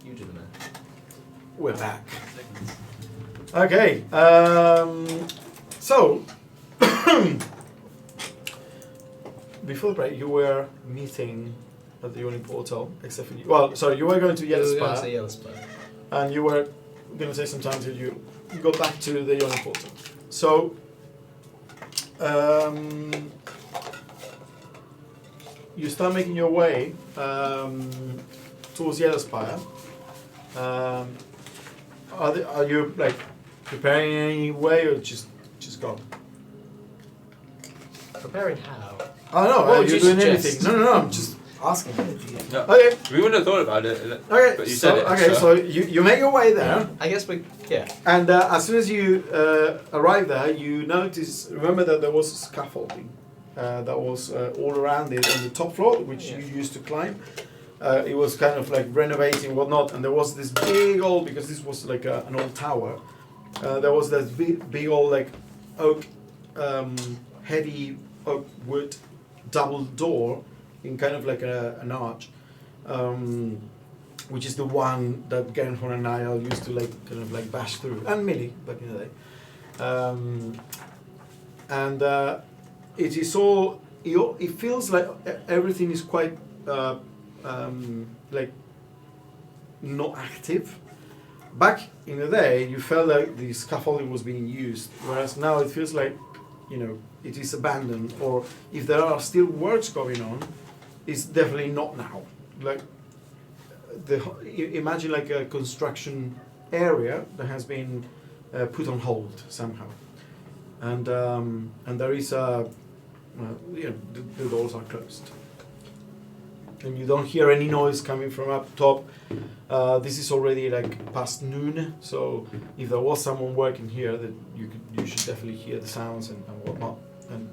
huge in there. We're back. Okay. So, before the break, you were meeting at the Yawning Portal, except for you. Well, sorry, you were going to Yellow Spire, Yellow Spire. and you were going to say some time until you go back to the Yawning Portal. So, you start making your way towards Yellow Spire. Are you like preparing in any way, or just go? Preparing how? I don't know. What Are would you you doing suggest? anything? No. I'm just asking. No, Okay. we wouldn't have thought about it. Okay. But you so, said it. okay. So you make your way there, I guess yeah. and as soon as you arrive there, you notice. Remember that there was scaffolding that was all around it on the top floor, which you used to climb. It was kind of like renovating whatnot, and there was this big old, because this was like an old tower. There was this big old like oak, heavy oak wood double door in kind of like an arch, which is the one that Gernhorn and Niall used to like kind of like bash through, and Millie back in the day. And it is all. It feels like everything is quite like not active. Back in the day, you felt like the scaffolding was being used, whereas now it feels like, it is abandoned, or if there are still works going on, it's definitely not now. Like, imagine like a construction area that has been put on hold somehow, and there is the doors are closed. And you don't hear any noise coming from up top. This is already like past noon, so if there was someone working here, that you should definitely hear the sounds and whatnot.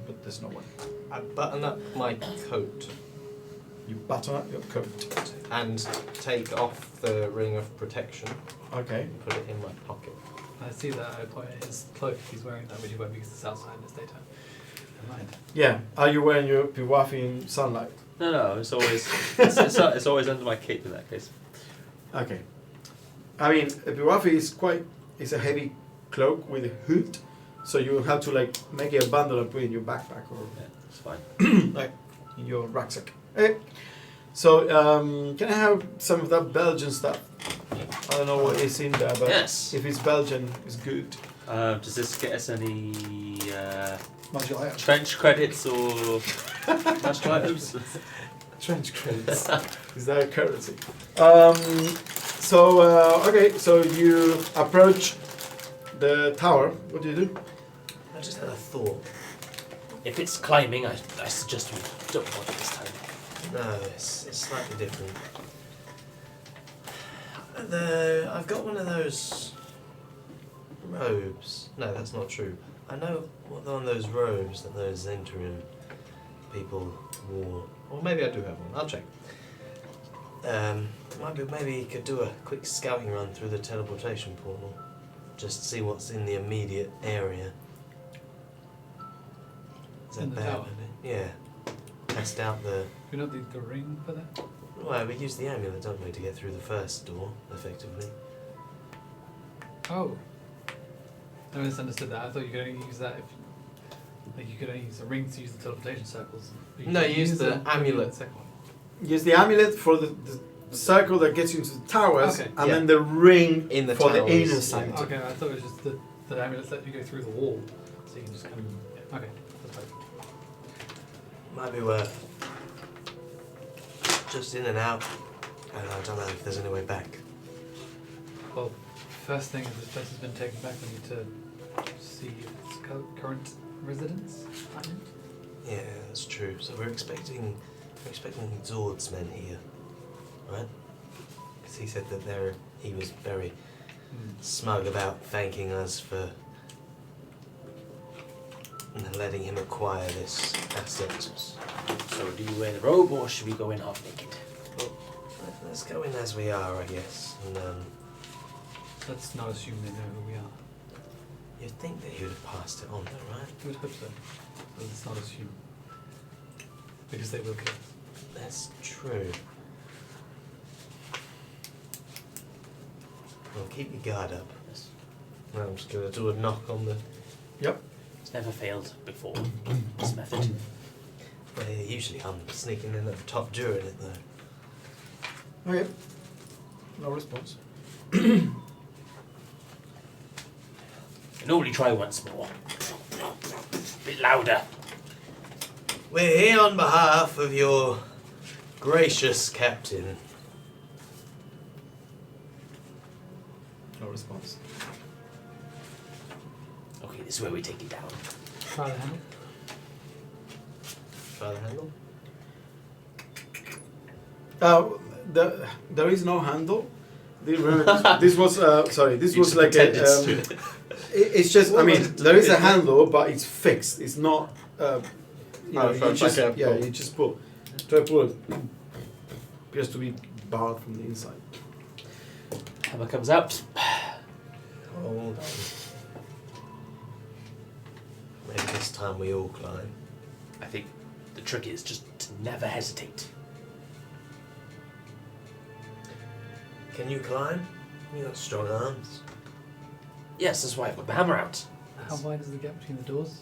But there's no one. I button up my coat You button up your coat. and take off the ring of protection Okay. and put it in my pocket. I see that. I point at his cloak. He's wearing that, but he won't because it's outside and it's daytime. Never mind. Yeah. Are you wearing your piwafi in sunlight? No, it's always it's always under my cape in that case. Okay. I mean, a piwafi is a heavy cloak with a hood, so you have to like make it a bundle and put it in your backpack or Yeah, it's fine. like in your rucksack. Okay. So can I have some of that Belgian stuff? I don't know what is in there, but Yes. if it's Belgian, it's good. Does this get us any Magic item. trench credits or magical items? Trench credits. Is that a currency? Okay, so you approach the tower. What do you do? I just had a thought. If it's climbing, I suggest we don't bother this time. No, it's slightly different. I've got one of those robes. No, that's not true. I know one of those robes that those Zenturian people wore. Or maybe I do have one. I'll check. Maybe you could do a quick scouting run through the teleportation portal. Just see what's in the immediate area. Is that In the bad? tower? Yeah. Test out the... Do you not need the ring for that? Well, we use the amulet, don't we, to get through the first door, effectively. Oh. I misunderstood that. I thought you could only use that if... Like, you could only use the ring to use the teleportation circles. But No, can you use the amulet. Second one. Use the amulet for the circle that gets you into the towers, Okay. and Yeah. then the ring In the for the towers, inner yeah. side. Okay, I thought it was just the amulet let you go through the wall. So you can just kind of... Yeah. Okay, that's fine. Might be worth just in and out. And I don't know if there's any way back. Well, first thing, if this place has been taken back, we need to see its current residents. Yeah, that's true. So we're expecting Zord's men here, right? Because he said that he was very smug about thanking us for letting him acquire this asset. So do you wear the robe or should we go in half naked? Well, let's go in as we are, I guess. And Let's not assume they know who we are. you'd think that he would have passed it on, though, right? I would hope so. But let's not assume. Because they will kill us. That's true. Well, keep your guard up. Yes. Now I'm just going to do a knock on the... It's never failed before, this method. Well, usually I'm sneaking in at the top during it, though. Okay. No response. Normally try once more. Bit louder. We're here on behalf of your gracious captain. No response. Okay, this is where we take it down. Try the handle. Try the handle. There is no handle. Remember, this was sorry. This You was just like pretended a. to. It's just. I What mean, was it? there is a handle, but it's fixed. It's not. You know, so you it's just like a pull. you just pull. Try to pull it. Appears to be barred from the inside. Hammer comes out. Hold on. Maybe this time we all climb. I think the trick is just to never hesitate. Can you climb? You got strong arms. Yes, that's why I put the hammer out. How wide is the gap between the doors?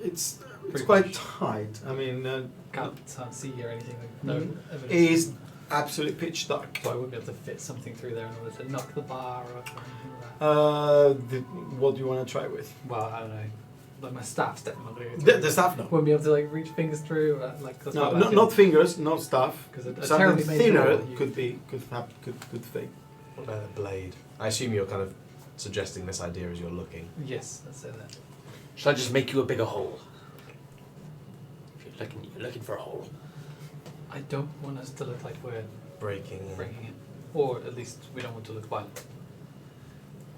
It's Pretty quite much. tight. I mean, Can't see or anything. Like, no Mhm. evidence. it is absolutely pitch dark. So I wouldn't be able to fit something through there in order to knock the bar or anything like that. What do you want to try with? Well, I don't know. Like my staff's definitely not going to go The staff, no. Wouldn't be able to like reach fingers through. Like that's No, my not fingers, not staff. because a Something terribly made thinner door, you- could thing. What about a blade? I assume you're kind of suggesting this idea as you're looking. Yes, let's say that. Shall I just make you a bigger hole? If you're looking for a hole. I don't want us to look like we're Breaking in. breaking it, or at least we don't want to look violent.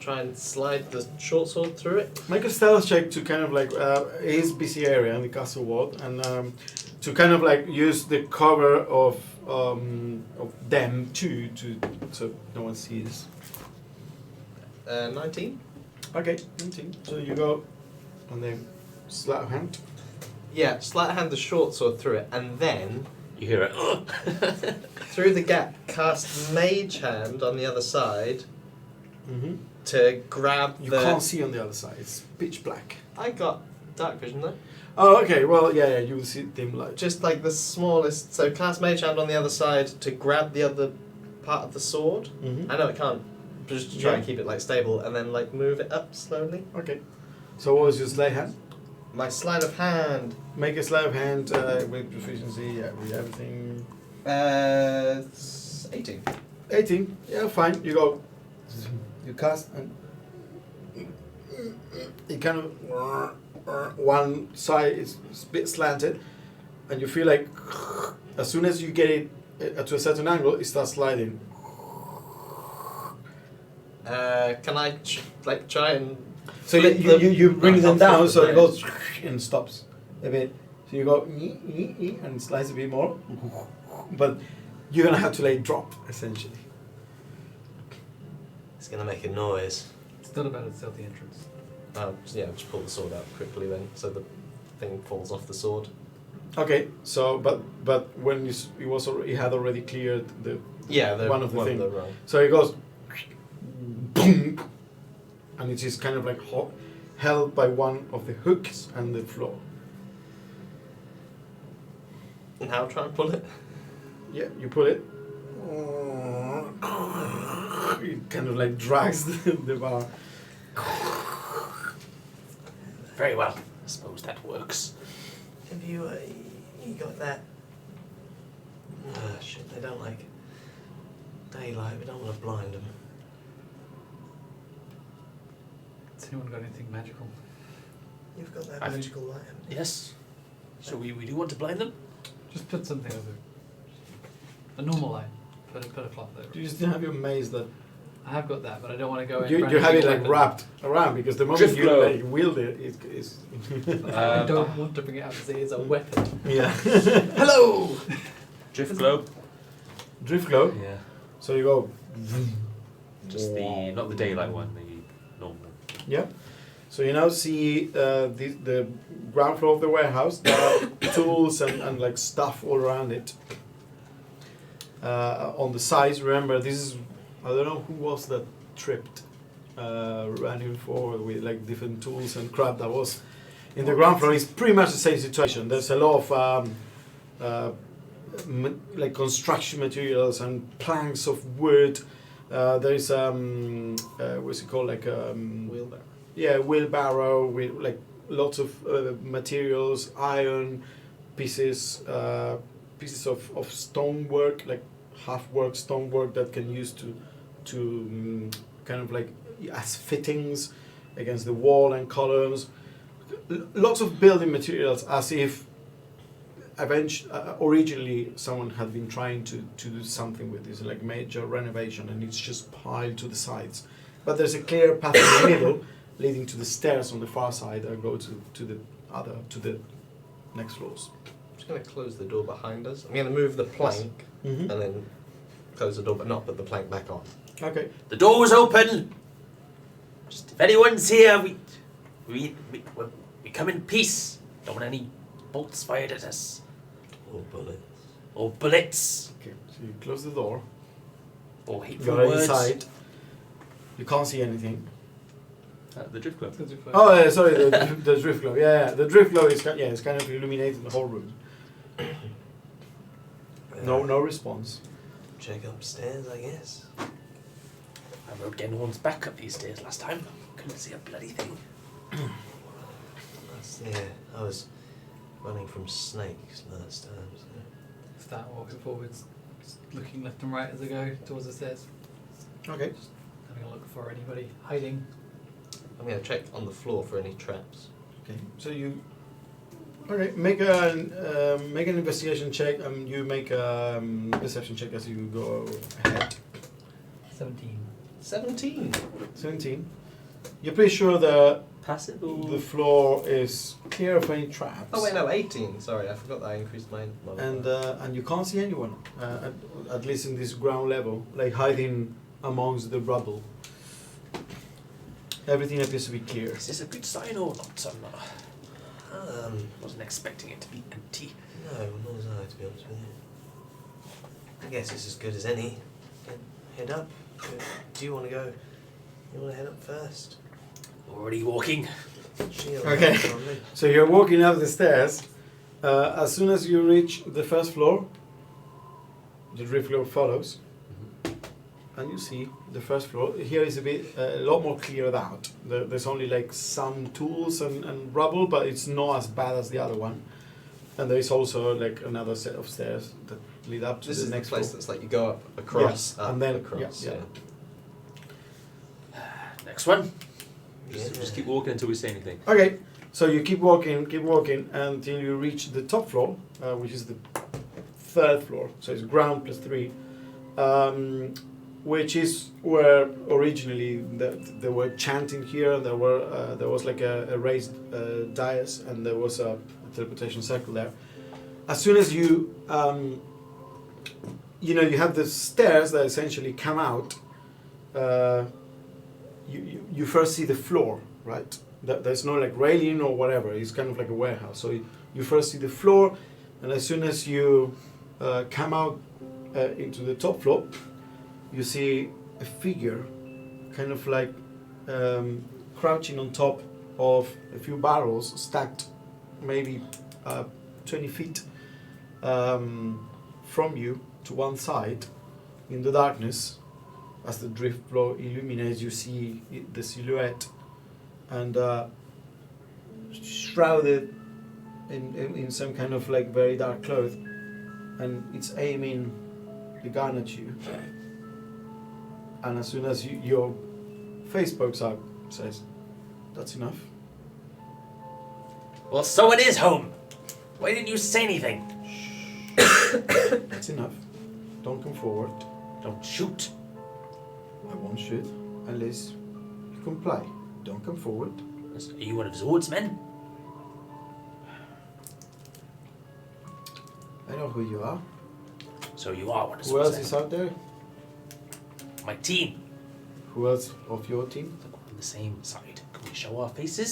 Try and slide the short sword through it. Make a stealth check to kind of like it is busy area in the castle wall, and to kind of like use the cover of them too, to so no one sees. 19? Okay, 19. So you go and then slap hand. Yeah, sleight of hand the short sword through it, and then You hear it. through the gap cast Mage Hand on the other side Mm-hmm. to grab You the. can't see on the other side. It's pitch black. I got dark vision though. Oh, okay. Well, yeah, you will see dim light. Just like the smallest. So cast Mage Hand on the other side to grab the other part of the sword. Mm-hmm. I know it can't. Just to try and Yeah. keep it like stable, and then like move it up slowly. Okay. So what was your sleight hand? My sleight of hand. Make a sleight of hand with proficiency. Yeah, with everything. 18. 18. Yeah, fine. You go. You cast and it kind of one side is a bit slanted, and you feel like as soon as you get it to a certain angle, it starts sliding. Can I try and? So flip you bring I them can't down, flip so the it goes and stops a bit. So you go and it slides a bit more, but you're gonna have to let it drop essentially. It's gonna make a noise. It's not about a stealthy entrance. Yeah, just pull the sword out quickly then, so the thing falls off the sword. Okay, so but when it had already cleared the Yeah, one of the thing. rung. So it goes boom, and it is kind of like held by one of the hooks and the floor. Now try and pull it. Yeah, you pull it. It kind of like drags the bar. Very well. I suppose that works. Have you got that? Ah, shit, they don't like daylight. We don't want to blind them. Has anyone got anything magical? You've got that I've- magical light. haven't you? Yes. So we do want to blind them? Just put something over. A normal light. Put a cloth over. You just have your maze that I have got that, but I don't want to go in. you randomly have it like weapon. wrapped around because the moment Drift you glow. like wield it, it's I don't want to bring it out because it is a weapon. yeah. Hello. Drift globe? Drift glow. Yeah. So you go. Just not the daylight one, the normal. Yeah. So you now see the ground floor of the warehouse. There are tools and like stuff all around it. On the sides, remember this is I don't know who was that tripped, running forward with like different tools and crap that was in the ground floor. It's pretty much the same situation. There's a lot of like construction materials and planks of wood. There's what's it called, like Wheelbarrow. yeah, wheelbarrow with like lots of materials, iron pieces, pieces of stonework, like half-work stonework that can use to kind of like as fittings against the wall and columns. Lots of building materials, as if originally someone had been trying to do something with this, like major renovation, and it's just piled to the sides. But there's a clear path in the middle leading to the stairs on the far side that go to the next floors. I'm just going to close the door behind us. I'm going to move the plank Mm-hmm. and then close the door, but not put the plank back on. Okay. The door's open. Just if anyone's here, we come in peace. Don't want any bolts fired at us Or bullet. or bullets Okay. So you close the door. or hateful You're words. inside. You can't see anything. The drift club. Oh, yeah, sorry, the drift glow. Yeah, the drift glow is it's kind of illuminating the whole room. No response. Check upstairs, I guess. I rode Genhorn's back up these stairs last time. Couldn't see a bloody thing. I was running from snakes last time. So. Start walking forwards, just looking left and right as I go towards the stairs. Okay. Just having a look for anybody hiding. I'm going to check on the floor for any traps. Okay. So you. Okay. Make an investigation check. You make a perception check as you go ahead. 17. 17. 17. You're pretty sure the Passive or the floor is clear of any traps. Oh wait, no, 18. Sorry, I forgot that I increased my And you can't see anyone, at least in this ground level, like hiding amongst the rubble. Everything appears to be clear. is this a good sign or not? I'm not. Um, Wasn't expecting it to be empty. no, nor was I, to be honest with you. I guess it's as good as any. Head up. Do you want to go? You want to head up first? Already walking. Shield. Okay. Probably. So you're walking up the stairs. As soon as you reach the first floor, the drift floor follows, and you see the first floor. Here is a lot more cleared out. There's only like some tools and rubble, but it's not as bad as the other one. And there is also like another set of stairs that lead up to This the is next the place floor. that's like you go up across, Yeah, up, and then- across. yeah. Next one. Yeah. Just keep walking until we say anything. Okay, so you keep walking until you reach the top floor, which is the third floor. So it's ground plus 3, which is where originally they were chanting here. There was like a raised dais, and there was a teleportation circle there. As soon as you you have the stairs that essentially come out. You first see the floor, right? There's no like railing or whatever. It's kind of like a warehouse. So you first see the floor, and as soon as you come out into the top floor, you see a figure, kind of like crouching on top of a few barrels stacked, maybe 20 feet from you to one side, in the darkness. As the drift floor illuminates, you see the silhouette, and shrouded in some kind of like very dark cloth, and it's aiming the gun at you. And as soon as your face pokes up, it says, "That's enough." Well, so it is home. Why didn't you say anything? That's enough. Don't come forward. Don't shoot. I won't shoot unless you comply. Don't come forward. Are you one of Zord's men? I know who you are. So you are one of Who Zord's else men. is out there? My team. Who else of your team? Look, we're on the same side. Can we show our faces?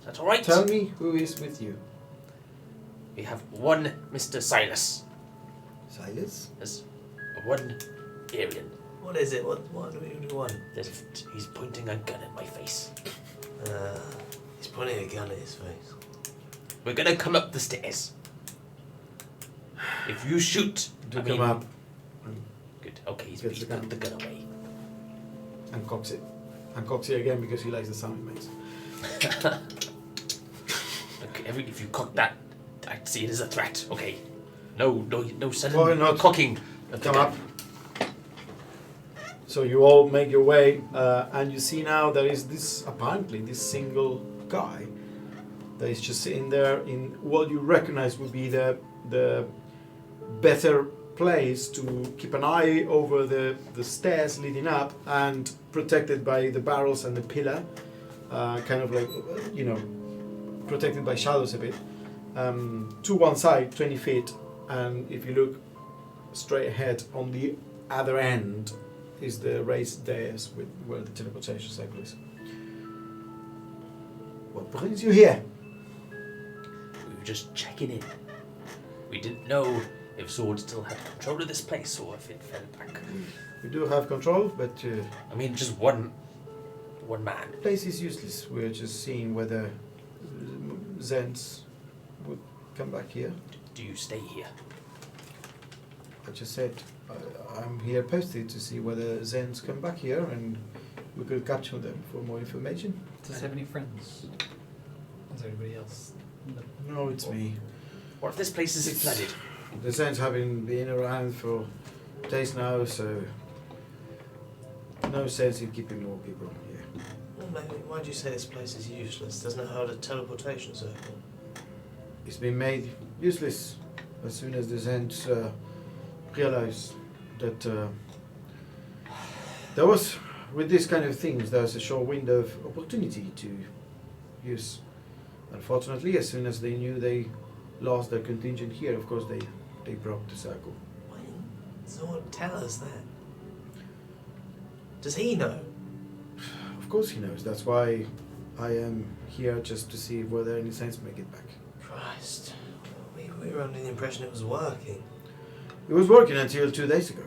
Is that alright? Tell me who is with you. We have one Mr. Silas. Silas? There's one Arian. What is it? What do we want? He's pointing a gun at my face. He's pointing a gun at his face. We're gonna come up the stairs. If you shoot, To come up Good. Okay, he's Gets the put gun. the gun away. and cocks it. And cocks it again because he likes the sound it makes. Okay, if you cock that, I see it as a threat. Okay. No sudden Why not? cocking of the Come gun. up. So you all make your way, and you see now there is this single guy that is just sitting there in what you recognize would be the better place to keep an eye over the stairs leading up and protected by the barrels and the pillar, kind of like, protected by shadows a bit. To one side, 20 feet, and if you look straight ahead on the other end is the raised dais with where the teleportation cycle is. What brings you here? We were just checking in. We didn't know if Zord still had control of this place or if it fell back. We do have control, but I mean, just one man. the place is useless. We're just seeing whether Zens would come back here. Do you stay here? I just said I'm here posted to see whether Zens come back here and we could capture them for more information. Does he have any friends? Is there anybody else? No, it's me. What if this place is It's- flooded? The Zens having been around for days now, so no sense in keeping more people here. Well, maybe, why do you say this place is useless? Doesn't it hold a teleportation circle? It's been made useless as soon as the Zens realized that there was, with this kind of things, there's a short window of opportunity to use. Unfortunately, as soon as they knew they lost their contingent here, of course they broke the circle. Why didn't Zord tell us that? Does he know? Of course he knows. That's why I am here, just to see whether any Saints make it back. Christ. We were under the impression it was working. It was working until 2 days ago.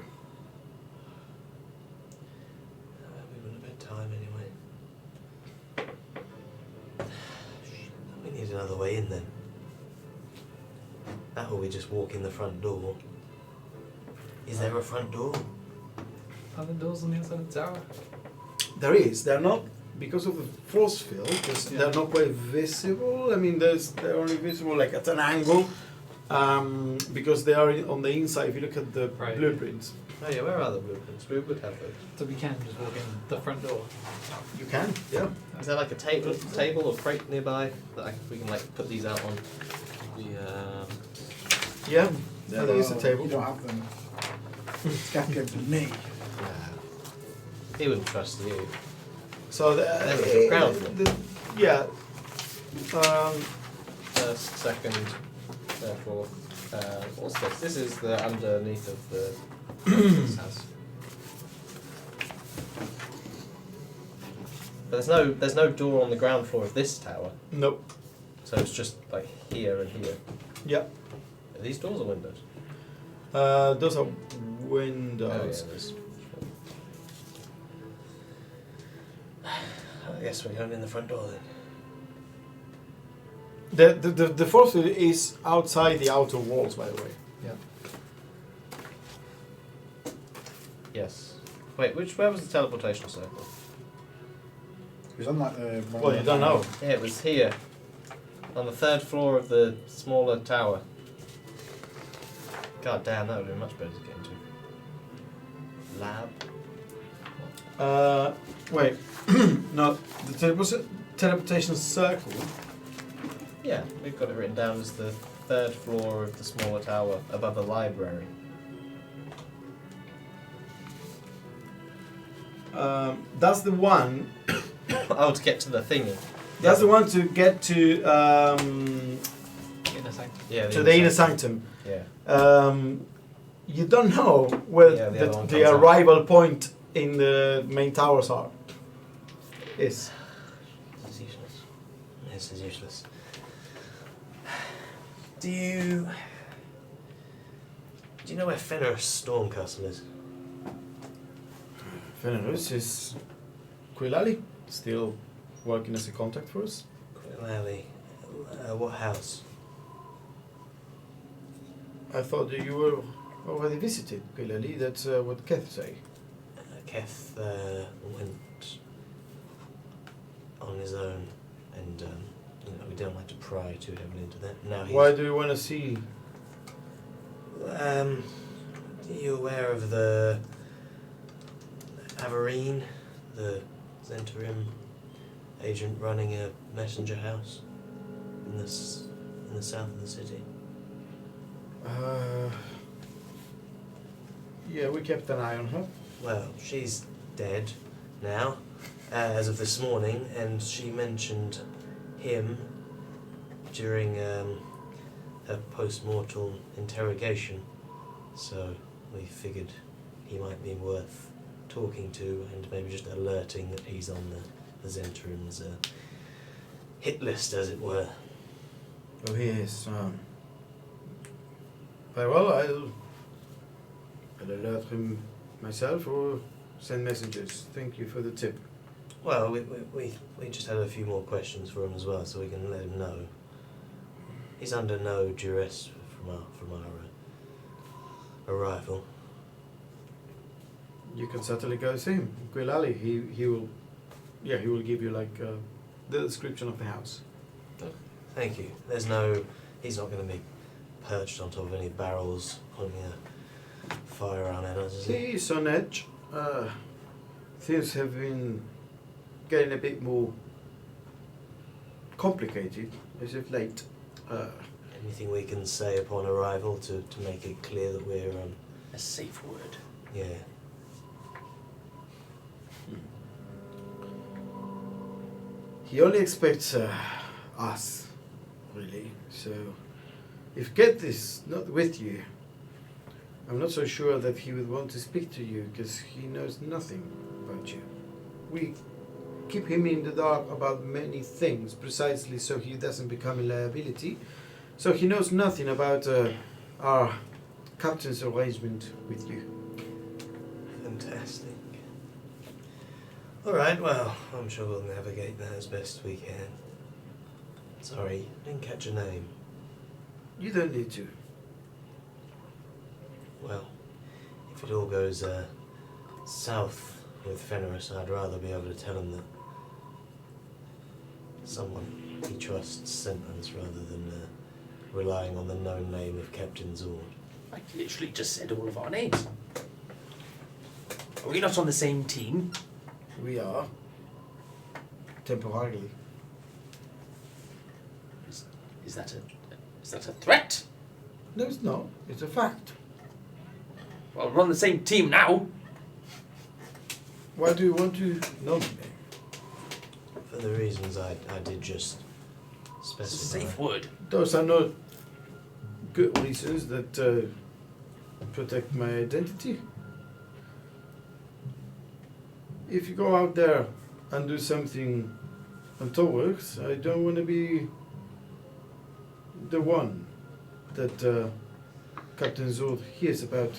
We wouldn't have had time anyway. We need another way in then. That or we just walk in the front door. Is there a front door? Are the doors on the outside of the tower? There is. They're not, because of the force field, they're not quite visible. I mean, they're only visible like at an angle, because they are on the inside. If you look at the Right. blueprints, Oh yeah, where are the blueprints? We would have those. So we can just walk in the front door. you can. Yeah. Is there like a table or crate nearby that we can like put these out on? Yeah. Yeah, there is a table. You don't have them. Scat gave them to me. He wouldn't trust you. So There's a ground floor. yeah. First, second, third floor. What's this? This is the underneath of the this house. But there's no door on the ground floor of this tower, Nope. so it's just like here and here. Yeah. Are these doors or windows? Those are Oh yeah, windows. there's. I guess we're going in the front door then. The force field is outside the outer walls, by the way. Yeah. Yes. Wait, where was the teleportation circle? It was on like the. Well, you don't know. Yeah, it was here. On the third floor of the smaller tower. God damn, that would have been much better to get into. Lab. Wait. No, the teleportation circle. Yeah, we've got it written down as the third floor of the smaller tower above the library. That's the one. Oh, to get to the thingy. That's the one to get to In a second. Yeah, the inner sanctum. Yeah. You don't know where Yeah, the other one the comes out. arrival point in the main towers are. Is. This is useless. This is useless. Do you know where Fenris Stormcastle is? Fenris is Quillali, still working as a contact for us. Quillali. What house? I thought that you were already visited Quillali. That's what Keth say. Keth went on his own, and we don't like to pry too heavily into that. Now he's. Why do you want to see? Are you aware of the Averine, the Zentarim agent running a messenger house in the south of the city? Yeah, we kept an eye on her. Well, she's dead now, as of this morning, and she mentioned him during her post-mortal interrogation. So we figured he might be worth talking to and maybe just alerting that he's on the Zentarim's hit list, as it were. Oh, he is. Very well, I'll alert him myself or send messengers. Thank you for the tip. Well, we just had a few more questions for him as well, so we can let him know. He's under no duress from our arrival. You can certainly go see him. Quillali, he will give you like the description of the house. Thank you. He's not going to be perched on top of any barrels pointing a firearm at us, is he? He's on edge. Things have been getting a bit more complicated as of late. Anything we can say upon arrival to make it clear that we're, A safe word. yeah. He only expects us, really. So, if Get is not with you, I'm not so sure that he would want to speak to you because he knows nothing about you. We keep him in the dark about many things precisely so he doesn't become a liability. So he knows nothing about our captain's arrangement with you. Fantastic. Alright, well, I'm sure we'll navigate that as best we can. Sorry, didn't catch your name. You don't need to. Well, if it all goes south with Fenris, I'd rather be able to tell him that someone he trusts sent us rather than relying on the known name of Captain Zord. I literally just said all of our names. Are we not on the same team? We are. Temporarily. Is that a threat? No, it's not. It's a fact. Well, we're on the same team now. Why do you want to know me? For the reasons I did just It's a specify. safe word. Those are not good reasons that protect my identity. If you go out there and do something untoward, I don't want to be the one that Captain Zord hears about.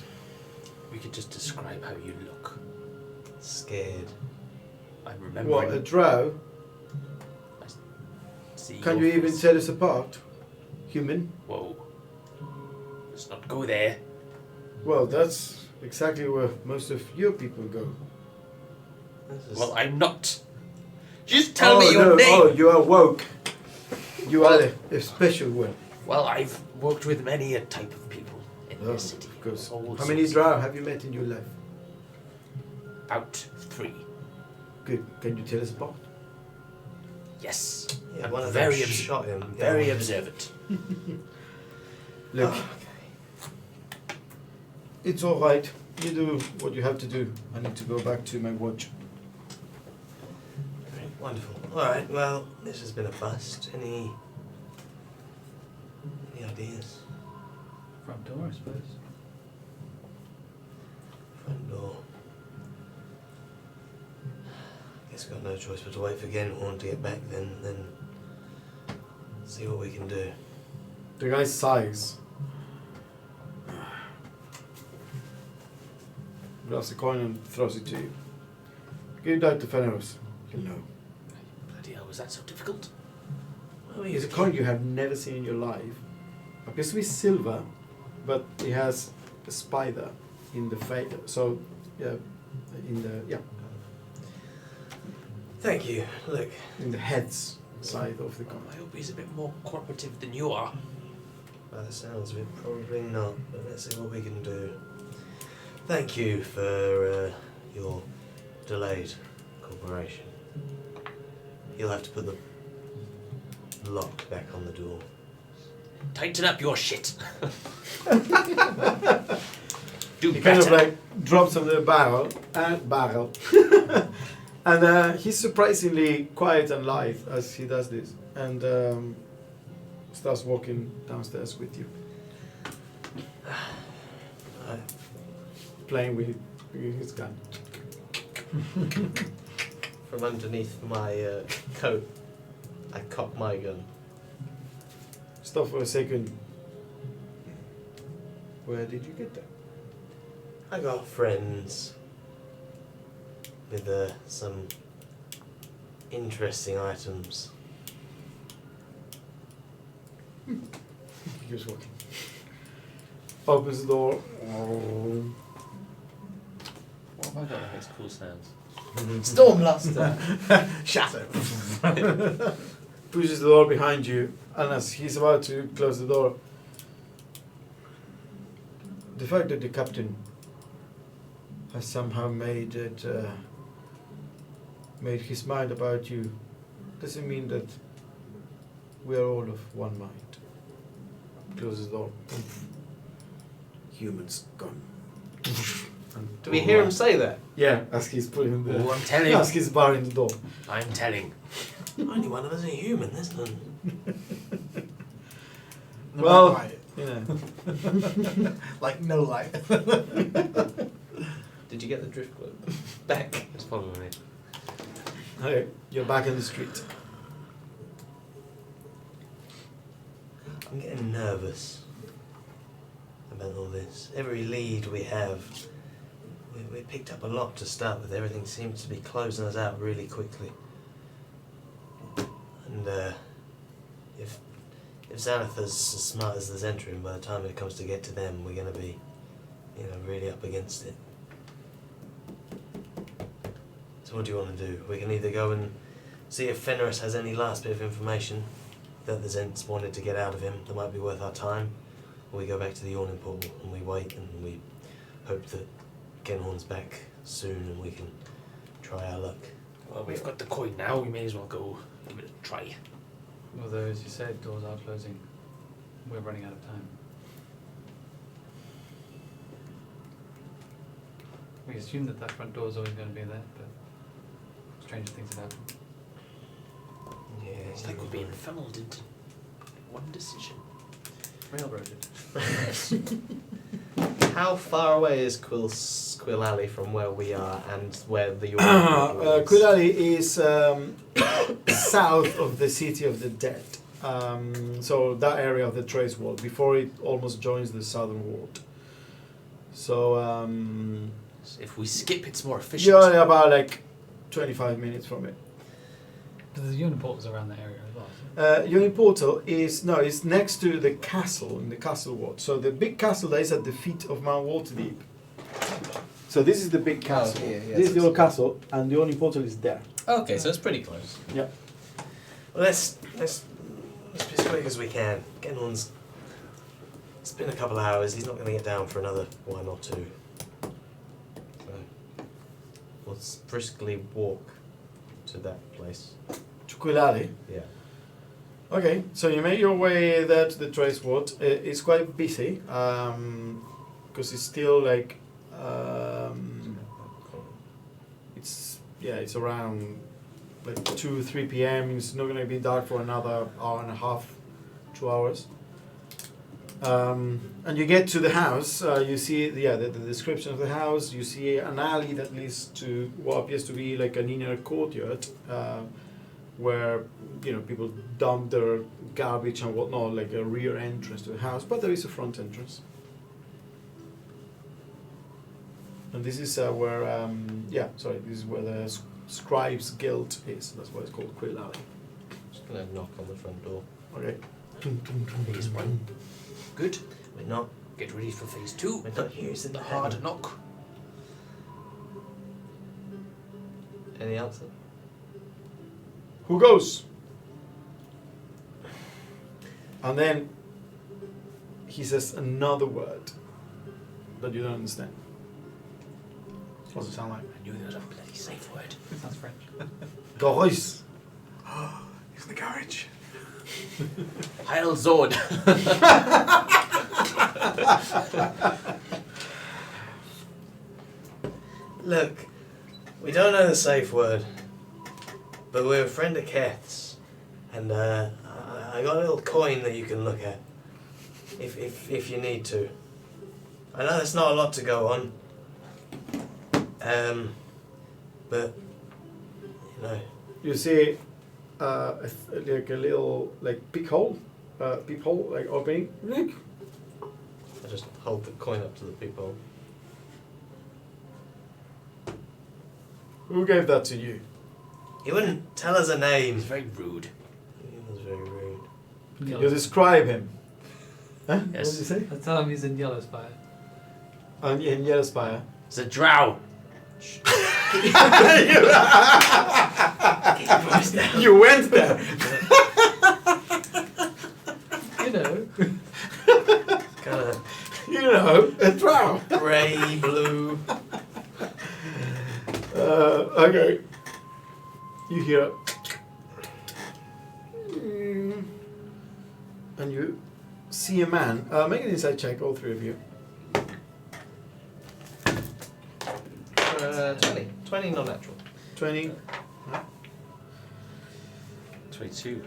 We could just describe how you look. Scared. I'm remembering. What, a drow? See Can your you even face. tell us apart? Human? Whoa. Let's not go there. Well, that's exactly where most of your people go. This is- Well, I'm not. Just tell me your no. name. Oh, you are woke. You are a special one. Well, I've worked with many a type of people in Oh, this city. of course. All How many sorts. drow have you met in your life? About 3. Good. Can you tell us about? Yes. yeah, I'm one of very them shot him. Very Yeah. observant. Look, Oh, it's all right. You do what you have to do. I need to go back to my watch. Great, wonderful. Alright, well, this has been a bust. Any ideas? Front door, I suppose. Front door. Guess we've got no choice but to wait for Genhorn to get back then see what we can do. The guy sighs. Grabs the coin and throws it to you. Give that to Fenris. He'll know. Bloody hell, was that so difficult? Well, It's a coin you have never seen in your life. Appears to be silver, but it has a spider in the face. So, yeah, Thank you. Look, in the head's side of the coin. I hope he's a bit more cooperative than you are. by the sounds of it, probably not. But let's see what we can do. Thank you for your delayed cooperation. You'll have to put the lock back on the door. Tighten up your shit. Do He kind of better. like drops on the barrel, and he's surprisingly quiet and light as he does this, and starts walking downstairs with you, playing with his gun. From underneath my coat, I cock my gun. Stop for a second. Where did you get that? I got friends with some interesting items. He keeps walking. Opens the door. What have I got that makes cool sounds? Stormluster. Shatter. Pushes the door behind you, and as he's about to close the door, the fact that the captain has somehow made his mind about you doesn't mean that we are all of one mind. Closes the door. Humans gone. And Do we hear him say that? Yeah, as he's putting the. Oh, I'm telling. As he's barring the door. I'm telling. Only one of us is a human, isn't it? The Well, backlight. you know. Like no light. Did you get the drift globe back? It's probably. Okay, you're back in the street. I'm getting nervous about all this. Every lead we have, we picked up a lot to start with. Everything seems to be closing us out really quickly. And if Xanathar's as smart as the Zentrum, by the time it comes to get to them, we're going to be, really up against it. So what do you want to do? We can either go and see if Fenris has any last bit of information that the Zents wanted to get out of him that might be worth our time, or we go back to the Yawning Portal and we wait and we hope that Genhorn's back soon and we can try our luck. Well, we've got the coin now. We may as well go give it a try. Although, as you said, doors are closing. We're running out of time. We assume that front door is always going to be there, but strange things have happened. Yeah, It's like we're being funneled into one decision. Railroaded. How far away is Quill Alley from where we are and where the Yawning Portal is? Quill Alley is south of the City of the Dead. So that area of the Trace Wall, before it almost joins the Southern Ward. So If we skip, it's more efficient. you're only about like 25 minutes from it. There's a uniport's around that area as well. Yawning Portal is next to the castle in the Castle Ward. So the big castle that is at the feet of Mount Waterdeep. So this is the big castle. yeah, This is the so old castle, and the Yawning Portal is there. Okay, so it's pretty close. Yeah. Well, let's be as quick as we can. Genhorn's. It's been a couple of hours. He's not going to get down for another 1 or 2. So let's briskly walk to that place. To Quill Alley. Yeah. Okay, so you make your way there to the Trace Ward. It's quite busy because it's still like it's around like 2-3 p.m. It's not going to be dark for another hour and a half, 2 hours. And you get to the house. You see the description of the house. You see an alley that leads to what appears to be like an inner courtyard. Where people dump their garbage and whatnot, like a rear entrance to the house, but there is a front entrance. And this is where, this is where the Scribes Guild is. That's why it's called Quill Alley. Just gonna knock on the front door. Okay. Phase 1. Good. We're not Get ready for phase 2. we're not using The the hard hammer. knock. Any answer? Who goes? And then he says another word that you don't understand. What does it sound like? I knew there was a bloody safe word. Sounds French. Garus. He's in the garage. Heil Zord. Look, we don't know the safe word, but we're a friend of Keth's, and I got a little coin that you can look at, if you need to. I know there's not a lot to go on, but you know. You see like a little peephole like opening. I just hold the coin up to the people. Who gave that to you? He wouldn't tell us a name. He's very rude. He was very rude. You describe him. Huh? What did you Yes. say? I tell him he's in Yellow Spire. In Yellow Spire. It's a drow. You went there. You know. Kind of You know, a drow. grey, blue. Okay. You hear it. And you see a man. Make an insight check, all three of you. 20. 20 non-natural. 20, 22.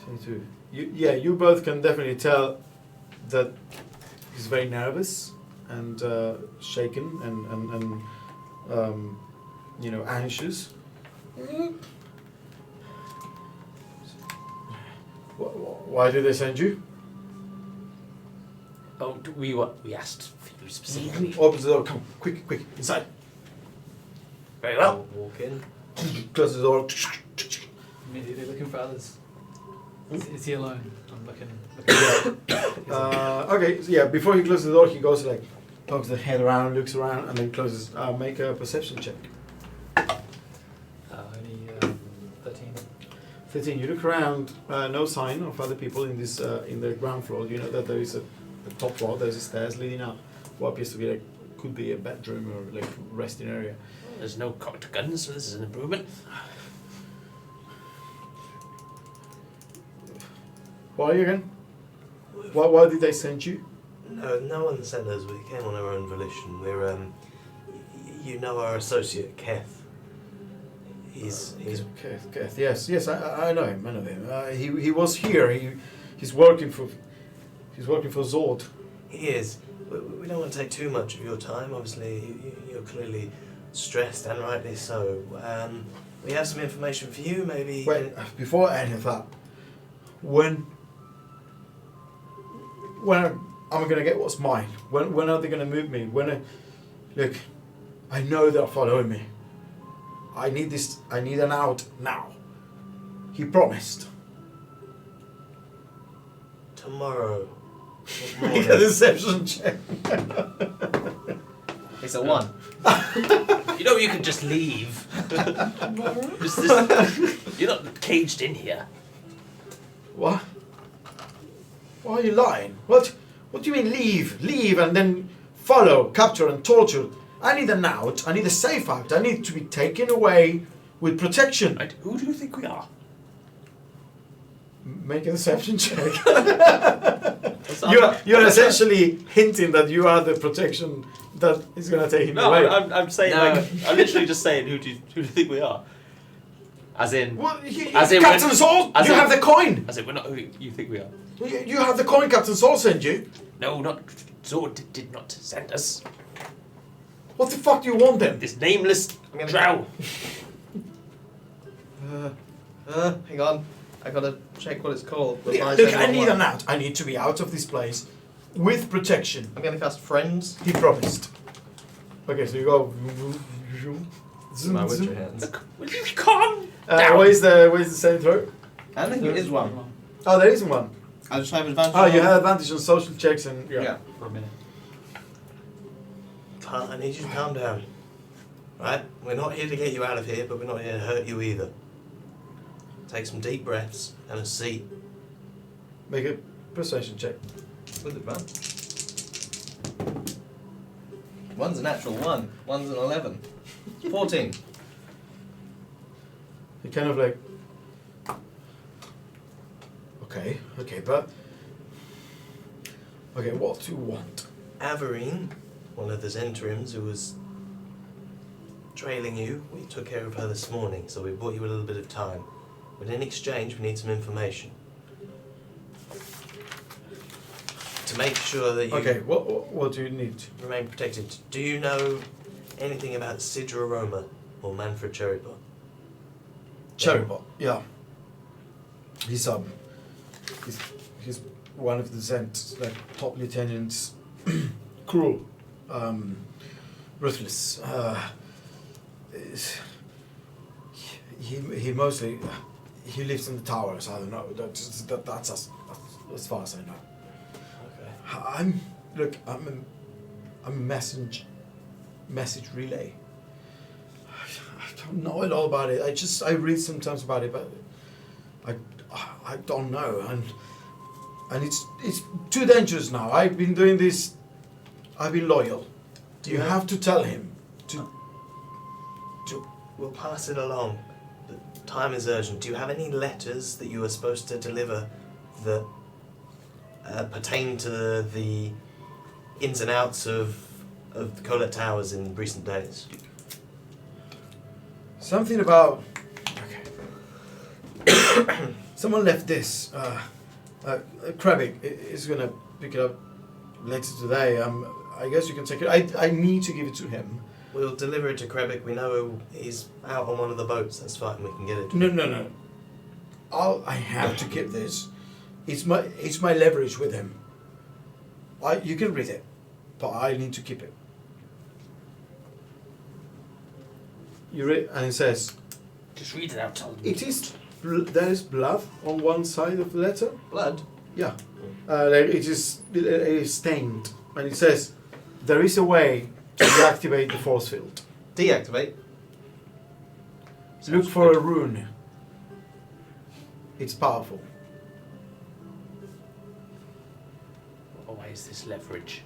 22. You both can definitely tell that he's very nervous and shaken and anxious. Why did they send you? Oh, we asked for you specifically. Opens the door. Come, quick, inside. Very well. Walk in. Close the door. Immediately looking for others. Is he alone? I'm looking. Okay, so yeah, before he closes the door, he goes pokes the head around, looks around, and then closes. Make a perception check. Only 13. 13. You look around, no sign of other people in this in the ground floor. You know that there is the top floor. There's a stairs leading up. What appears to be could be a bedroom or resting area. There's no cocked guns, so this is an improvement. Why again? Why did they send you? No one sent us. We came on our own volition. We're you know our associate Keth. He's Keth. Yes, I know him. I know him. He was here. He's working for Zord. he is. We don't want to take too much of your time. Obviously, you're clearly stressed, and rightly so. We have some information for you. Maybe. Wait, before any of that, when am I gonna get what's mine? When are they gonna move me? Look, I know they're following me. I need this. I need an out now. He promised. Tomorrow. Make a deception check. It's a 1. You know you can just leave. You're not caged in here. What? Why are you lying? What do you mean leave? Leave and then follow, capture and torture. I need an out. I need a safe out. I need to be taken away with protection. Right? Who do you think we are? Make a deception check. You're essentially hinting that you are the protection that is going to take him No, away. I'm saying No. I'm literally just saying who do you think we are? As in, Well, As in Captain when- Saul, as you in- have the coin. I said we're not who you think we are. You have the coin Captain Saul sent you. No, not Zord did not send us. What the fuck do you want then? This nameless I'm gonna- drow. hang on. I gotta check what it's called. Look, I need an out. I need to be out of this place with protection. I'm gonna cast Friends. He promised. Okay, so you go. Zoom, My witcher zoom. hands. Look, will you calm down? Where's the saving throw? I think it is one. Oh, there isn't one. I just have advantage. Oh, you on- have advantage on social checks and Yeah. For a minute. I need you to calm down. Right? We're not here to get you out of here, but we're not here to hurt you either. Take some deep breaths and a seat. Make a persuasion check. With advantage. One's a natural 1. One's an 11. 14. You kind of like. Okay, but. Okay, what do you want? Averine, one of the Zentrims who was trailing you, we took care of her this morning, so we bought you a little bit of time. But in exchange, we need some information. To make sure that you Okay, what do you need? remain protected. Do you know anything about Sidra Roma or Manfred Cherrybot? Cherrybot, yeah. He's one of the Zent, like top lieutenants, cruel, ruthless. He mostly he lives in the towers. I don't know. That's as far as I know. Okay. I'm a message relay. I don't know it all about it. I read sometimes about it, but I don't know, and it's too dangerous now. I've been doing this. I've been loyal. Do You you have to tell him to. We'll pass it along. The time is urgent. Do you have any letters that you were supposed to deliver that pertain to the ins and outs of the Colette Towers in recent days? Something about. Okay. Someone left this. Kravik is gonna pick it up later today. I guess you can take it. I need to give it to him. We'll deliver it to Krebik. We know he's out on one of the boats. That's fine. We can get it. No. I have to keep this. It's my leverage with him. You can read it, but I need to keep it. You read, and it says, Just read it out, tell them. it is. There is blood on one side of the letter. Blood. Yeah, it is stained, and it says, there is a way to deactivate the force field. Deactivate. Look for a rune. It's powerful. Why is this leverage?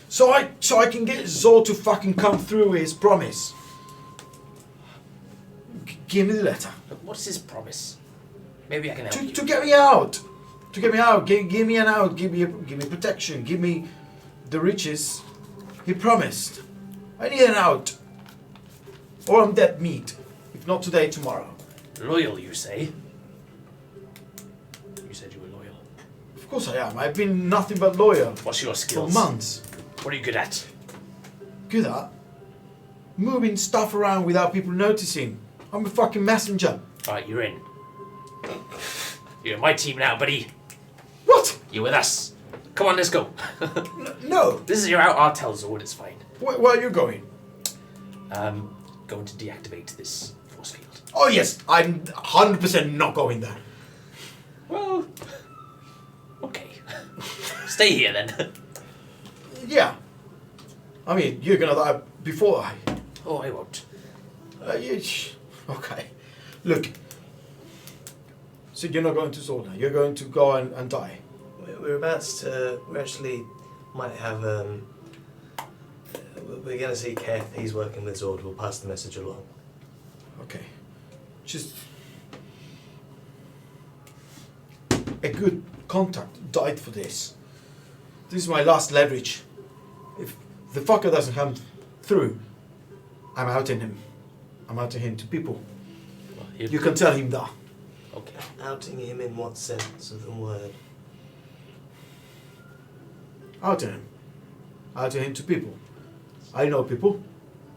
So I can get Zod to fucking come through with his promise. Give me the letter. Look, what's his promise? Maybe I can help you. To get me out. To get me out. Give me an out. Give me protection. Give me the riches. He promised. I need an out. Or I'm dead meat. If not today, tomorrow. Loyal, you say? You said you were loyal. Of course I am. I've been nothing but loyal What's your for skills? months. What are you good at? Good at moving stuff around without people noticing. I'm a fucking messenger. Alright, you're in. You're in my team now, buddy. What? You're with us. Come on, let's go. No. This is your out. I'll tell Zord it's fine. Where are you going? Going to deactivate this force field. Oh yes, I'm 100% not going there. Well, okay. Stay here then. Yeah. I mean, you're gonna die before I. Oh, I won't. Okay. Look. So you're not going to Zolda. You're going to go and die. We're about to. We actually might have. We're going to see Keth. He's working with Zord. We'll pass the message along. Okay. Just a good contact died for this. This is my last leverage. If the fucker doesn't come through, I'm out in him. I'm out to him to people. Well, You can tell him that. Okay. Outing him in what sense of the word? Out to him. Out to him to people. I know people.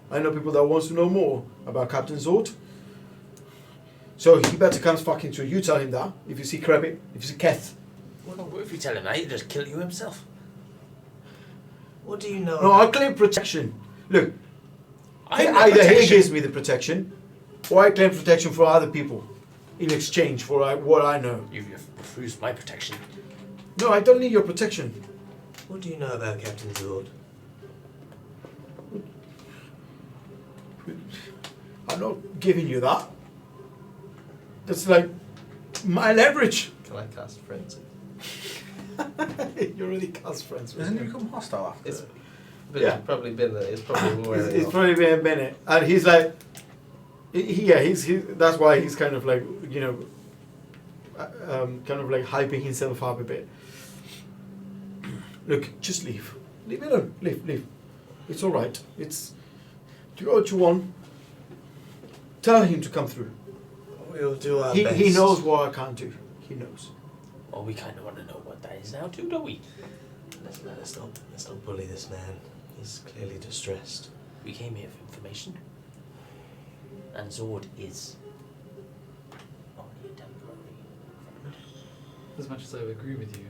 I know people that wants to know more about Captain Zord. So he better come fucking through. You tell him that. If you see Krabbit, if you see Keth. Well, what if you tell him that? He'll just kill you himself. What do you know? No, I about- claim protection. Look, I'm either he protection. gives me the protection, or I claim protection for other people in exchange for what I know. You've refused my protection. No, I don't need your protection. What do you know about Captain Zord? I'm not giving you that. That's like my leverage. Can I cast frenzy? You already cast friends with Doesn't he him. become hostile after? It's but Yeah. it's probably been there. It's probably more. It's probably been a minute, and he's like, that's why he's kind of like, you know, kind of like hyping himself up a bit. Look, just leave me alone, leave. It's all right. It's do what you want. Tell him to come through. We'll do our He best. knows what I can't do. He knows. Well, we kind of want to know what that is now too, don't we? Let's not bully this man. He's clearly distressed. We came here for information. And Zord is only a temporary friend. As much as I would agree with you,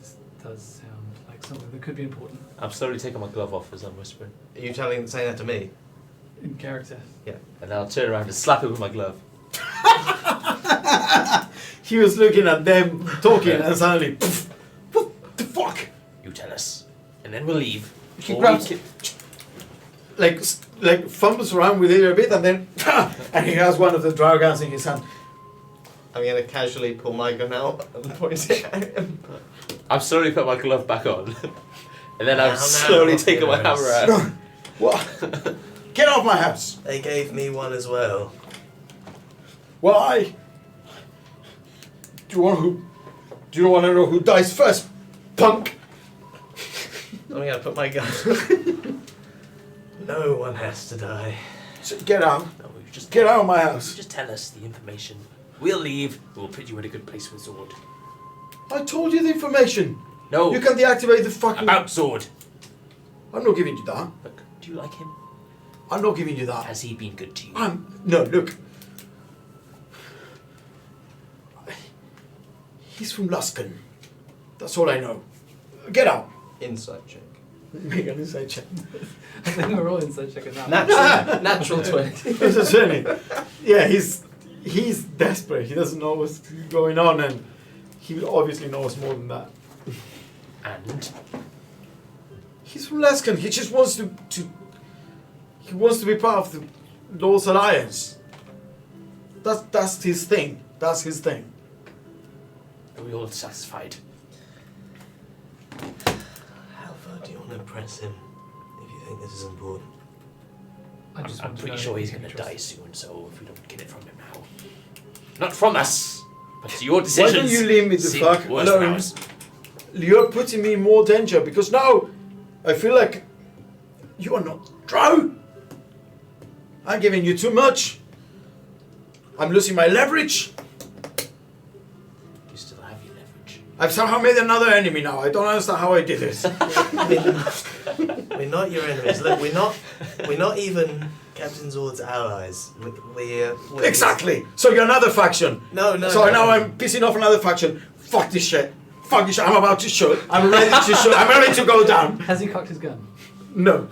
this does sound like something that could be important I'm slowly taking my glove off as I'm whispering. Are you saying that to me? in character. Yeah. And then I'll turn around and slap it with my glove. He was looking at them talking, and suddenly, poof, what the fuck? You tell us. And then we'll leave. He Or we grabs- ki- like fumbles around with it a bit, and then and he has one of the draw guns in his hand. I'm gonna casually pull my gun out and point it at him. I'm slowly putting my glove back on. And then Now, I'm slowly taking my hammer yes. out. What? Get off my house! They gave me one as well. Why? Do you want to know who dies first, punk? I'm gonna put my gun. No one has to die. So get out! No, you just Get out of my You house! just tell us the information. We'll leave. We'll put you in a good place with Zord. I told you the information. No. You can deactivate the fucking. About Zord. I'm not giving you that. Look, do you like him? I'm not giving you that. Has he been good to you? No, look. He's from Luskan. That's all I know. Get out. Insight check. Make an inside check. I think we're all inside checking that. Natural 20. It's a journey. Yeah, he's desperate. He doesn't know what's going on, and he obviously knows more than that. And He's from Luskan. He just wants to he wants to be part of the Lord's Alliance. That's his thing. That's his thing. are we all satisfied? How far do you want to press him if you think this is important? I just I'm want to pretty know sure if he's you going can to die trust- soon, so if we don't get it from him now. Not from us, but to your Why decisions. don't you leave me the seem fuck worse than alone? ours. You're putting me in more danger because now I feel like you are not Drow. I'm giving you too much. I'm losing my leverage. You still have your leverage. I've somehow made another enemy now. I don't understand how I did it. We're not your enemies. Look, we're not even Captain Zord's allies. We're Exactly. So you're another faction. No. So no. now I'm pissing off another faction. Fuck this shit. Fuck this shit. I'm about to shoot. I'm ready to shoot. I'm ready to go down. Has he cocked his gun? No.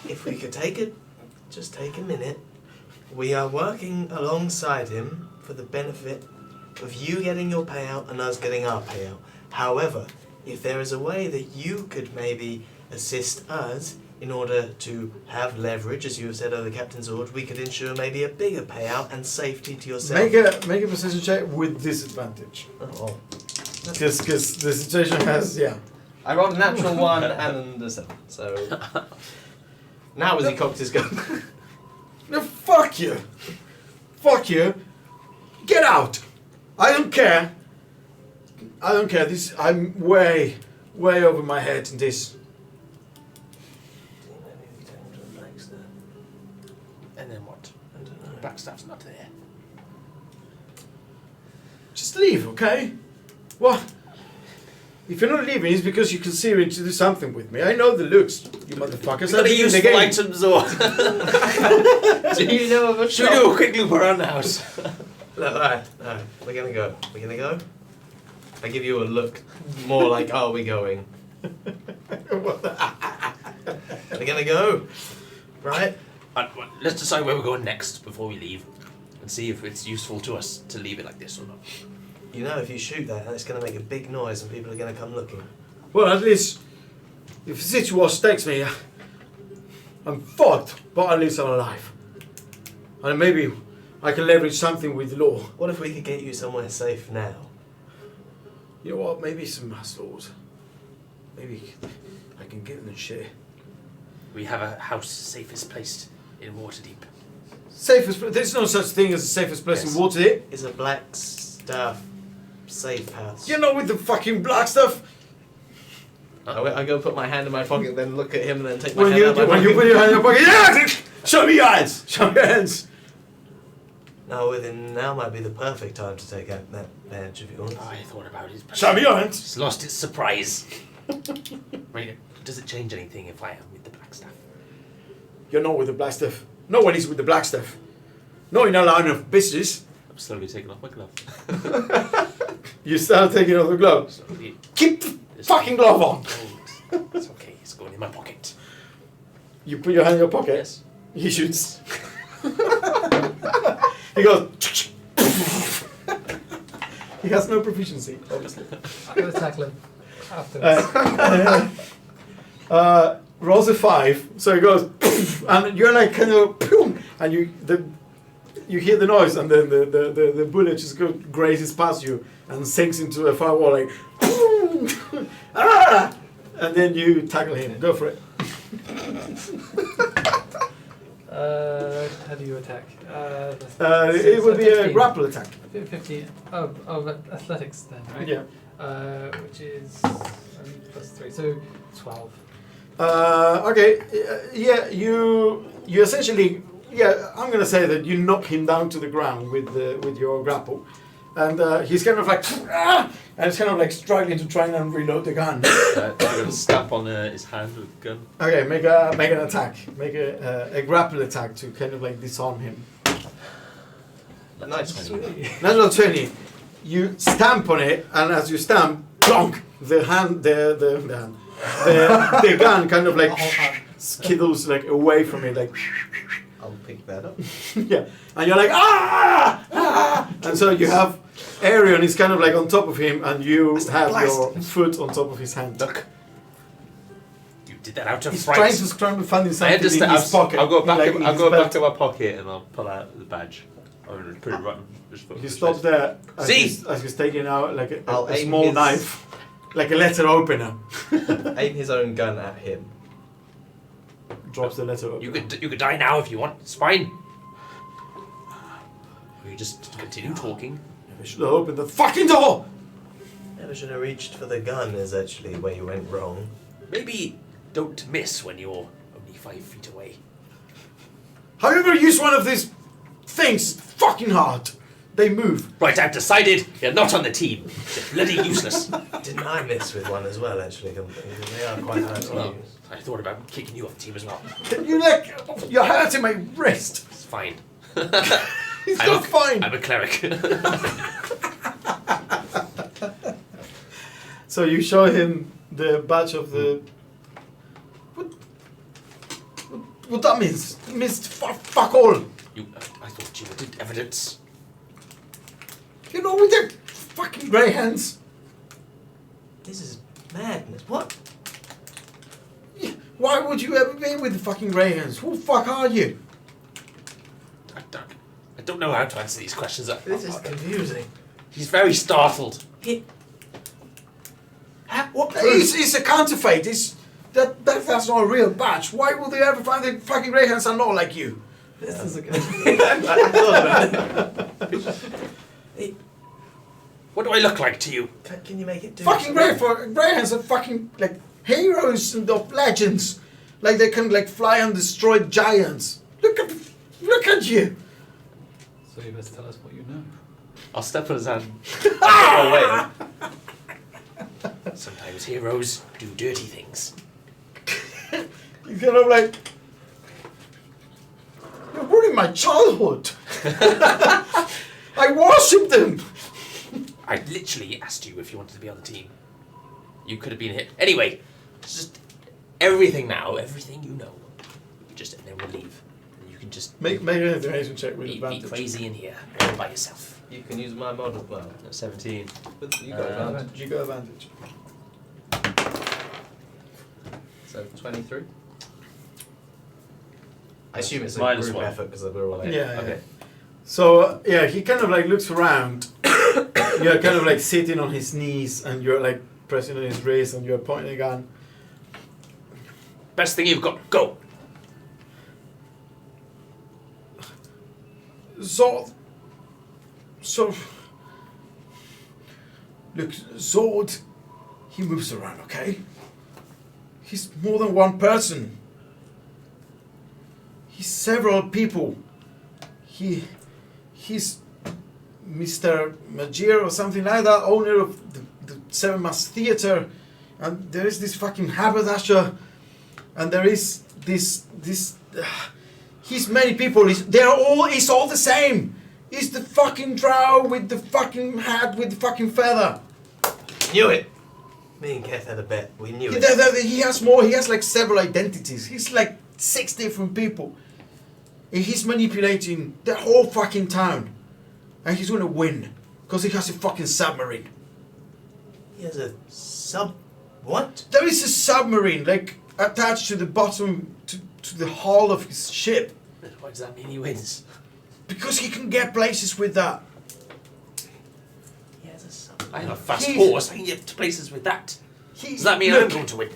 If we could just take a minute. We are working alongside him for the benefit of you getting your payout and us getting our payout. However, if there is a way that you could maybe assist us in order to have leverage, as you have said over Captain Zord, we could ensure maybe a bigger payout and safety to yourself. Make a precision check with disadvantage. Oh, Because the situation has I rolled a natural 1 and a 7, so. Now has he cocked his gun? No, fuck you. Fuck you. Get out. I don't care. I don't care. This I'm way over my head in this. maybe we take him to the lakes there. And then what? I don't know. Blackstaff's not there. Just leave, okay? What? If you're not leaving, it's because you're considering to do something with me. I know the looks, you motherfuckers. Got I've a been in the useful game. item, Zord. Do you know of a Should we do a quick loop around the house? No, alright, we're gonna go. We're gonna go. I give you a look, more like, are we going? We're gonna go, right? Let's decide where we're going next before we leave, and see if it's useful to us to leave it like this or not. You know, if you shoot that, it's gonna make a big noise and people are gonna come looking. Well, at least if the situation takes me, I'm fucked, but at least I'm alive. And maybe I can leverage something with the law. What if we could get you somewhere safe now? You know what? Maybe some mass laws. Maybe I can get them shit. We have a house safest placed in Waterdeep. Safest. There's no such thing as the safest place Yes. in Waterdeep. Is a black staff safe house? You know, with the fucking black stuff. I go put my hand in my pocket, then look at him, and then take my When hand you out of my when you pocket. put your hand in your pocket, yeah! Show me your hands. Show me your hands. Now might be the perfect time to take out that badge if you want. I thought about it. But Show me your hands. it's lost its surprise. Right, does it change anything if I am with the black staff? You're not with the black stuff. No one is with the black stuff. No, in a line of business. I'm slowly taking off my glove. You start taking off the glove. Slowly. Keep the fucking glove on. Oh, it's okay. It's going in my pocket. You put your hand in your pocket. Yes. He shoots. He goes. He has no proficiency, obviously. I'm going to tackle him afterwards. Rolls a 5, so he goes, and you're like kind of, and you hear the noise, and then the bullet just grazes past you and sinks into a firewall, like, ah! And then you tackle him. Go for it. How do you attack? It would be a 15. grapple attack. 15. Oh, athletics then, right? Yeah. Which is +3, so 12. Okay. Yeah. You essentially. Yeah. I'm gonna say that you knock him down to the ground with your grapple, and he's kind of like, ah! And he's kind of like struggling to try and reload the gun. I'm going to stamp on his hand with a gun. Okay. Make an attack. Make a grapple attack to kind of like disarm him. Nice. Natural 20. You stamp on it, and as you stamp, plonk, the gun kind of like skittles like away from it, like I'll pick that up. yeah, and you're like ah, and so you have Arion is kind of like on top of him, and you have your foot on top of his hand. Look. You did that out of He's fright. trying to scramble finding I something in understand. his pocket. I'll go back. like in I'll his go belt. back to my pocket and I'll pull out the badge. I'm going to put it right. He stops there as See? he's taking out like I'll a aim small his- knife, like a letter opener. Aim his own gun at him. Drops the letter opener. You could die now if you want. It's fine. Or you just continue talking. I should have opened the fucking door. Never should have reached for the gun. Is actually where you went wrong. Maybe don't miss when you're only 5 feet away. However, use one of these things. It's fucking hard. They move. Right, I've decided you're not on the team. You're bloody useless. Didn't I miss with one as well? Actually, they are quite hard to Well, use. I thought about kicking you off the team as well. You like you're hurting my wrist. It's fine. It's not fine. I'm a cleric. So you show him the badge of the. What that means? It means fuck all. I thought you wanted evidence. You know, with their fucking grey hands. This is madness. What? Yeah, why would you ever be with the fucking grey hands? Who the fuck are you? I don't know how to answer these questions. This is confusing. He's very startled. What proof? It's a counterfeit. That's not a real badge. Why would they ever find the fucking grey hands are not like you? This is a good. I thought about it. What do I look like to you? Can you make it do Fucking grey hands are fucking like heroes and of legends. Like they can like fly and destroy giants. Look at you. So you best tell us what you know. I'll step on his hand. Oh, wait. Sometimes heroes do dirty things. He's kind of like, you're ruining my childhood. I worshipped them. I literally asked you if you wanted to be on the team. You could have been hit. Anyway, Just everything now, everything you know. Just and then we'll leave. And you can just Make an information check with be advantage. crazy in here all by yourself. You can use my mod as well. 17. But you got advantage. You got advantage. So 23. I assume it's a Minus group one. effort because we're all Yeah. here. yeah. Okay. So he kind of like looks around. You're kind of like sitting on his knees, and you're like pressing on his wrist, and you're pointing a gun. Best thing you've got. Go. Zord. So. Look, Zord. He moves around, okay? He's more than one person. He's several people. He's Mr. Majir or something like that, owner of the Seven Mass Theatre, and there is this fucking haberdasher, and there is this. He's many people. It's all the same. He's the fucking drow with the fucking hat with the fucking feather. Knew it! Me and Keth had a bet. We knew it. He has more. He has like several identities. He's like 6 different people. And he's manipulating the whole fucking town. And he's gonna win. Because he has a fucking submarine. He has a what? There is a submarine, like, attached to the bottom, to the hull of his ship. What does that mean he wins? Because he can get places with that. He has a sub. I have a fast He's- horse. I can get to places with that. Does that mean I'm Look, going to win?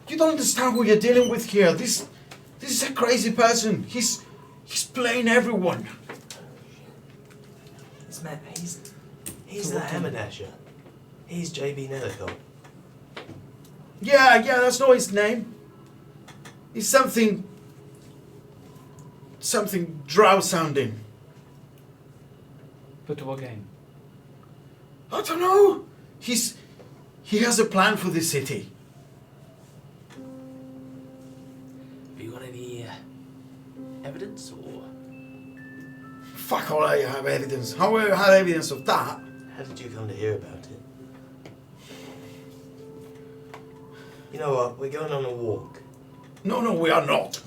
you don't understand who you're dealing with here. This is a crazy person. He's playing everyone. He's the haberdasher. He's JB Nellicott. Yeah, that's not his name. He's something drow sounding. But to what game? I don't know. He has a plan for this city. Have you got any evidence or? Fuck all, I have evidence. How will I have evidence of that? How did you come to hear about it? You know what? We're going on a walk. No, we are not.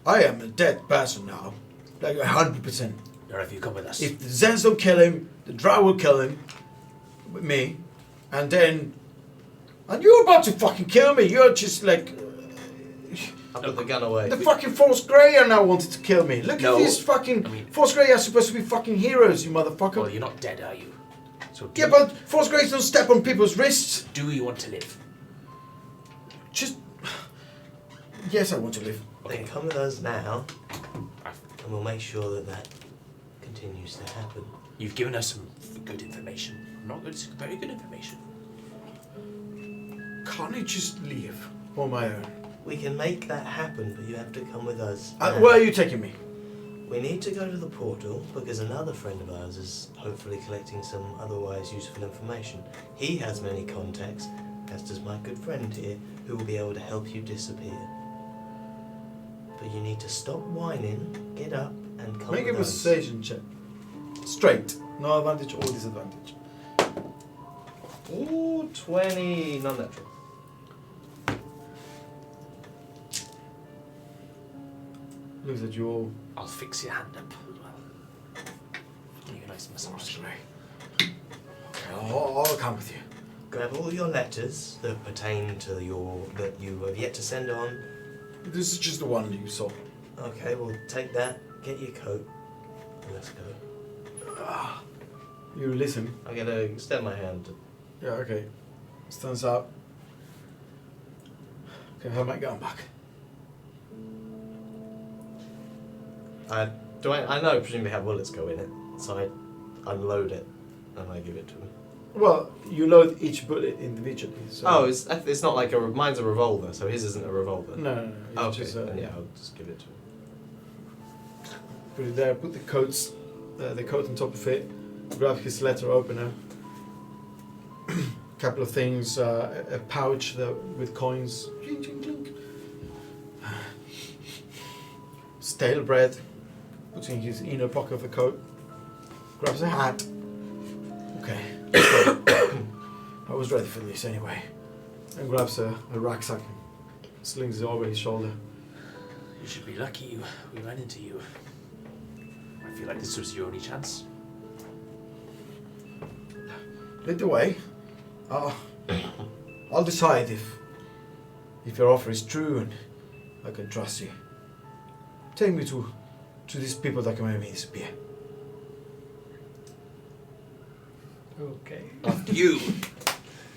I am a dead person now. Like 100%. Or have you come with us? If the Zens don't kill him, the drow will kill him. With me. And then... And you're about to fucking kill me. You're just like... I put the gun away. The fucking Force Grey are now wanted to kill me. Look No, at these fucking... I mean- Force Grey are supposed to be fucking heroes, you motherfucker. Well, you're not dead, are you? So Yeah, but Force Greys don't step on people's wrists. do you want to live? Just... Yes, I want to live. Then come with us now, and we'll make sure that continues to happen. You've given us some good information. Not good, very good information. Can't I just leave on my own? We can make that happen, but you have to come with us. Where are you taking me? We need to go to the portal because another friend of ours is hopefully collecting some otherwise useful information. He has many contacts, as does my good friend here, who will be able to help you disappear. But you need to stop whining, get up, and come Make a with us. persuasion check. Straight. No advantage or disadvantage. Ooh, 20 non-natural. Looks at you all. I'll fix your hand up as well. Give you a nice massage. Okay, I'll come with you. Grab all your letters that pertain to that you have yet to send on. This is just the one you saw. Okay, we'll take that, get your coat, and let's go. You listen. I'm gonna extend my hand. Yeah, okay. Stands up. Okay, have my gun back. I know presumably how bullets go in it, so I unload it and I give it to him. Well, you load each bullet individually. So Oh, it's not like mine's a revolver, so his isn't a revolver. No. It's Okay, just, then yeah, I'll just give it to him. Put it there. Put the coat on top of it. Grab his letter opener. Couple of things. A pouch with coins. Clink, clink, clink. Stale bread. Puts in his inner pocket of the coat. Grabs a hat. Okay. I was ready for this anyway. and grabs a rucksack, slings it over his shoulder. You should be lucky we ran into you. I feel like this was your only chance. Lead the way. I'll decide if your offer is true and I can trust you. Take me to these people that can make me disappear. Okay. After you.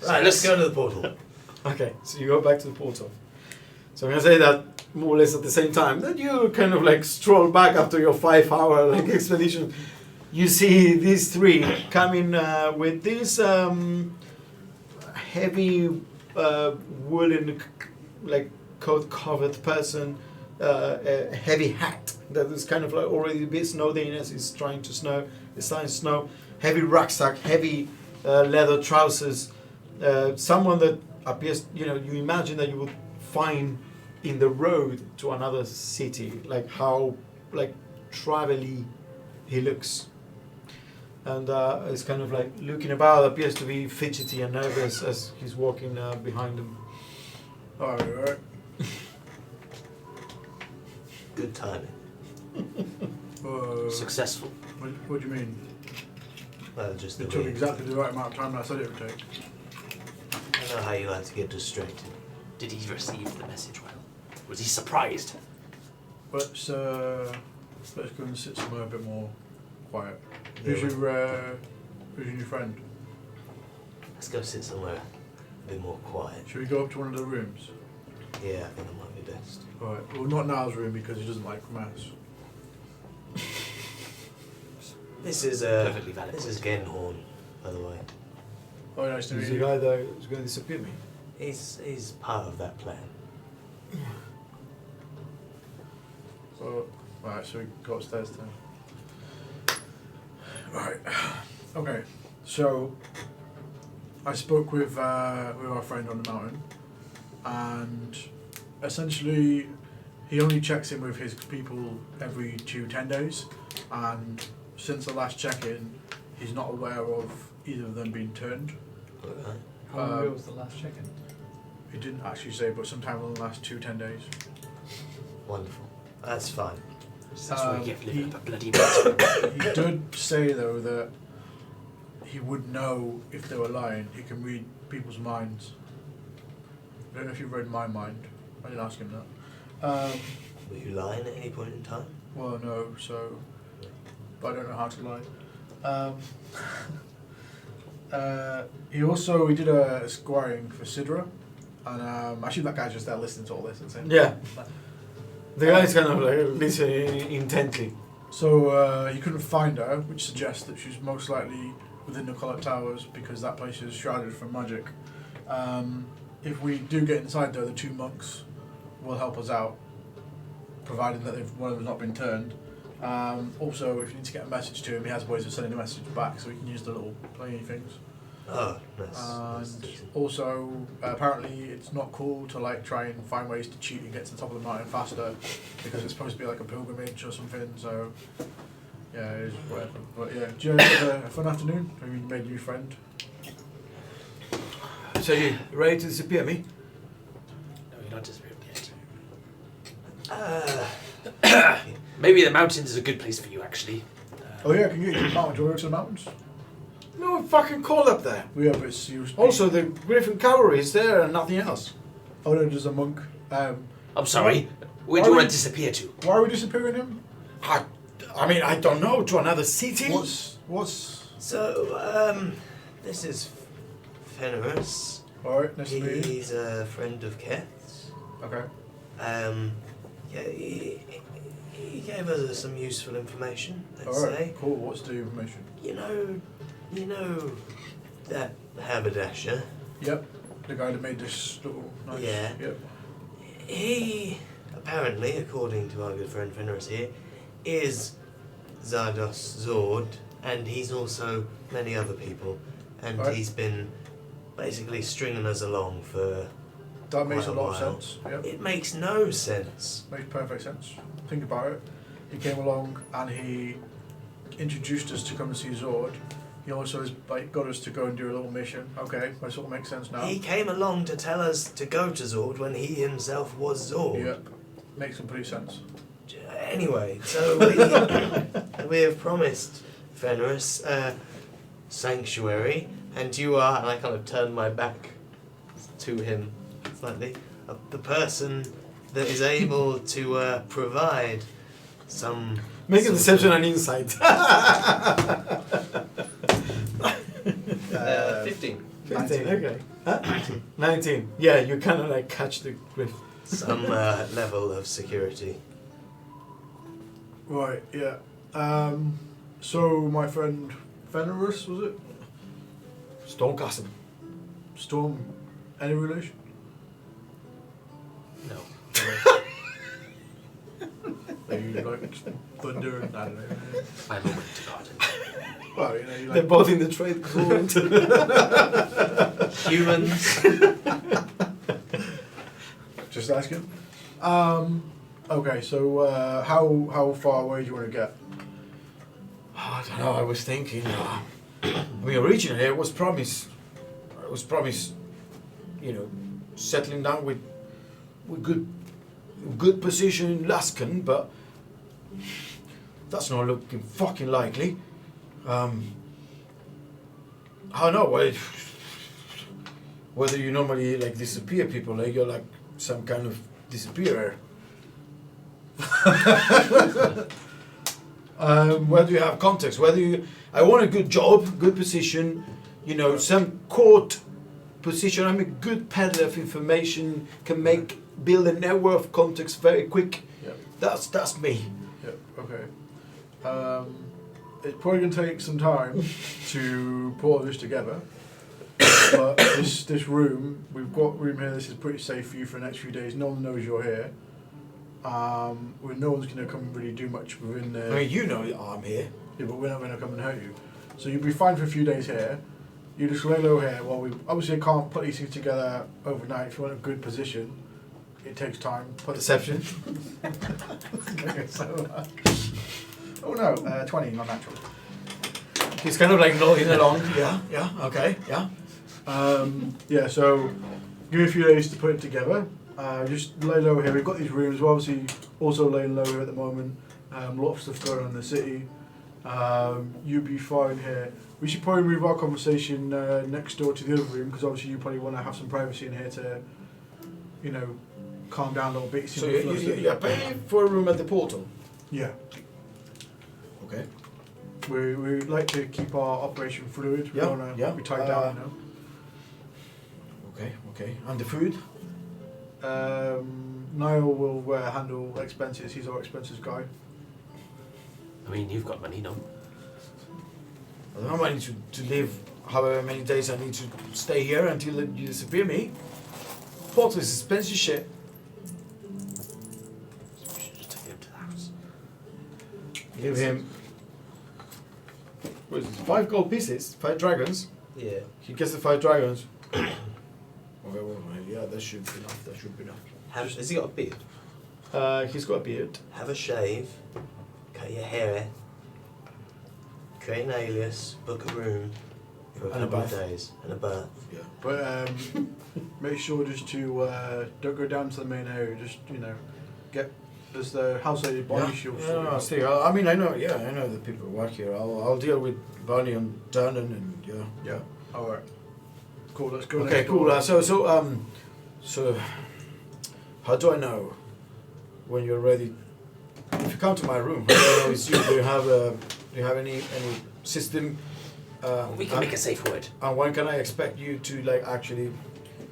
Right, let's go to the portal. Okay, so you go back to the portal. So I'm gonna say that more or less at the same time. Then you kind of like stroll back after your 5-hour like expedition. You see these three coming with this heavy woolen like coat-covered person, a heavy hat that is kind of like already a bit snowed in as it's trying to snow. It's starting to snow. Heavy rucksack, heavy leather trousers. Someone that appears, you imagine that you would find in the road to another city, like how like travel-y he looks. And it's kind of like looking about, appears to be fidgety and nervous as he's walking behind them. Alright. Good timing. Successful. What do you mean? Well, just the It took way. exactly the right amount of time I said it would take. I know how you like to get distracted. Did he receive the message well? Was he surprised? Let's go and sit somewhere a bit more quiet. Yeah, Who's your new friend? Let's go sit somewhere a bit more quiet. Should we go up to one of the rooms? Yeah, I think that might be best. Alright. Well, not Niall's room because he doesn't like maths. This is Perfectly valid. This is Genhorn, by the way. Oh, nice to meet He's the you. guy that is going to disappear me. He's part of that plan. So, right, so we go upstairs then. Right. Okay. So, I spoke with our friend on the mountain, and essentially, he only checks in with his people every 10 days, and since the last check-in, he's not aware of either of them being turned. Alright. How long ago was the last check-in? He didn't actually say, but sometime in the last 10 days. Wonderful. That's fine. That's why you get he- living up a bloody mountain. He did say though that he would know if they were lying. He can read people's minds. I don't know if you've read my mind. I didn't ask him that. Were you lying at any point in time? Well, no. So, but I don't know how to lie. He did a squiring for Sidra, and actually that guy's just there listening to all this and saying. Yeah. The guy's kind of like listening intently. So he couldn't find her, which suggests that she's most likely within the Collect Towers because that place is shrouded from magic. If we do get inside though, the two monks will help us out, provided that one of them's not been turned. Also, if you need to get a message to him, he has ways of sending a message back, so we can use the little playing things. Oh, nice. And also, apparently, it's not cool to like try and find ways to cheat and get to the top of the mountain faster because it's supposed to be like a pilgrimage or something. So, yeah, it's whatever. But yeah, do you have a fun afternoon? Have you made a new friend? So you ready to disappear me? No, you're not disappearing yet. Uh, Maybe the mountains is a good place for you, actually. Oh yeah, I can get you to the mountains. Do you want to go to the mountains? No, fucking cold up there. Well, yeah, but it's you. Also, the Griffin Cavalry is there and nothing else. Oh no, there's a monk. I'm sorry. Where Why do you would- want to disappear to? Why are we disappearing him? I mean, I don't know, to another city? What's? so, this is Fenris. All right, nice to meet you. He's a friend of Keth's. Okay. Yeah, he gave us some useful information, let's All right. say. Cool. What's the information? You know that haberdasher? Yep. The guy that made this little nice. Yeah. Yep. He, apparently, according to our good friend Fenris here, is Zardos Zord, and he's also many other people. And Right. he's been basically stringing us along for... That makes a Quite a lot of while. sense. Yep. It makes no sense. Makes perfect sense. Think about it. He came along and he introduced us to come and see Zord, He also has like got us to go and do a little mission. Okay, that sort of makes sense now. He came along to tell us to go to Zord when he himself was Zord. Yeah, makes complete sense. Anyway, so we have promised Fenris sanctuary, and you are, and I kind of turn my back to him slightly, the person that is able to provide some... Make a sort deception of- and insight. 15. 15, okay. 19. Yeah, you kind of like catch the grip. some level of security. Right, yeah. So my friend Fenris, was it? Stormcastle. Storm, any relation? No. Are you like thunder and I don't know. I'm a winter garden. Well, you know, you They're like both in the trade court. Humans. just asking. Okay, so how far away do you want to get? I don't know. I was thinking. I mean, originally it was promised. You know, settling down with good position in Laskin, but that's not looking fucking likely. I don't know whether you normally like disappear people, like you're like some kind of disappearer. Whether you have context, I want a good job, good position, you know, some court position. I'm a good peddler of information, can build a network of contacts very quick. Yeah. That's me. Yeah. Okay. It's probably gonna take some time to put all this together. But this room, we've got room here. This is pretty safe for you for the next few days. No one knows you're here. No one's gonna come and really do much within the. I mean, you know I'm here. Yeah, but we're not gonna come and hurt you. So you'll be fine for a few days here. You just lay low here while we obviously can't put these things together overnight. If you want a good position, it takes time. Put Deception. Okay, so, oh no, 20 not natural. He's kind of like nodding along. Yeah. Okay. Yeah. Yeah, so give me a few days to put it together. Just lay low here. We've got these rooms. We're obviously also laying low here at the moment. A lot of stuff going on in the city. You'll be fine here. We should probably move our conversation next door to the other room because obviously you probably want to have some privacy in here to, you know, calm down a little bit. So you're paying for a room at the portal. Yeah. Okay. We like to keep our operation fluid. We Yeah, don't want to yeah. be tied down, you know. Okay. And the food? Niall will handle expenses. He's our expenses guy. I mean, you've got money, no? I don't know. I need to live however many days I need to stay here until you disappear me. Portal is expensive shit. We should just take him to the house. Give him. What is it? 5 gold pieces, 5 dragons. Yeah. He gets the 5 dragons. Okay, well, yeah, that should be enough. Has he got a beard? He's got a beard. Have a shave. Cut your hair. Create an alias. Book a room for a And a couple of bath. days and a bath. Yeah. But make sure just to don't go down to the main area. Just get there's the house lady Bonnie. She'll sort it out. Still, I mean, I know the people who work here. I'll deal with Bonnie and Durnan and yeah. Yeah. All right. Cool. Let's go. Okay, next cool. door. So, how do I know when you're ready? If you come to my room, how do I know it's you? Do you have any system? We can make a safe word. And when can I expect you to like actually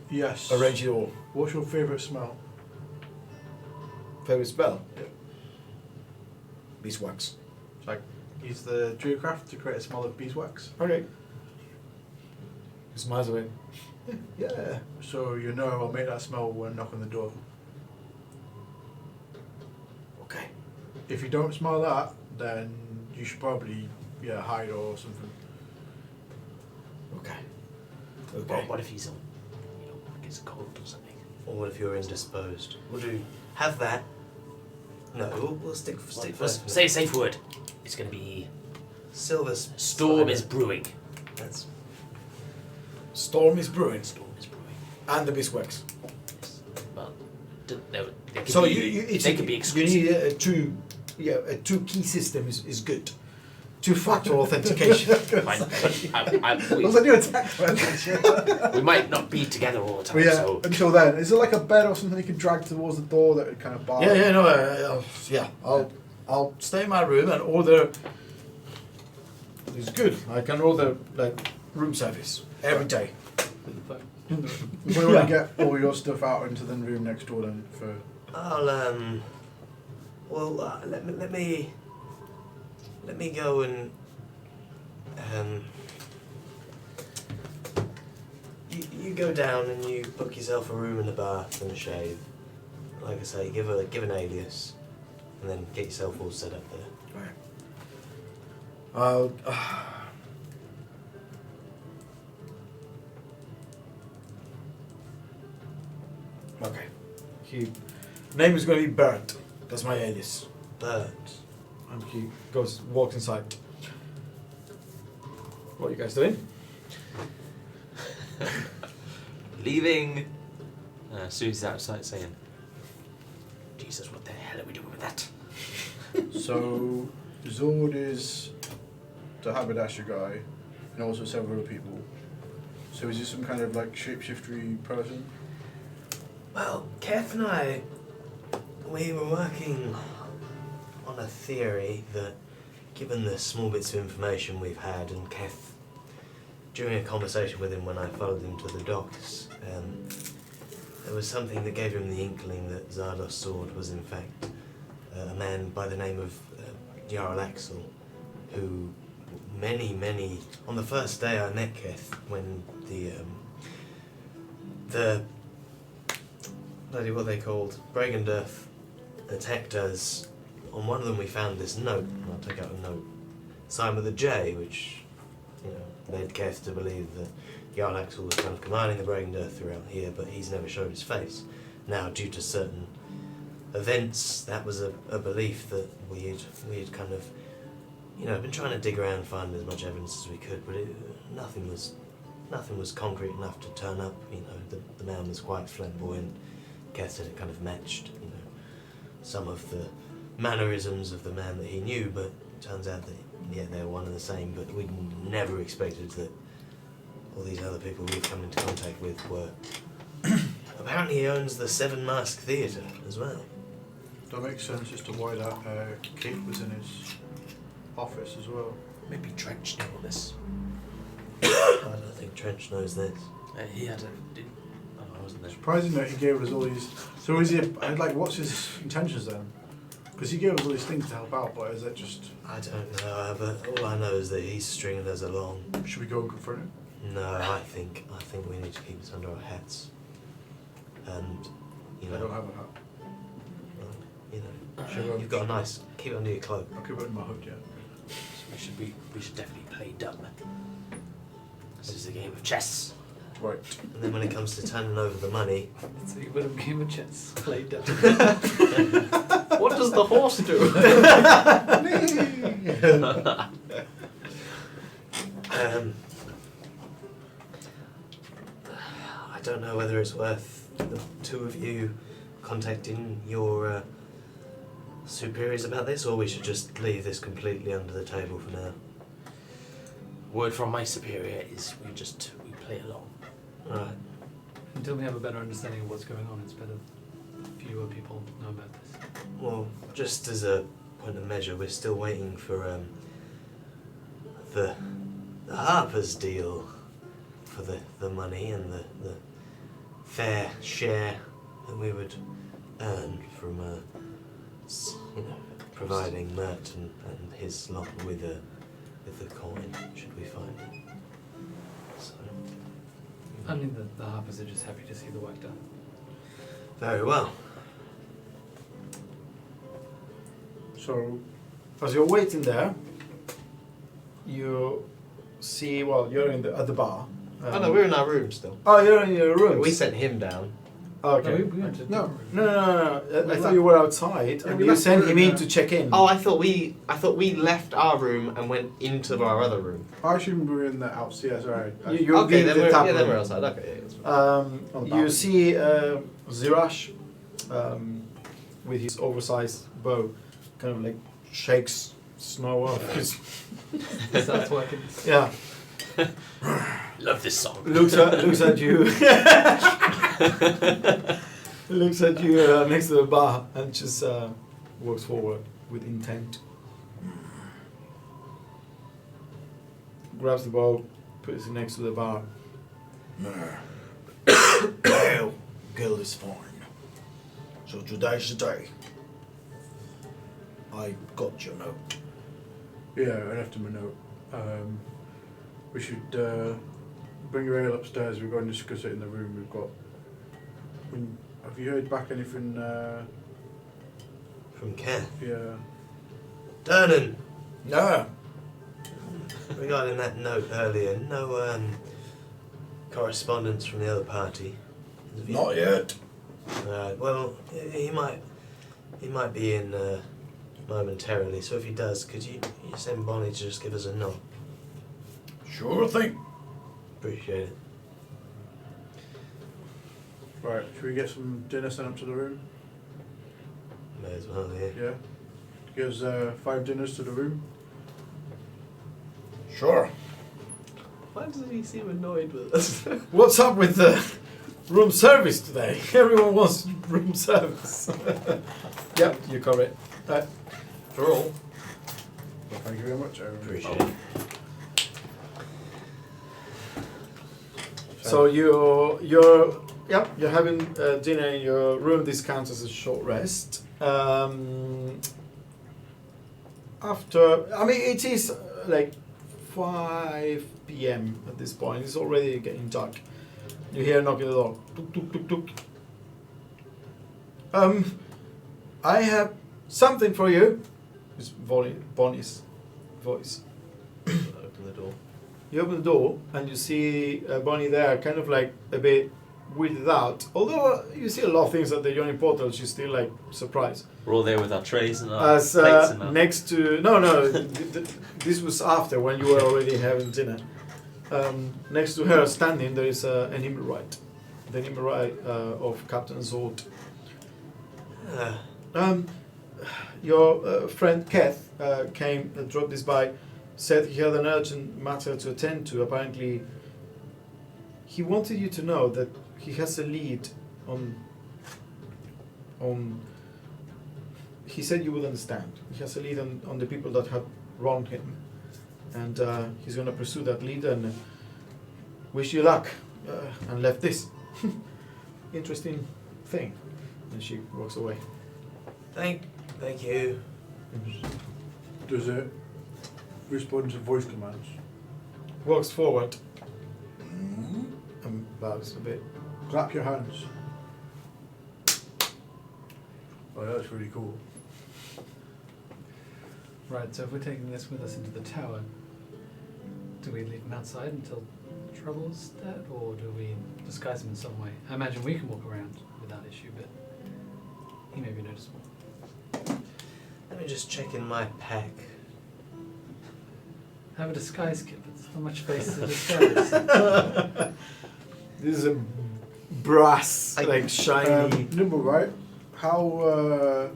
Yes. arrange it all? What's your favourite smell? Favorite spell? Yeah. Beeswax. Use the Druidcraft to create a smell of beeswax. Okay. He smiles away. Yeah. So you know I'll make that smell when I knock on the door. Okay. If you don't smell that, then you should probably hide or something. Okay. What if he's gets a cold or something? Or what if you're indisposed? We'll do. Have that. No, we'll stick first. Say a safe word. It's going to be Silver's storm cider. is brewing. That's Storm is brewing, Storm is brewing. and the beeswax. Well, they could So be, it's they could be you exclusive. need a two key system is good. Two-factor authentication. Fine, but What's a new attack? we might not be together all the time, But yeah, so until then, is there like a bed or something you can drag towards the door that would kind of bar? Yeah, no, yeah. I'll stay in my room and order. It's good. I can order like room service every day. With the phone. We want Yeah. to get all your stuff out into the room next door then for. I'll let me go and you go down and you book yourself a room and a bath and a shave. Like I say, give an alias, and then get yourself all set up there. Right. I'll. Okay. Name is going to be Bert. That's my alias. But And he walks inside. What are you guys doing? leaving. Susie's outside saying, "Jesus, what the hell are we doing with that?" So, Zord is the haberdasher guy, and also several other people. So is he some kind of like shapeshiftery person? well, Keth and I, we were working on a theory that, given the small bits of information we've had, and Keth, during a conversation with him when I followed him to the docks, there was something that gave him the inkling that Zardos Sword was in fact a man by the name of Jarl Axel, who on the first day I met Keth, when the bloody what they called Bragandurth attacked us. On one of them we found this note, and I'll take out a note signed with a J, which led Keth to believe that Jarl Axel was kind of commanding the Bragandurth throughout here, but he's never showed his face. Now, due to certain events, that was a belief that we had kind of been trying to dig around and find as much evidence as we could, but nothing was concrete enough to turn up. The man was quite flamboyant. Keth said it kind of matched some of the mannerisms of the man that he knew, but it turns out that they were one and the same, but we never expected that all these other people we've come into contact with were apparently he owns the Seven Mask Theatre as well. That makes sense as to why that cape was in his office as well. Maybe Trench knew all this. I don't think Trench knows this. He had a. I wasn't there. Surprising that he gave us all these. So is he? What's his intentions then? Because he gave us all these things to help out, but is it just? I don't know, but all I know is that he's stringing us along. Should we go and confront him? No, I think we need to keep this under our hats. And I don't have a hat. well, you've got a nice keep it under your cloak. I'll keep it in my hood, yeah. So we should definitely play dumb. This is a game of chess. Right. And then when it comes to turning over the money, It's a bit of a game of chess played down. What does the horse do? I don't know whether it's worth the two of you contacting your superiors about this, or we should just leave this completely under the table for now. Word from my superior is we play along. Right. Until we have a better understanding of what's going on, it's better fewer people know about this. Well, just as a point of measure, we're still waiting for the Harper's deal for the money and the fair share that we would earn from providing Mert and his lot with the coin, should we find it. So, I mean, the Harpers are just happy to see the work done. very well. So, as you're waiting there, you see. Well, you're at the bar. Oh no, we're in our room still. Oh, you're in your room. We sent him down. Oh, okay. No, we went to No. No. I We thought you were outside, Yeah, and we you left sent the him room, in to check in. Oh, I thought we left our room and went into our other room. I assumed we were in the house. Yeah, sorry. You're Okay, in then the we're, tap yeah, then room. we're outside. Okay, yeah, it's fine. On the You balcony. see Zirash with his oversized bow, kind of like shakes snow off his. Starts working. Yeah, Love this song. looks at you. Looks at you next to the bar and just walks forward with intent. Grabs the bow, puts it next to the bar. Well, girl is fine. So today's the day. I got your note. Yeah, I left him a note. We should bring your ale upstairs. We're going to discuss it in the room we've got. Have you heard back anything? From Ken. Yeah. Dernan, No, regarding that note earlier, no correspondence from the other party. Have you- not yet. Right. Well, he might be in momentarily. So if he does, could you send Bonnie to just give us a nod? Sure thing. Appreciate it. Right. Should we get some dinner sent up to the room? May as well, yeah. Yeah. Gives 5 dinners to the room. Sure. Why doesn't he seem annoyed with us? What's up with the room service today? Everyone wants room service. Yep, you cover it. For all. Well, thank you very much. Appreciate it. So you're having dinner in your room. This counts as a short rest. It is like 5 p.m. at this point. It's already getting dark. You hear a knock at the door. Tuk, tuk, tuk, tuk. I have something for you. It's Bonnie's voice. Open the door. You open the door and you see Bonnie there, kind of like a bit weirded out. Although you see a lot of things at the Yoni portal, she's still like surprised. We're all there with our trays and our As plates and our... next to this was after when you were already having dinner. Next to her, standing, there is an Immerite, the Immerite of Captain Zord. Your friend Keth came and dropped this by. Said he had an urgent matter to attend to. Apparently, he wanted you to know that he has a lead on. He said you would understand. He has a lead on the people that have wronged him, and he's going to pursue that lead and wish you luck. And left this interesting thing, and she walks away. Thank you. Does it respond to voice commands? Walks forward and bows a bit. Clap your hands. Oh, that's really cool. Right, so if we're taking this with us into the tower, do we leave him outside until trouble's dead, or do we disguise him in some way? I imagine we can walk around without issue, but he may be noticeable. Let me just check in my pack. Have a disguise kit, but there's not much space to disguise. This is a brass, like shiny. Nimble, right? How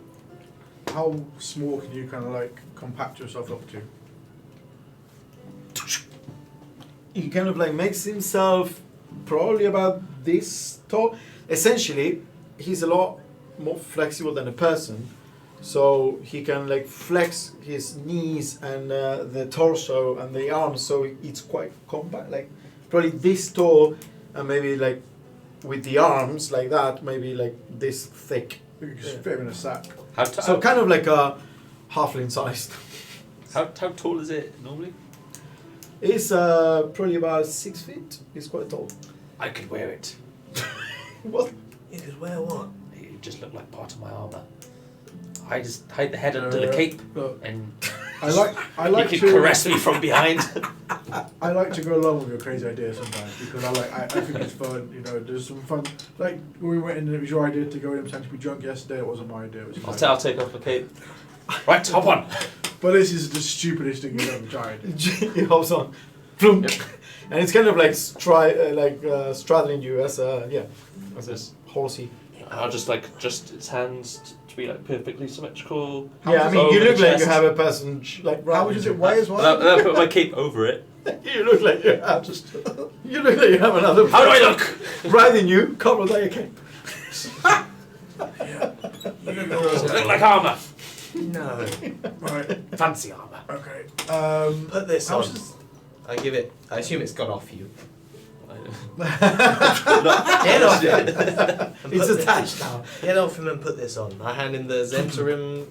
small can you kind of like compact yourself up to? He kind of like makes himself probably about this tall. Essentially, he's a lot more flexible than a person, so he can like flex his knees and the torso and the arms, so it's quite compact. Like probably this tall, and maybe like with the arms like that, maybe like this thick. You can just fit him in a sack. So kind of like a halfling sized. How tall is it normally? It's probably about 6 feet. He's quite tall. I could wear it. What? You could wear what? It would just look like part of my armour. I just hide the head under the cape, and I like you could to caress me from behind. I like to go along with your crazy ideas sometimes because I think it's fun. You know, there's some fun. Like when we went in, and it was your idea to go in and pretend to be drunk yesterday. It wasn't my idea. It was fine. I'll take off my cape. Right, hop on. But this is the stupidest thing you've ever tried. He hops on, Vroom. And it's kind of like straddling you as a This. horsey. I'll just its hands to be like perfectly symmetrical. Yeah, I mean, Over you the look like you chest. have a person like. How much does it weigh as And well? I'll put my cape over it. You look like you have You look like you have another. How do I look? Riding you, covered by a cape. I look like armour. No. Right. Fancy armour. Okay. Put this how on. much is- I give it. I assume it's got off you. Get off it. It's attached now. Get off him and put this on. I hand him the Zentarim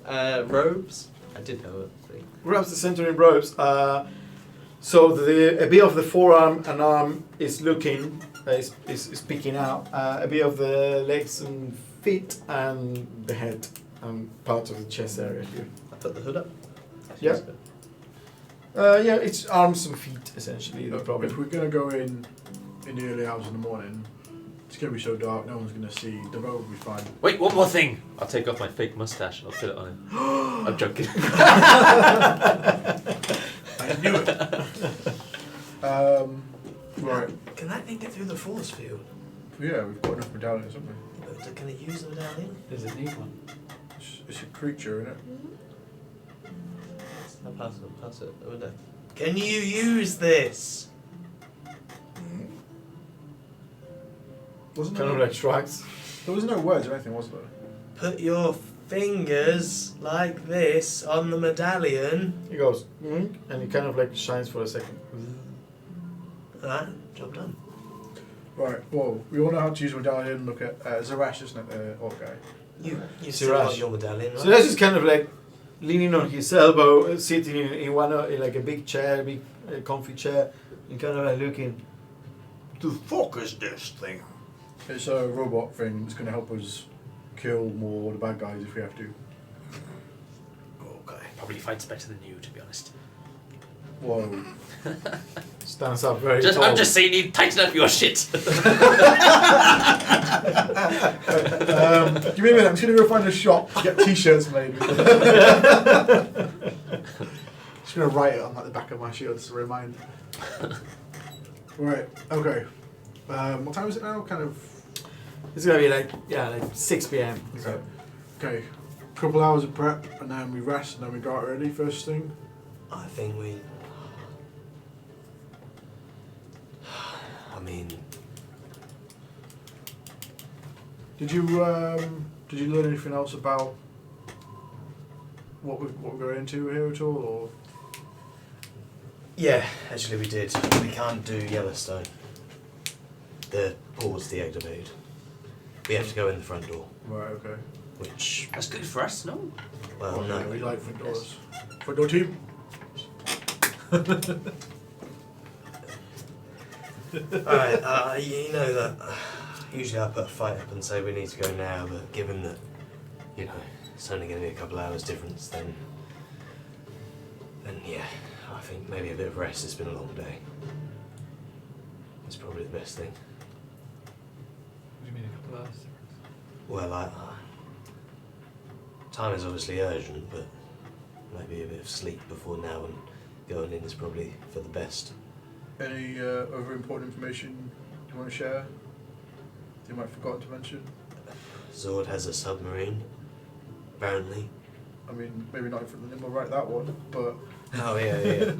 robes. I did have a thing. Grabs the centering robes. So a bit of the forearm and arm is looking, is peeking out. A bit of the legs and feet and the head and part of the chest area here. I put the hood up. Yeah. Yeah, it's arms and feet essentially. The If problem. we're gonna go in the early hours in the morning, it's gonna be so dark. No one's gonna see. The road will be fine. Wait, one more thing. I'll take off my fake mustache and I'll put it on him. I'm joking. I knew it. Right. Can that thing get through the force field? Yeah, we've got enough medallions, haven't we? But can it use the medallion? Does it need one? It's a creature, isn't it? I'll pass it. Pass it. Oh, no. Can you use this? Wasn't Kind there, of like shrugs. there was no words or anything, was there? Put your fingers like this on the medallion. He goes, and he kind of like shines for a second. Alright, job done. Right. Well, we all know how to use a medallion. Look at Zarash, isn't it, the orc guy? You Siraj. still got your medallion, right? So that's just kind of like leaning on his elbow, sitting in like a big chair, big comfy chair, and kind of like looking. The fuck is this thing? It's a robot thing that's going to help us kill more of the bad guys if we have to. Okay. Probably fights better than you, to be honest. Whoa. Stands up very I'm tall. just saying, you tighten up your shit. Give me a minute, I'm just going to go find a shop to get t-shirts made. Just going to write it on like the back of my shield as a reminder. Right, okay. What time is it now? Kind of... It's gonna be like 6 p.m. Okay. Okay. Couple hours of prep, and then we rest, and then we go out early first thing. I think we... I mean... Did you learn anything else about what we're going into here at all, or? Yeah, actually we did. We can't do Yellowstone. The port's deactivated. We have to go in the front door, Right, okay. which... That's good for us, no? Well, no. We like front doors. Front door team. Alright, you know that usually I put a fight up and say we need to go now, but given that, you know, it's only going to be a couple hours difference, then yeah, I think maybe a bit of rest. It's been a long day. It's probably the best thing. What do you mean a couple hours difference? Well, time is obviously urgent, but maybe a bit of sleep before now and going in is probably for the best. Any other important information you want to share? You might have forgotten to mention. Zord has a submarine, apparently. I mean, maybe not in front of the Nimble right that one, but Oh yeah.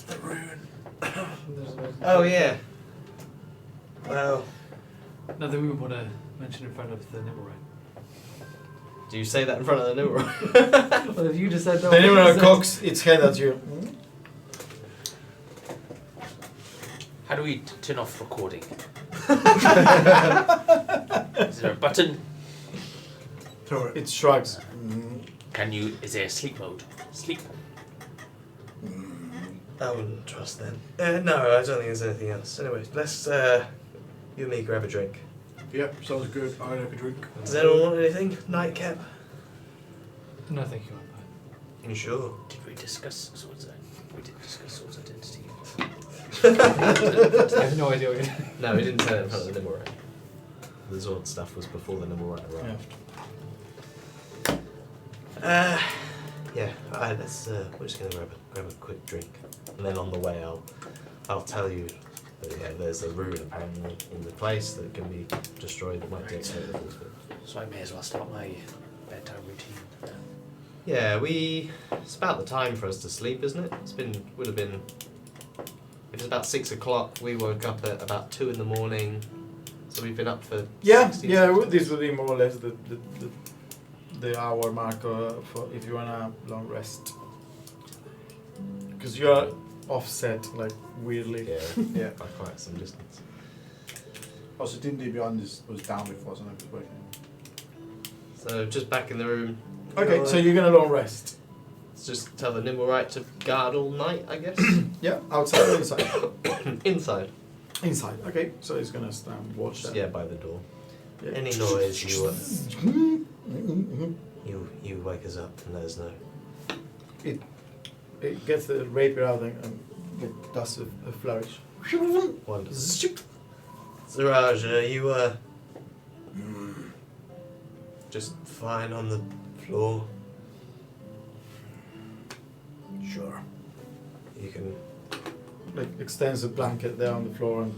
the rune. Oh yeah. Well, Nothing we would want to mention in front of the Nimblewright. do you say that in front of the Nimble? Well, if you just said no. The Nimrod cocks its head at you. How do we turn off recording? Is there a button? Throw it. It shrugs. Is there a sleep mode? Sleep. I wouldn't trust them. No, I don't think there's anything else. Anyway, let's you and me grab a drink. Yep, sounds good. I like a drink. Does anyone want anything? Nightcap? No, thank you. You sure? Did we discuss Sword's We did discuss Sword's identity. I have no idea what you're No, we didn't say that in front of the Nimble Rat. The Zord stuff was before the Nimble Rat Yeah. arrived. Yeah. Alright, let's. We're just gonna grab a quick drink, and then on the way I'll tell you that there's a rune apparently in the place that can be destroyed that might deactivate the force field. So I may as well start my bedtime routine. Yeah, it's about the time for us to sleep, isn't it? Would have been. It was about 6 o'clock. We woke up at about 2 in the morning, so we've been up for. Yeah, 16 yeah. hours. This would be more or less the hour mark for if you want a long rest. Because you are offset like weirdly. Yeah, Yeah. by quite some distance. Also, D&D Beyond was down before, so I was working. So just back in the room. Okay, so you're gonna long rest. Let's just tell the Nimble Right to guard all night, I guess. Yeah, outside or inside? Inside. Inside. Okay, so he's gonna stand watch Just, that. yeah, by the door. Yeah. Any noise you wake us up and let us know. It gets the rapier out and it does a flourish. Wonderful. Zip. Siraj, are you just fine on the floor? Sure. You can. Like extends a blanket there on the floor and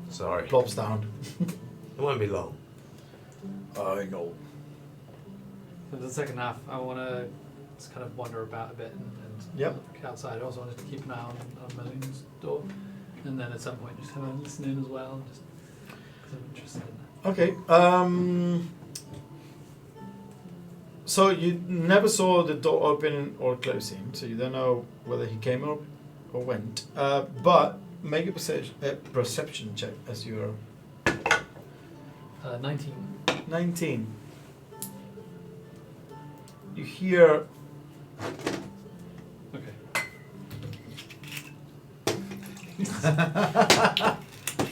Sorry. plops down. It won't be long. I know. For the second half, I want to just kind of wander about a bit and Yep. look outside. I also wanted to keep an eye on Maloon's door, and then at some point just have a listen in as well, just because I'm interested in that. Okay. So you never saw the door opening or closing, so you don't know whether he came up or went. But make a perception check as you're 19. 19. You hear Okay.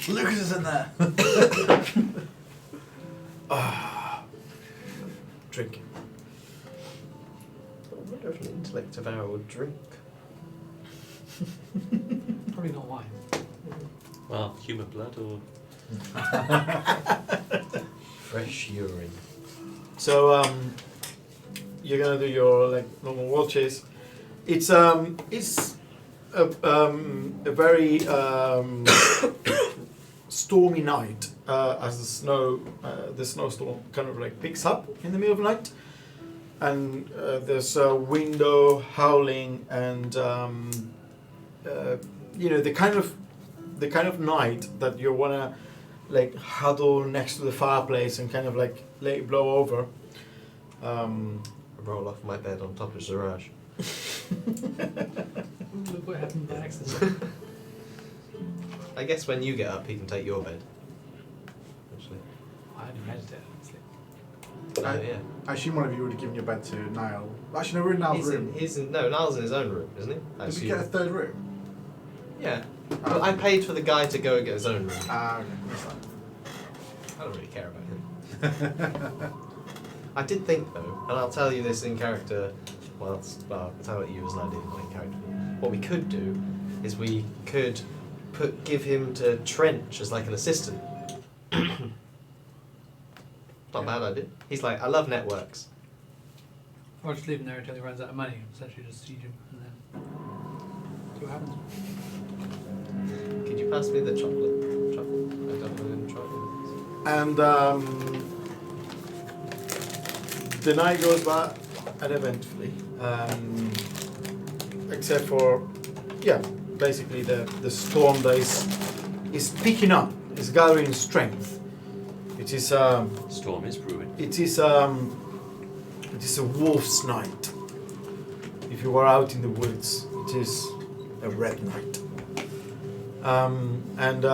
Lucas is in there. drinking. I wonder if an intellect devourer would drink. Probably not wine. Well, human blood or Fresh urine. So you're gonna do your like normal watches. It's a very stormy night as the snowstorm kind of like picks up in the middle of the night, and there's a window howling and the kind of night that you wanna like huddle next to the fireplace and kind of like let it blow over. Roll off my bed on top of Siraj. Look what happened by accident. I guess when you get up, he can take your bed. Actually. I only meditate, honestly. Oh, yeah. I assume one of you would have given your bed to Niall. Actually, no, we're in Niall's room. No, Niall's in his own room, isn't he? I Did we assume. get a third room? Yeah. But I paid for the guy to go and get his own room. Ah, okay. That's fine. I don't really care about him. I did think though, and I'll tell you this in character. Well, I'll tell it you as an idea, not in character. What we could do is we could give him to Trench as like an assistant. Not a bad idea. He's like, I love networks. Or just leave him there until he runs out of money. Essentially just siege him and then see what happens. Could you pass me the chocolate? Truffle? I don't know any truffle. And the night goes by uneventfully, except for, basically the storm that is picking up, is gathering strength. It is storm is brewing. it is a wolf's night. If you are out in the woods, it is a red night. And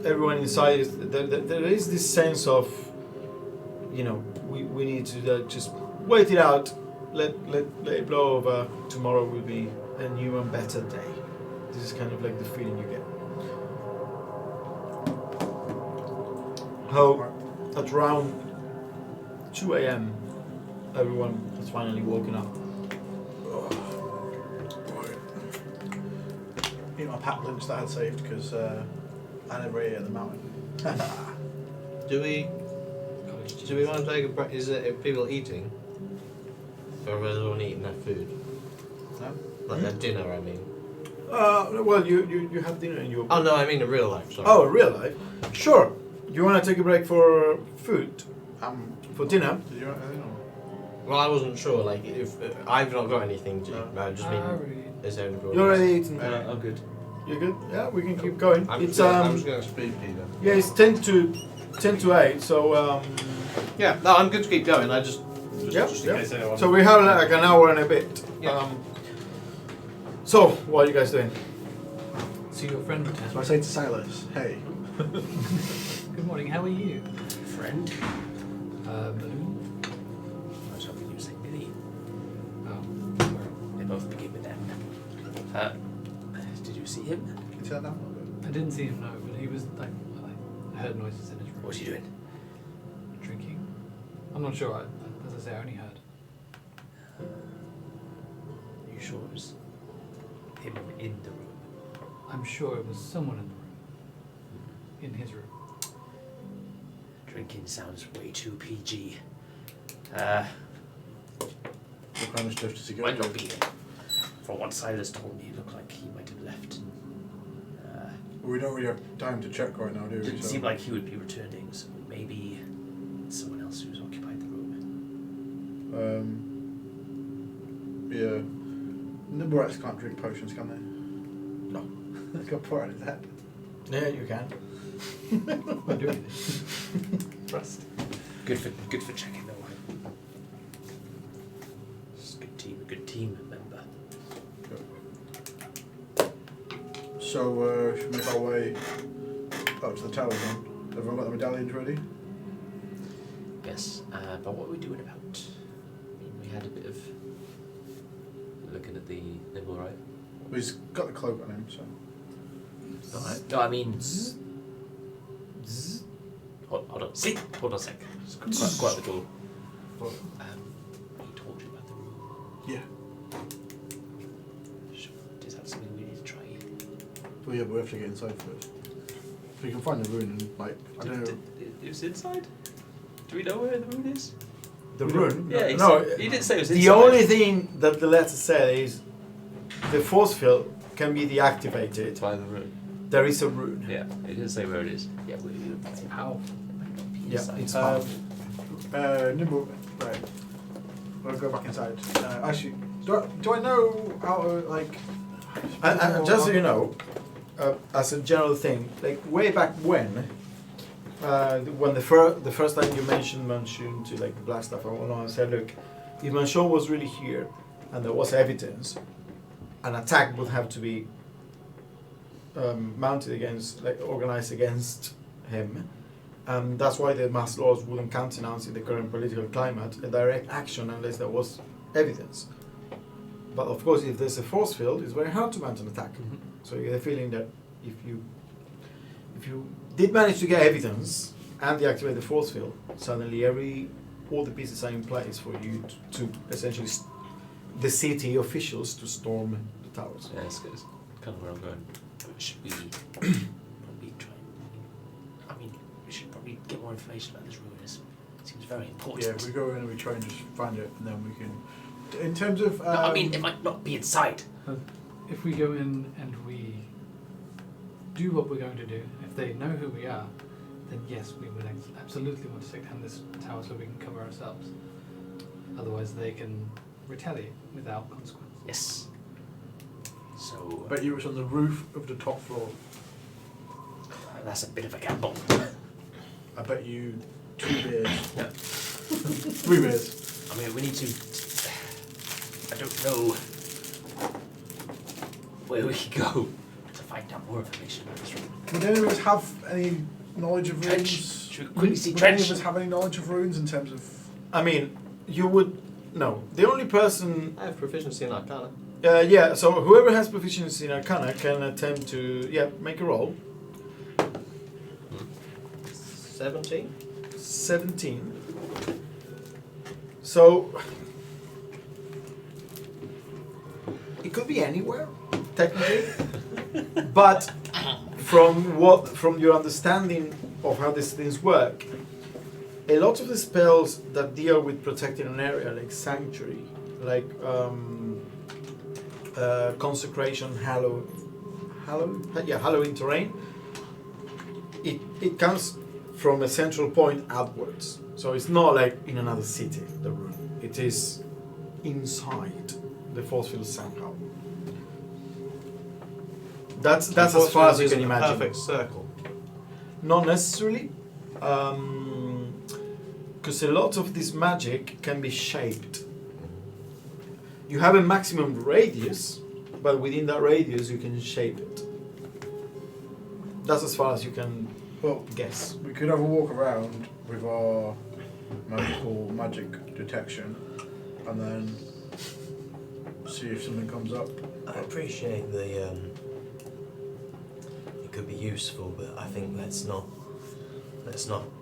everyone inside there is this sense of, we need to just wait it out, let it blow over. Tomorrow will be a new and better day. This is kind of like the feeling you get. How at around 2 a.m. everyone has finally woken up. Eat my packed lunch that I had saved because I never ate it at the mountain. Do we want to take a break? Is it people eating? Or are everyone eating their food? No? Like their dinner, I mean. Well, you have dinner in your. Oh no, I mean in real life. Sorry. Oh, real life? Sure. You want to take a break for food? For dinner? Did you want anything? Or? Well, I wasn't sure. Like, if I've not got anything to. No. I just I mean. already. Is there You already eaten. I'm good. You're good? Yeah, we can keep going. I'm It's just going to speed Peter. yeah, it's 10 to 8. So Yeah, no, I'm good to keep going. Just Yep, in yep. case anyone. so we have like an hour and a bit. Yeah. So what are you guys doing? So your friend returned. So I say to Silas, hey, Good morning, how are you? Friend? Balloon? I was hoping you would say Billy. Oh, They both begin with M. Did you see him? can you turn that down a little bit? I didn't see him, no, but he was like I heard noises in his room. What's he doing? Drinking? I'm not sure, as I say, I only heard. You sure it was him in the room? I'm sure it was someone in the room. In his room. Drinking sounds way too PG. What kind of stuff does he go Might to? not be him. From what Silas told me, it looked like he might have left. We don't really have time to check right now, do we? Didn't So- seem like he would be returning, so maybe someone else who's occupied the room. Yeah. Nimburettes can't drink potions, can they? No. Let's go pour it in his head. Yeah, you can. Not doing anything. Trust. Good for checking though. It's a good team member. So, should we make our way up to the tower then? Everyone got the medallions ready? Yes, but what are we doing about? I mean, we had a bit of looking at the nibble, right? Well, he's got the cloak on him, so. No, I mean. Hold on. See? Hold on a sec. Just go out the door. He told you about the room. Yeah. Sure. Is that something we need to try? Well, yeah, but we have to get inside first. If we can find the rune and, like, I don't know. It's inside? Do we know where the rune is? The rune? Yeah, he No. said- he didn't say it was inside. The only thing that the letter said is the force field can be deactivated. By the rune. There is a rune. Yeah, it didn't say where it is. Yeah, It's powerful. Yeah, inside. it's powerful. Nimble, right. We'll go back inside. Actually, do I know how to, like. And just so you know, as a general thing, like way back when the first time you mentioned Manchun to like the black stuff, I said, look, if Manchun was really here and there was evidence, an attack would have to be mounted against, like organized against him. That's why the mass laws wouldn't countenance in the current political climate a direct action unless there was evidence. But of course, if there's a force field, it's very hard to mount an attack. Mm-hmm. So you get a feeling that if you did manage to get evidence and deactivate the force field, suddenly all the pieces are in place for you to essentially the city officials to storm the towers. Yeah, it's kind of where I'm going. Should we probably try? I mean, we should probably get more information about this ruin. It seems very important. Yeah, we go in and we try and just find it, and then we can. In terms of. No, I mean, it might not be inside. If we go in and we do what we're going to do, if they know who we are, then yes, we would absolutely want to take down this tower so we can cover ourselves. Otherwise, they can retaliate without consequence. Yes. So I bet you it's on the roof of the top floor. that's a bit of a gamble. I bet you 2 beers. No. 3 beers. I mean, we need to. I don't know where we can go to find out more information about this room. Would any of us have any knowledge of Trench. runes? Should we quickly see Would any Trench? of us have any knowledge of runes in terms of? I mean, you would no. The only person, I have proficiency in Arcana. yeah. So whoever has proficiency in Arcana can attempt to make a roll. 17. 17. So it could be anywhere, technically, but from your understanding of how these things work, a lot of the spells that deal with protecting an area, like sanctuary, like consecration, hallowing terrain, it comes from a central point upwards. So it's not like in another city, the room. It is inside the force field somehow. That's as far as you can imagine. Perfect circle. Not necessarily, because a lot of this magic can be shaped. You have a maximum radius, but within that radius you can shape it. That's as far as you can guess. We could have a walk around with our magic detection, and then see if something comes up. I appreciate the. It could be useful, but I think let's not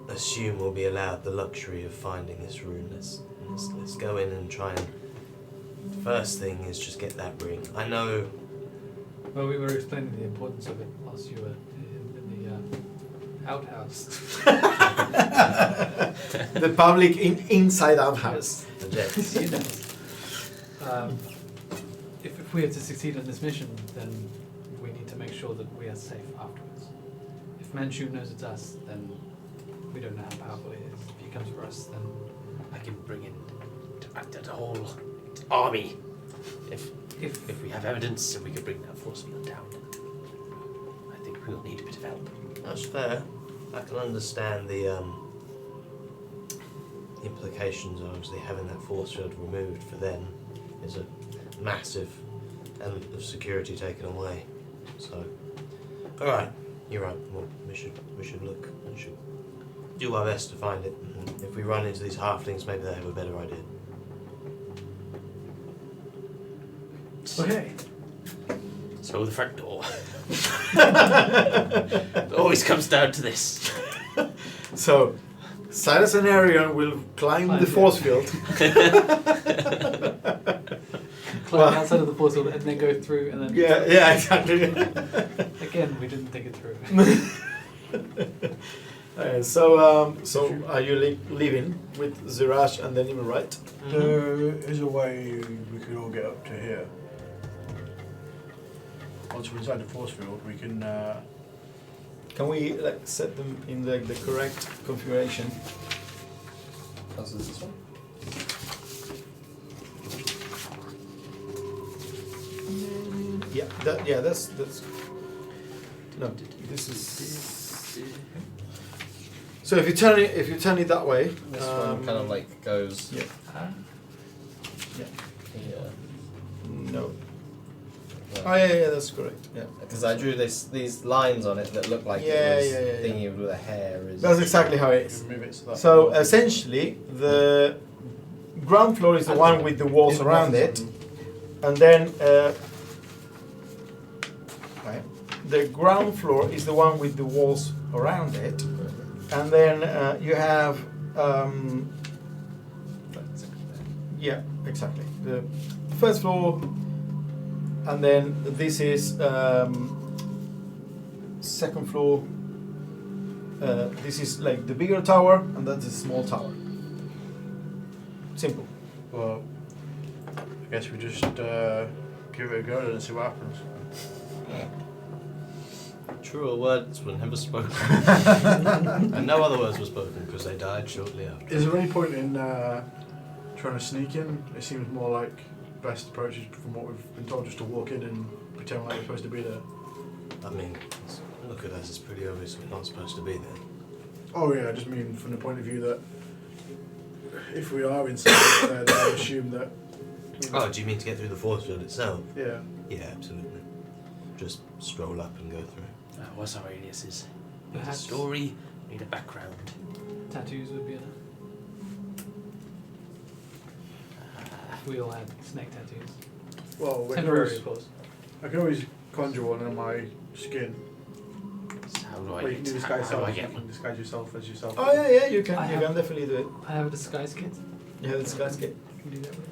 assume we'll be allowed the luxury of finding this rune. Let's go in and try and. First thing is just get that ring. I know. Well, we were explaining the importance of it whilst you were in the outhouse. The public inside outhouse. The jets. You know. If we are to succeed in this mission, then we need to make sure that we are safe afterwards. If Manchu knows it's us, then we don't know how powerful he is. If he comes for us, then I can bring in the whole army. If we have evidence and we can bring that force field down, I think we'll need a bit of help. That's fair. I can understand the implications of obviously having that force field removed for them is a massive element of security taken away. So, all right, you're right. Well, we should look. We should do our best to find it. And if we run into these halflings, maybe they have a better idea. okay. So the front door. It always comes down to this. So, Cyrus and Arion will climb the force field. Climb outside of the force field and then go through and then. Yeah, exactly. Again, we didn't think it through. So are you leaving with Zirash and then Nimue, right? There is a way we could all get up to here. Once we're inside the force field, we can. Can we set them in the correct configuration? Oh, so this is one? Yeah, that's. No, this is. So if you turn it that way, This one kind of like goes. Yeah. Yeah. No. Oh yeah, that's correct. Yeah. Because I drew these lines on it that look like Yeah, it was yeah, yeah, thingy with a hair. That's exactly how it is. Move it so that. So essentially, the ground floor is the one with the walls around it, and then the ground floor is the one with the walls around it, and then you have yeah, exactly, the first floor, and then this is second floor. This is like the bigger tower, and that's a small tower. Simple. Well, I guess we just give it a go and see what happens. Truer words were never spoken. And no other words were spoken because they died shortly after. Is there any point in trying to sneak in? It seems more like best approach is, from what we've been told, just to walk in and pretend like we're supposed to be there. I mean, look at us, it's pretty obvious we're not supposed to be there. Oh yeah, I just mean from the point of view that if we are inside there, then I assume that. Oh, do you mean to get through the force field itself? Yeah. Yeah, absolutely. Just stroll up and go through. What's our aliases? Need a Perhaps story, need a background. tattoos would be enough. If we all had snake tattoos. Well, we can Temporary, always, of course. I can always conjure one on my skin. So how do Well, you can do disguise how do I yourself. get You can one? disguise yourself as yourself. Oh yeah, you can. I You have- can definitely do it. I have a disguise kit. Yeah, these guys get. Can do that with.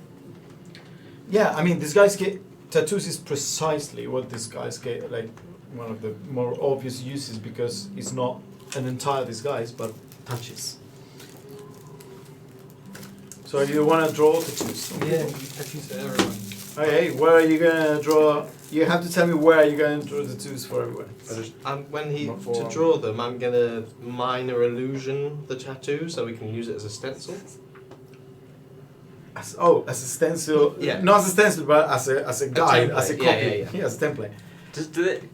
Yeah, I mean, these guys get tattoos is precisely what these guys get. Like one of the more obvious uses because it's not an entire disguise, but touches. So you want to draw tattoos? Yeah, tattoos for everyone. Okay, where are you gonna draw? You have to tell me where you're going to draw tattoos for everyone. I just When he Not to forearm. draw them, I'm gonna minor illusion the tattoo so we can use it as a stencil. As a stencil. Yeah. Not as a stencil, but as a guide, as a template, copy. yeah. As a template.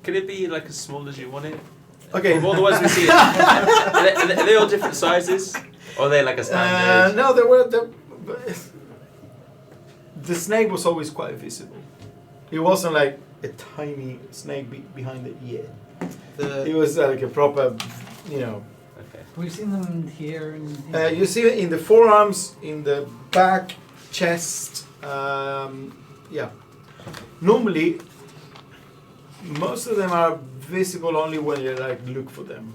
Can it be like as small as you want it? Okay. From all the ones we see, are they all different sizes? Or are they like a standard? No, the snake was always quite visible. It wasn't like a tiny snake behind the ear. It was like a proper, you know. Okay. We've seen them here and here. You see it in the forearms, in the back, chest. Yeah. Normally, most of them are visible only when you like look for them,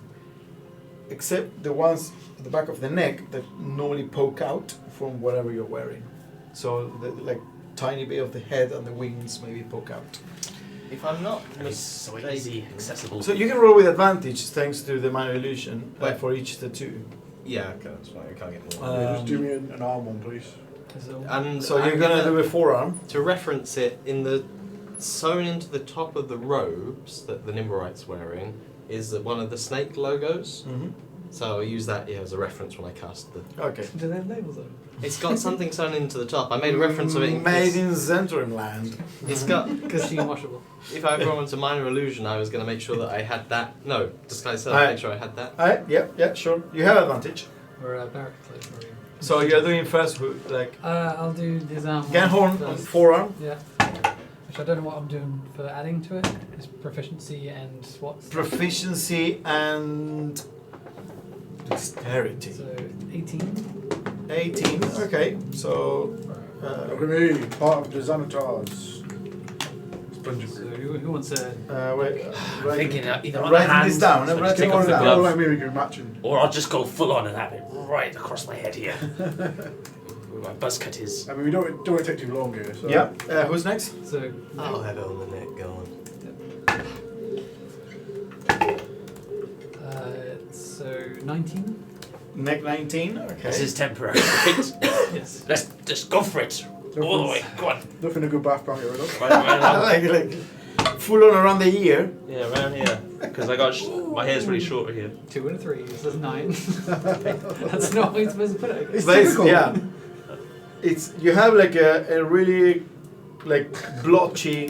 except the ones at the back of the neck that normally poke out from whatever you're wearing. So the like tiny bit of the head and the wings maybe poke out. If I'm not It's so mistaken, easy, accessible. So you can roll with advantage thanks to the minor illusion Right. for each tattoo. yeah, okay, that's fine. I can't get more. just do me an arm one, please. So, And So I'm you're gonna do a forearm. to reference it in the sewn into the top of the robes that the Nimbarite's wearing is one of the snake logos. Mm-hmm. So I'll use that as a reference when I cast the. Okay. do they have labels on? It's got something sewn into the top. I made a reference of it. Made in Zentrum land. It's got. Machine washable. If I ever went to minor illusion, I was going to make sure that I had that. No, disguise self. Alright. Make sure I had that. Alright, yeah, sure. You have advantage. Or barrack clothes. Or So you're doing first like I'll do this arm. Ganhorn on forearm. Yeah. Which I don't know what I'm doing for adding to it. It's proficiency and what? Proficiency and dexterity. So 18. 18. Okay, so Look at me, part of the Xanatars. Sponge So who wants to? wait. I'm thinking either I'm on a writing hand, this down. so I'm just writing take all off the down. glove, like me, we can match him. or I'll just go full on and have it right across my head here. Where my buzz cut is. I mean, we don't want to take too long here. So. Yeah. Who's next? So. I'll have it on the neck. Go on. So 19. Neck 19. Okay. This is temporary. Right? Yes. Let's just go for it. All the way. Go on. Nothing a good bath can't get rid of. Right, right along. like full on around the ear. Yeah, around here. Because I got my hair's really short here. 2 and a 3. This is 9. That's not how you're supposed to put it. It's But it's- typical. yeah. It's you have like a really like blotchy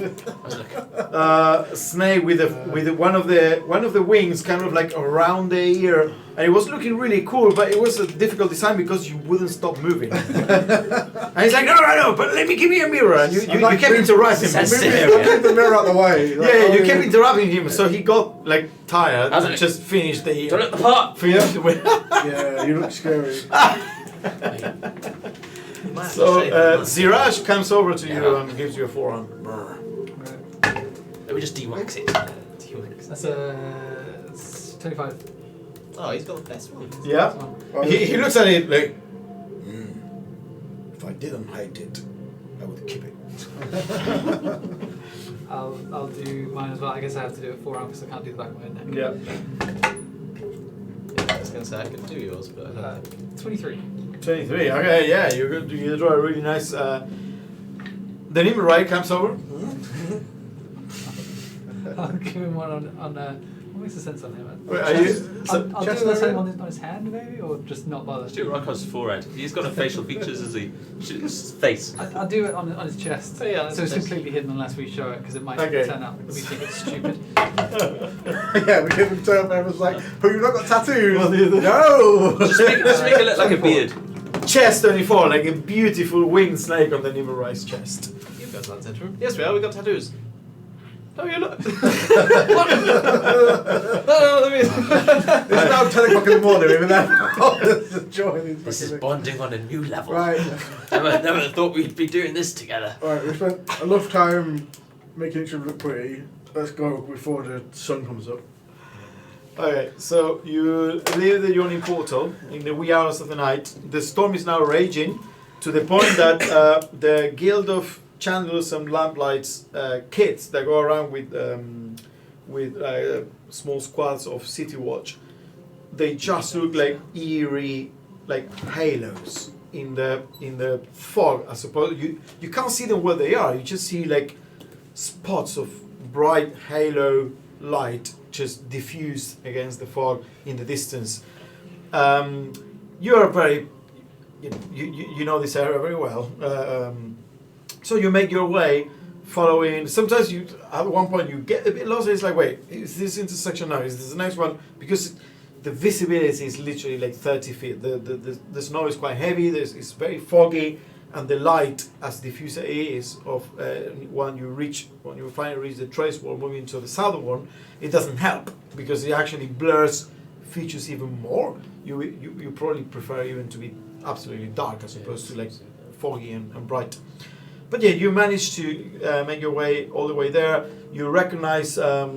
snake with one of the wings kind of like around the ear, and it was looking really cool, but it was a difficult design because you wouldn't stop moving. And he's like, no, but let me give you a mirror, and you kept interrupting him. That's Move it. Keep the mirror out the way. Like, Yeah, you oh, kept interrupting him, so he got like tired How's and it? just finished the Don't ear. look the part. Finished with. Yeah, you look scary. So Ziraj comes over to you Yeah. and gives you a forearm. Let me just de-wax it. De-wax. That's it's 25. Oh, he's got the best one. Yeah. Well, He looks at it like. If I didn't hate it, I would keep it. I'll do mine as well. I guess I have to do it forearm because I can't do the back of my neck. Yeah. Yeah, I was going to say I could do yours, but I don't know. 23. 23. Okay, yeah, you draw a really nice. The Nimrite comes over. I'll give him one on what makes the sense on him? Wait, are you? I'll do chest the area? same on his hand maybe, or just not bother. Let's do it right across his forehead. He's got no facial features, has he? His face. I'll do it on his chest. Oh, yeah, that's so it's best. completely hidden unless we show it because it might Okay. turn out we think it's stupid. yeah, we give him turn and was like, but you've not got tattoos. Well, the other- No. Just make it look like a beard. Chest 24, like a beautiful winged snake on the Nimrite's chest. You guys aren't tattooed. Yes, we are. We got tattoos. Oh, you look. It's now 10 o'clock in the morning. Even then, joining. This is bonding on a new level. Right. Never thought we'd be doing this together. Alright, we spent enough time making each other look pretty. Let's go before the sun comes up. Okay, so you leave the yawning portal in the wee hours of the night. The storm is now raging. to the point that the Guild of Chandlers and Lamplights kids that go around with small squads of City Watch, they just look like eerie, like halos in the fog. I suppose you can't see them where they are. You just see like spots of bright halo light just diffused against the fog in the distance. You are very, you know this area very well. So you make your way, following. Sometimes you, at one point, you get a bit lost. It's like, wait, is this intersection now? Is this the next one? Because the visibility is literally like 30 feet. The snow is quite heavy. It's very foggy, and the light, as diffuse it is, of when you finally reach the trace wall, moving to the southern one, it doesn't help because it actually blurs features even more. You probably prefer even to be absolutely dark as opposed to like foggy and bright. But yeah, you manage to make your way all the way there. You recognize the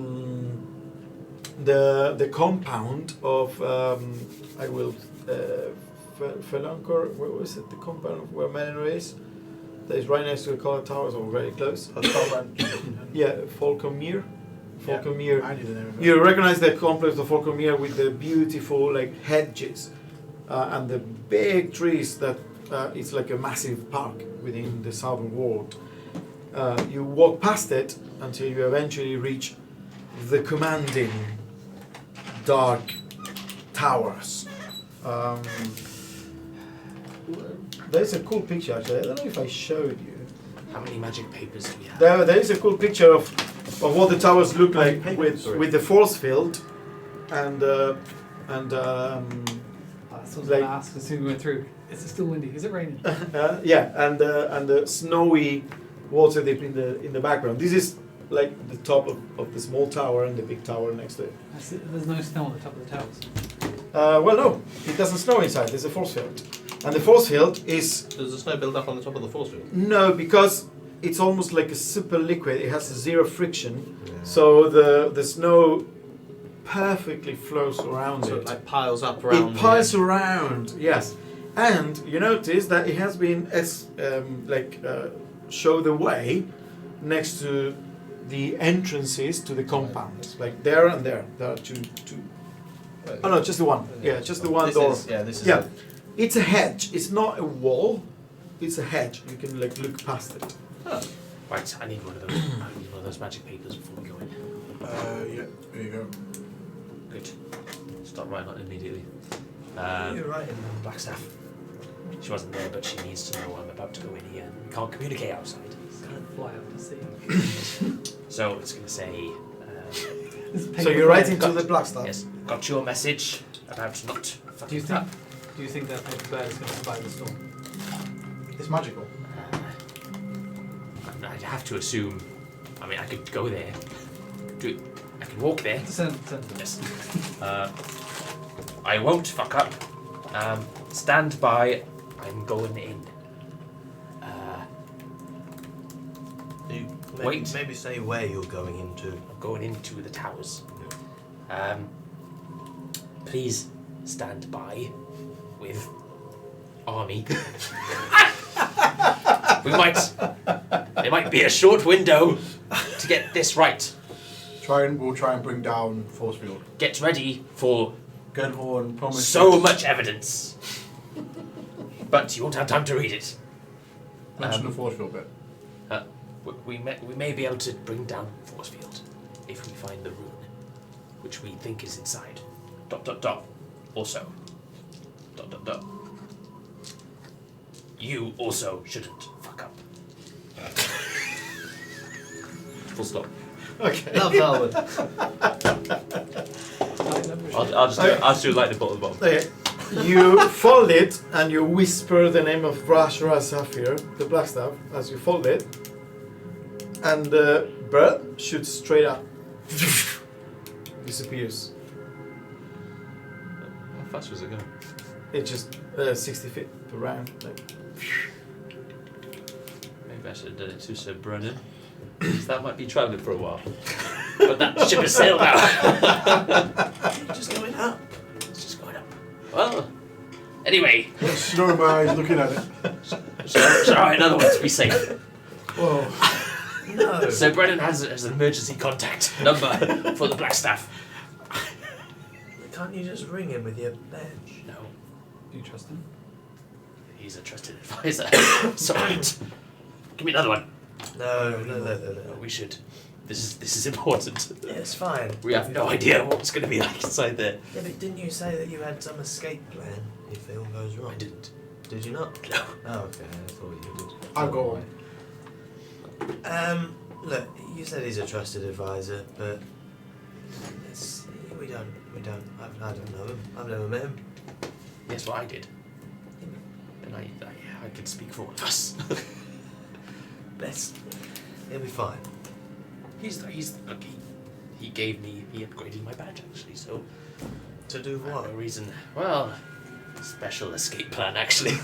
compound of Felancor. Where was it? The compound of where Melinor is. That is right next to the Collar Towers, or very close. Yeah, Falconmere. Falconmere. I knew the name of it. You recognize the complex of Falconmere with the beautiful like hedges and the big trees that it's like a massive park within the southern ward. You walk past it until you eventually reach the commanding dark towers. There's a cool picture actually. I don't know if I showed you. How many magic papers do we have? There is a cool picture of what the towers look like with the force field and That's what I was like- going to ask as soon as we went through. Is it still windy? Is it raining? yeah, and the snowy water dip in the background. This is like the top of the small tower and the big tower next to it. I see, there's no snow on the top of the towers. Well, no, it doesn't snow inside. There's a force field, and the force field is Does the snow build up on the top of the force field? no, because it's almost like a super liquid. It has zero friction, so the snow perfectly flows around So it. it like piles up around. It piles around, yes. And you notice that it has been show the way next to the entrances to the compound. Like there and there. There are two. Oh no, just the one. Yeah, just the one this door. This is. Yeah. It's a hedge. It's not a wall. It's a hedge. You can like look past it. Right, I need one of those. I need one of those magic papers before we go in. Yeah, there you go. Good. Start writing on it immediately. You're right. Blackstaff. She wasn't there, but she needs to know I'm about to go in here. We can't communicate outside. Can't fly up to sea. So it's going to say, So you're writing to the Blackstaff. yes, got your message about not Do you fucking think? up. Do you think that paper bird is going to survive the storm? It's magical. I'd have to assume. I mean, I could go there. I could walk there. Send Yes. I won't fuck up. Stand by. I'm going in. Wait. Maybe say where you're going into. I'm going into the towers. Please stand by with army. There might be a short window to get this right. We'll try and bring down force field. Get ready for Gunhorn promised. so much evidence. But you won't have time to read it. Mention the force field bit. We may be able to bring down force field if we find the rune, which we think is inside. ... Also. ... You also shouldn't fuck up. Full stop. Okay. Love Darwin. I'll just do like the bottom. Okay. You fold it and you whisper the name of Rashra Zafir, the Blackstaff, as you fold it, and the bird shoots straight up. Disappears. How fast was it going? It's just 60 feet per round. Like. Maybe I should have done it to Sir Brennan. That might be travelling for a while. But that ship has sailed out. Just going up. It's just going up. Well, Anyway, Snowing my eyes looking at it. shall I another one to be safe? Whoa. No. So Brennan has an emergency contact number for the Blackstaff. Can't you just ring him with your badge? No, Do you trust him? he's a trusted advisor. Sorry. Give me another one. No. We should. This is important. Yeah, it's fine. We have no idea what's going to be like inside there. Yeah, but didn't you say that you had some escape plan if it all goes wrong? I didn't. Did you not? No. Oh, okay. I thought you did. I've got one. Look, you said he's a trusted advisor, but we don't. I don't know him. I've never met him. Yes, well, I did. And I can speak for all of us. He'll be fine. Look, he upgraded my badge actually, so To do I have what? no reason. Well, special escape plan actually.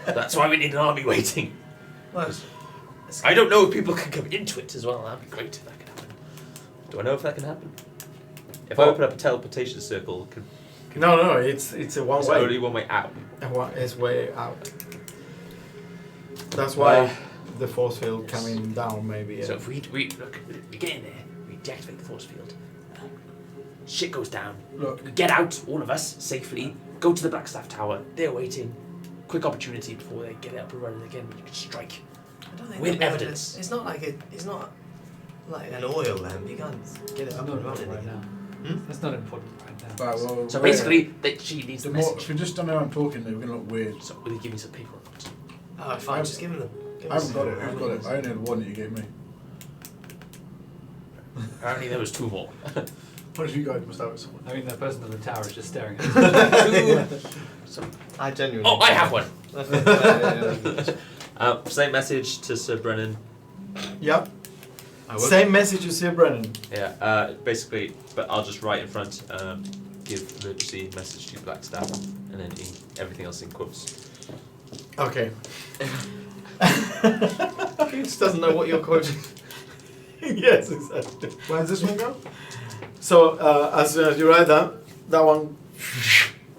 That's why we need an army waiting. Well, I don't know if people can come into it as well. That'd be great if that could happen. Do I know if that can happen? If I open up a teleportation circle, No, it's a one it's way. only one way out. It's way out. That's why the force field coming down maybe. Yeah. So if we get in there, we deactivate the force field. Shit goes down. Look, We get out, all of us, safely. Go to the Blackstaff Tower. They're waiting. Quick opportunity before they get it up and running again. We can strike. I don't think With they'll be able to- evidence. It's not like an oil lamp. You can't get it It's up not and running important right again. now. That's not important right now. right, well, So wait. basically, she needs the the more, message. if we just stand around talking, they're gonna look weird. So will you give me some paper or not? Alright, fine. Just give him the. I haven't got it. I've got it. I only had one that you gave me. Apparently there was two more. One of you guys must have it somewhere. I mean, the person in the tower is just staring at us. I genuinely. Oh, I have one. Same message to Sir Brennan. Yeah. I will. Same message to Sir Brennan. Yeah, basically, but I'll just write in front, give emergency message to Blackstaff, and then everything else in quotes. Okay. He just doesn't know what you're quoting. Yes, exactly. Where does this one go? So as soon as you write that one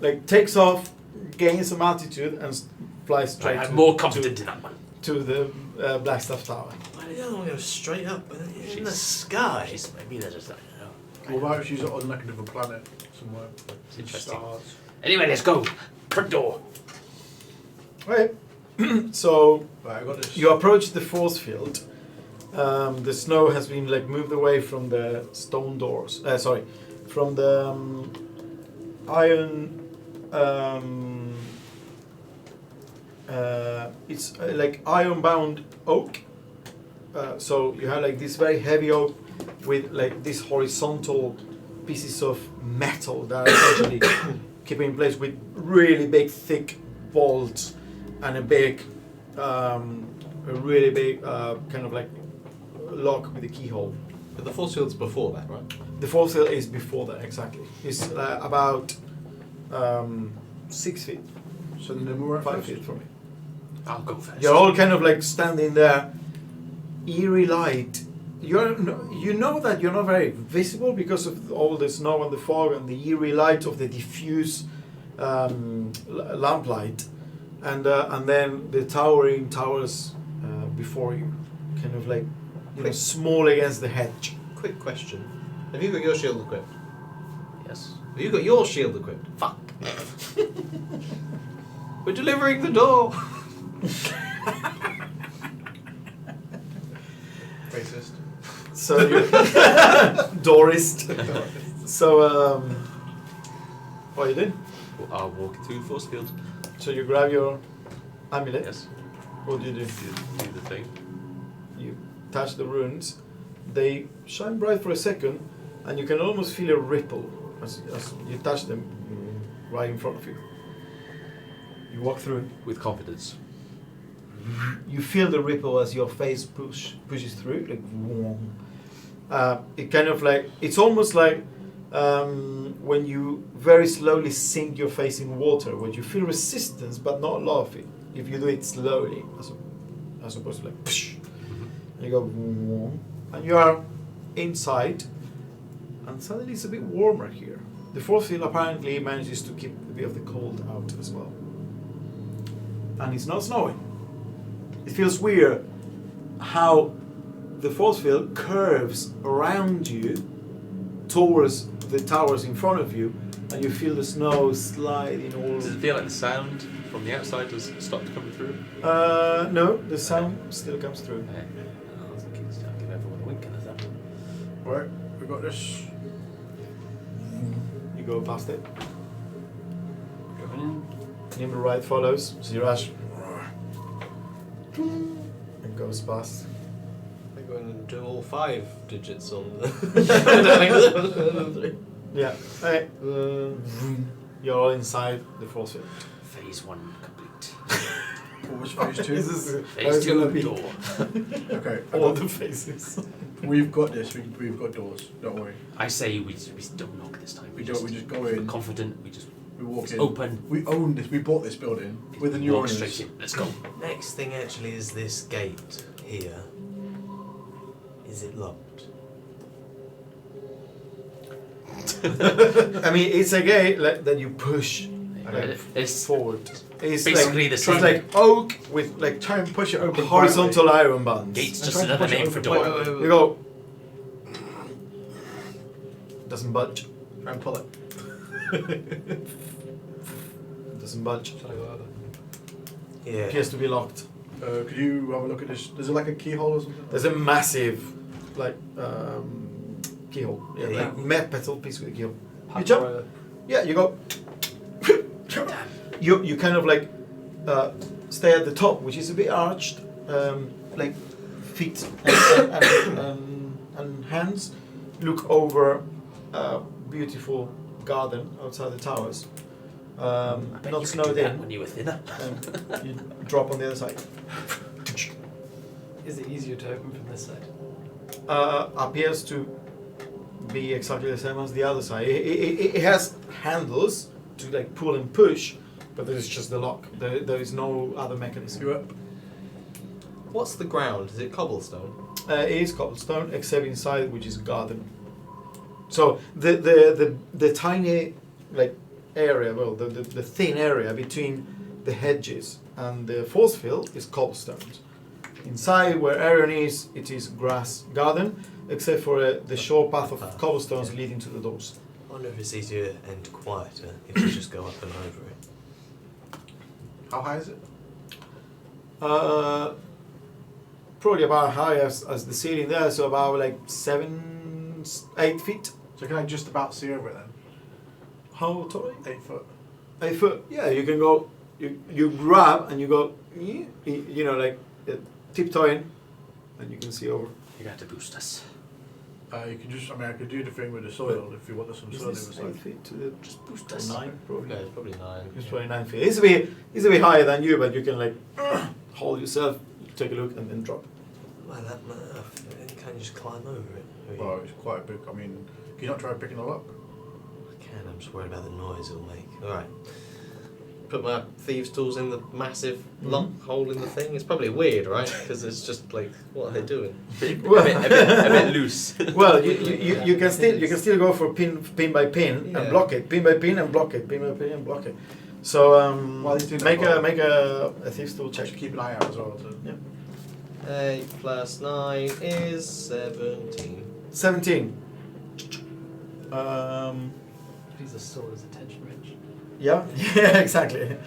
like takes off, gains some altitude, and flies straight I'm to, more confident in that one. to the Blackstaff Tower. Why did the other one go straight up in the She's- sky? Maybe they're just, I don't know. What about if she's on like a different planet somewhere? It's interesting. Stars. Anyway, let's go. Front door. Okay. So Right, I got this. you approach the force field. The snow has been like moved away from the stone doors. From the iron. It's like iron-bound oak. So you have like this very heavy oak with like these horizontal pieces of metal that are essentially keeping in place with really big, thick bolts and a really big kind of like lock with a keyhole. But the force field's before that, right? The force field is before that, exactly. It's about 6 feet, So then we're at 5 first. feet from me. I'll go first. You're all kind of like standing there, eerie light. You know that you're not very visible because of all the snow and the fog and the eerie light of the diffuse lamplight, and then the towering towers before you, kind of like small against the hedge. Quick question. Have you got your shield equipped? Yes. Have you got your shield equipped? Fuck. We're delivering the door! Racist. So you Dorist. So what are you doing? I'll walk through the force field. So you grab your amulet. Yes. What do you do? Do the thing. You touch the runes. They shine bright for a second, and you can almost feel a ripple as you touch them right in front of you. You walk through. With confidence. You feel the ripple as your face pushes through, like vroom. It kind of like it's almost like when you very slowly sink your face in water, where you feel resistance but not a lot of it. If you do it slowly, as opposed to like, psh, and you go, vroom, and you are inside, and suddenly it's a bit warmer here. The force field apparently manages to keep a bit of the cold out as well. And it's not snowing. It feels weird how the force field curves around you towards the towers in front of you, and you feel the snow sliding all. Does it feel like the sound from the outside has stopped coming through? No, the sound still comes through. Okay. I'll give everyone a wink and a thumb. Right, we got this. You go past it. Going in. Nimble right follows. Zirash and goes past. We're going to do all 5 digits on the. Yeah. Okay. You're all inside the force field. Phase 1 complete. What was phase 2? This is Phase 2 be door. Okay, all the faces. we've got this. We've got doors. Don't worry. I say we don't knock this time. We don't. We just go We're in. confident. We just We walk it's in. open. We own this. We bought this building with the new Walk owners. straight in. Let's go. Next thing actually is this gate here. Is it locked? I mean, it's a gate that you push It's forward. It's basically like, the same. It's like oak with like Try and push it open. horizontal iron bands. Gate's I'm just trying to another push it name over for quietly. door. You go. Doesn't budge. Try and pull it. Doesn't budge. Shall I go over? Yeah. Appears to be locked. Could you have a look at this? Is it like a keyhole or something? There's a massive, like, keyhole. Yeah, Yeah, like metal piece with a keyhole. Punch jump? over. Yeah, you go. You kind of like stay at the top, which is a bit arched, like feet and hands. Look over a beautiful garden outside the towers. I bet Not you could snowed do that in. when you were thinner. And you drop on the other side. Is it easier to open from this side? Appears to be exactly the same as the other side. It has handles to like pull and push, but there is just the lock. There is no other mechanism. You up? What's the ground? Is it cobblestone? It is cobblestone, except inside, which is garden. So the tiny like area, well, the thin area between the hedges and the force field is cobblestones. Inside where Arion is, it is grass garden, except for the short path of cobblestones leading to the doors. I wonder if it's easier and quieter if we just go up and over it. How high is it? Probably about high as the ceiling there, so about like 8 feet. So can I just about see over it then? How tall are you? 8 foot. 8 foot. Yeah, you can go. You grab and you go. You know, like tiptoeing, and you can see over. You're gonna have to boost us. You can just. I mean, I could do the thing with the soil if you want some Is soil on the this other 8 side. feet to the Just boost us. 9 probably? Okay, it's probably 9. It's 29 feet. It's a bit higher than you, but you can like hold yourself, take a look, and then drop. Well, that can you just climb over it? Well, it's quite a big. I mean, can you not try picking it up? I can. I'm just worried about the noise it'll make. All right. Put my thieves' tools in the massive lock hole in the thing. It's probably weird, right? Because it's just like, what are they doing? a bit loose. Well, you can still go for pin by pin Yeah. and block it, pin by pin and block it, pin by pin and block it. So While he's doing make that, a thief's tool check. Just keep an eye out as well. So. Yeah. 8 plus 9 is 17. 17. These are still his attention range. Yeah, yeah, exactly.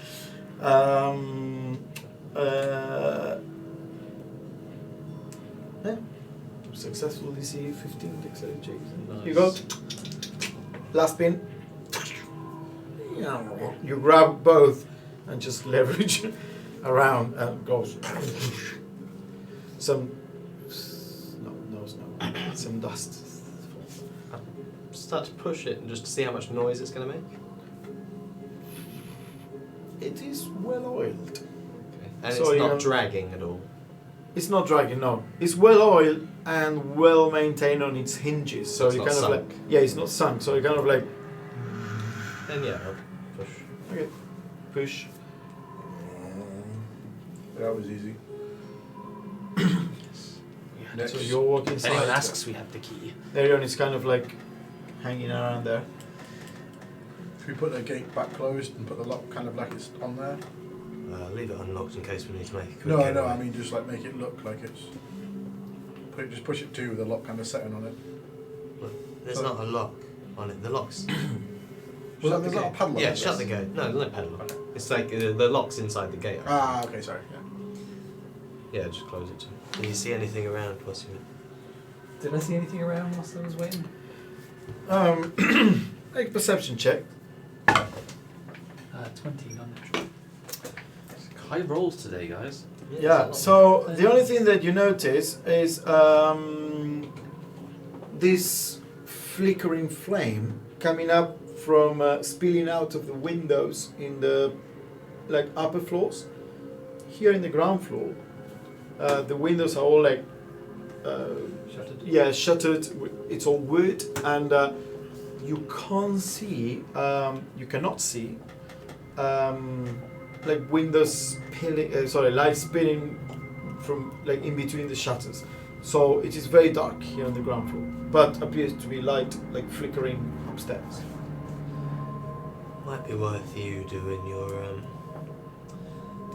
Yeah. Successful DC 15 dexterity checks. Nice. You go. Last pin. You grab both and just leverage around and goes. Some some dust. Start to push it and just to see how much noise it's going to make. It is well oiled. Okay. And So it's you not have- dragging at all. It's not dragging, no. It's well oiled and well maintained on its hinges. So It's you not kind of sunk. like, yeah, it's not sunk. So you kind of like Then yeah, I'll push. okay, push. That was easy. Next. So you're walking If anyone inside. asks, we have the key. Arion is kind of like hanging around there. Should we put the gate back closed and put the lock kind of like it's on there? Leave it unlocked in case we need to make a quick No, getaway. I mean just like make it look like it's. Just push it to with the lock kind of setting on it. There's not a lock on it. The lock's. Was that, there's not a padlock? Yeah, on shut the this? gate. No, there's no padlock. It's like the lock's inside the gate. Ah, okay, sorry. Yeah. Yeah, just close it too. Do you see anything around whilst you Did I see anything around whilst I was waiting? Make a perception check. 20, non-natural. High rolls today, guys. Yeah, so the only thing that you notice is this flickering flame coming up from spilling out of the windows in the like upper floors. Here in the ground floor, the windows are all like Shuttered. yeah, shuttered. It's all wood, and you can't see. You cannot see. Like windows spilling. Light spilling from like in between the shutters. So it is very dark here on the ground floor, but appears to be light like flickering upstairs. might be worth you doing your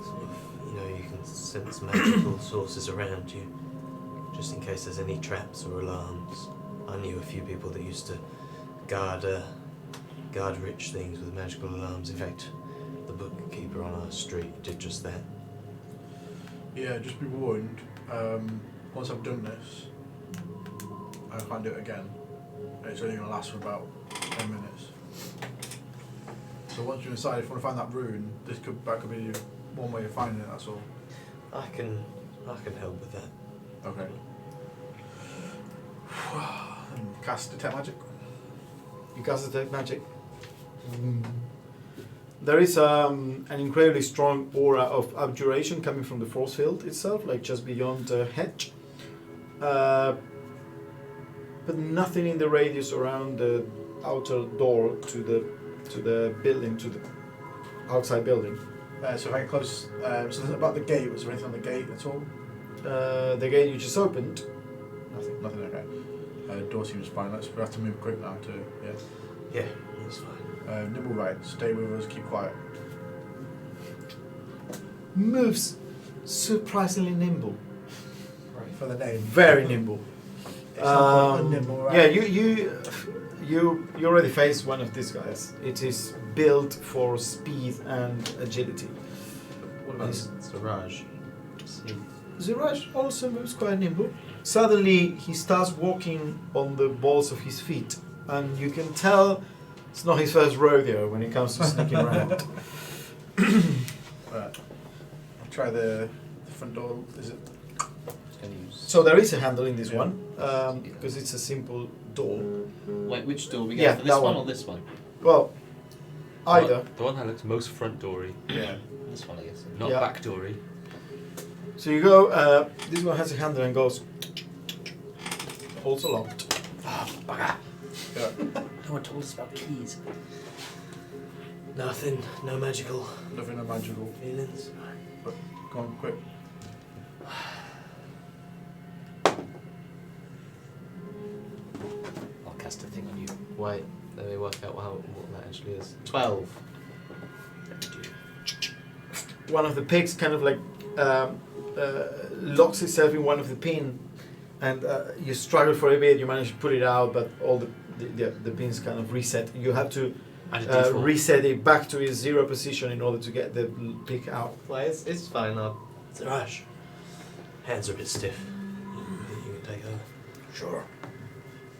sort of, you can sense magical sources around you, just in case there's any traps or alarms. I knew a few people that used to guard rich things with magical alarms. In fact, the bookkeeper on our street did just that. Yeah, just be warned. Once I've done this, I can't do it again. It's only going to last for about 10 minutes. So once you're inside, if you want to find that rune, that could be one way of finding it. That's all. I can help with that. Okay. And cast detect magic. You cast detect magic. There is an incredibly strong aura of abjuration coming from the force field itself, like just beyond the hedge. But nothing in the radius around the outer door to the building, to the outside building. So if I get close, so about the gate, was there anything on the gate at all? The gate you just opened. Nothing, okay. Door seems fine. We have to move quick now too, yeah? Yeah, that's fine. Nimble right, stay with us, keep quiet. Moves surprisingly nimble. Right. For the name. Very nimble. It's not nimble, right? Yeah, you already faced one of these guys. It is built for speed and agility. What about Siraj? Ziraj also moves quite nimble. Suddenly he starts walking on the balls of his feet, and you can tell it's not his first rodeo when it comes to sneaking around. Right. I'll try the front door. Is it? So there is a handle in this one, because it's a simple door. Wait, which door we Yeah, get? For this that one one. or this one? Well, either. The one that looks most front doory. Yeah. This one, I guess. Not Yeah. back doory. So you go, this one has a handle and goes, also locked. Yeah. No one told us about keys. Nothing, no magical Nothing magical. feelings. Go on, quick. I'll cast a thing on you. Wait, let me work out what that actually is. 12. One of the pigs kind of like locks itself in one of the pin, and you struggle for a bit. You manage to put it out, but all the pins kind of reset. You have to And a D4. reset it back to its zero position in order to get the pig out. Well, it's fine. Siraj, hands are a bit stiff. You can take over. Sure.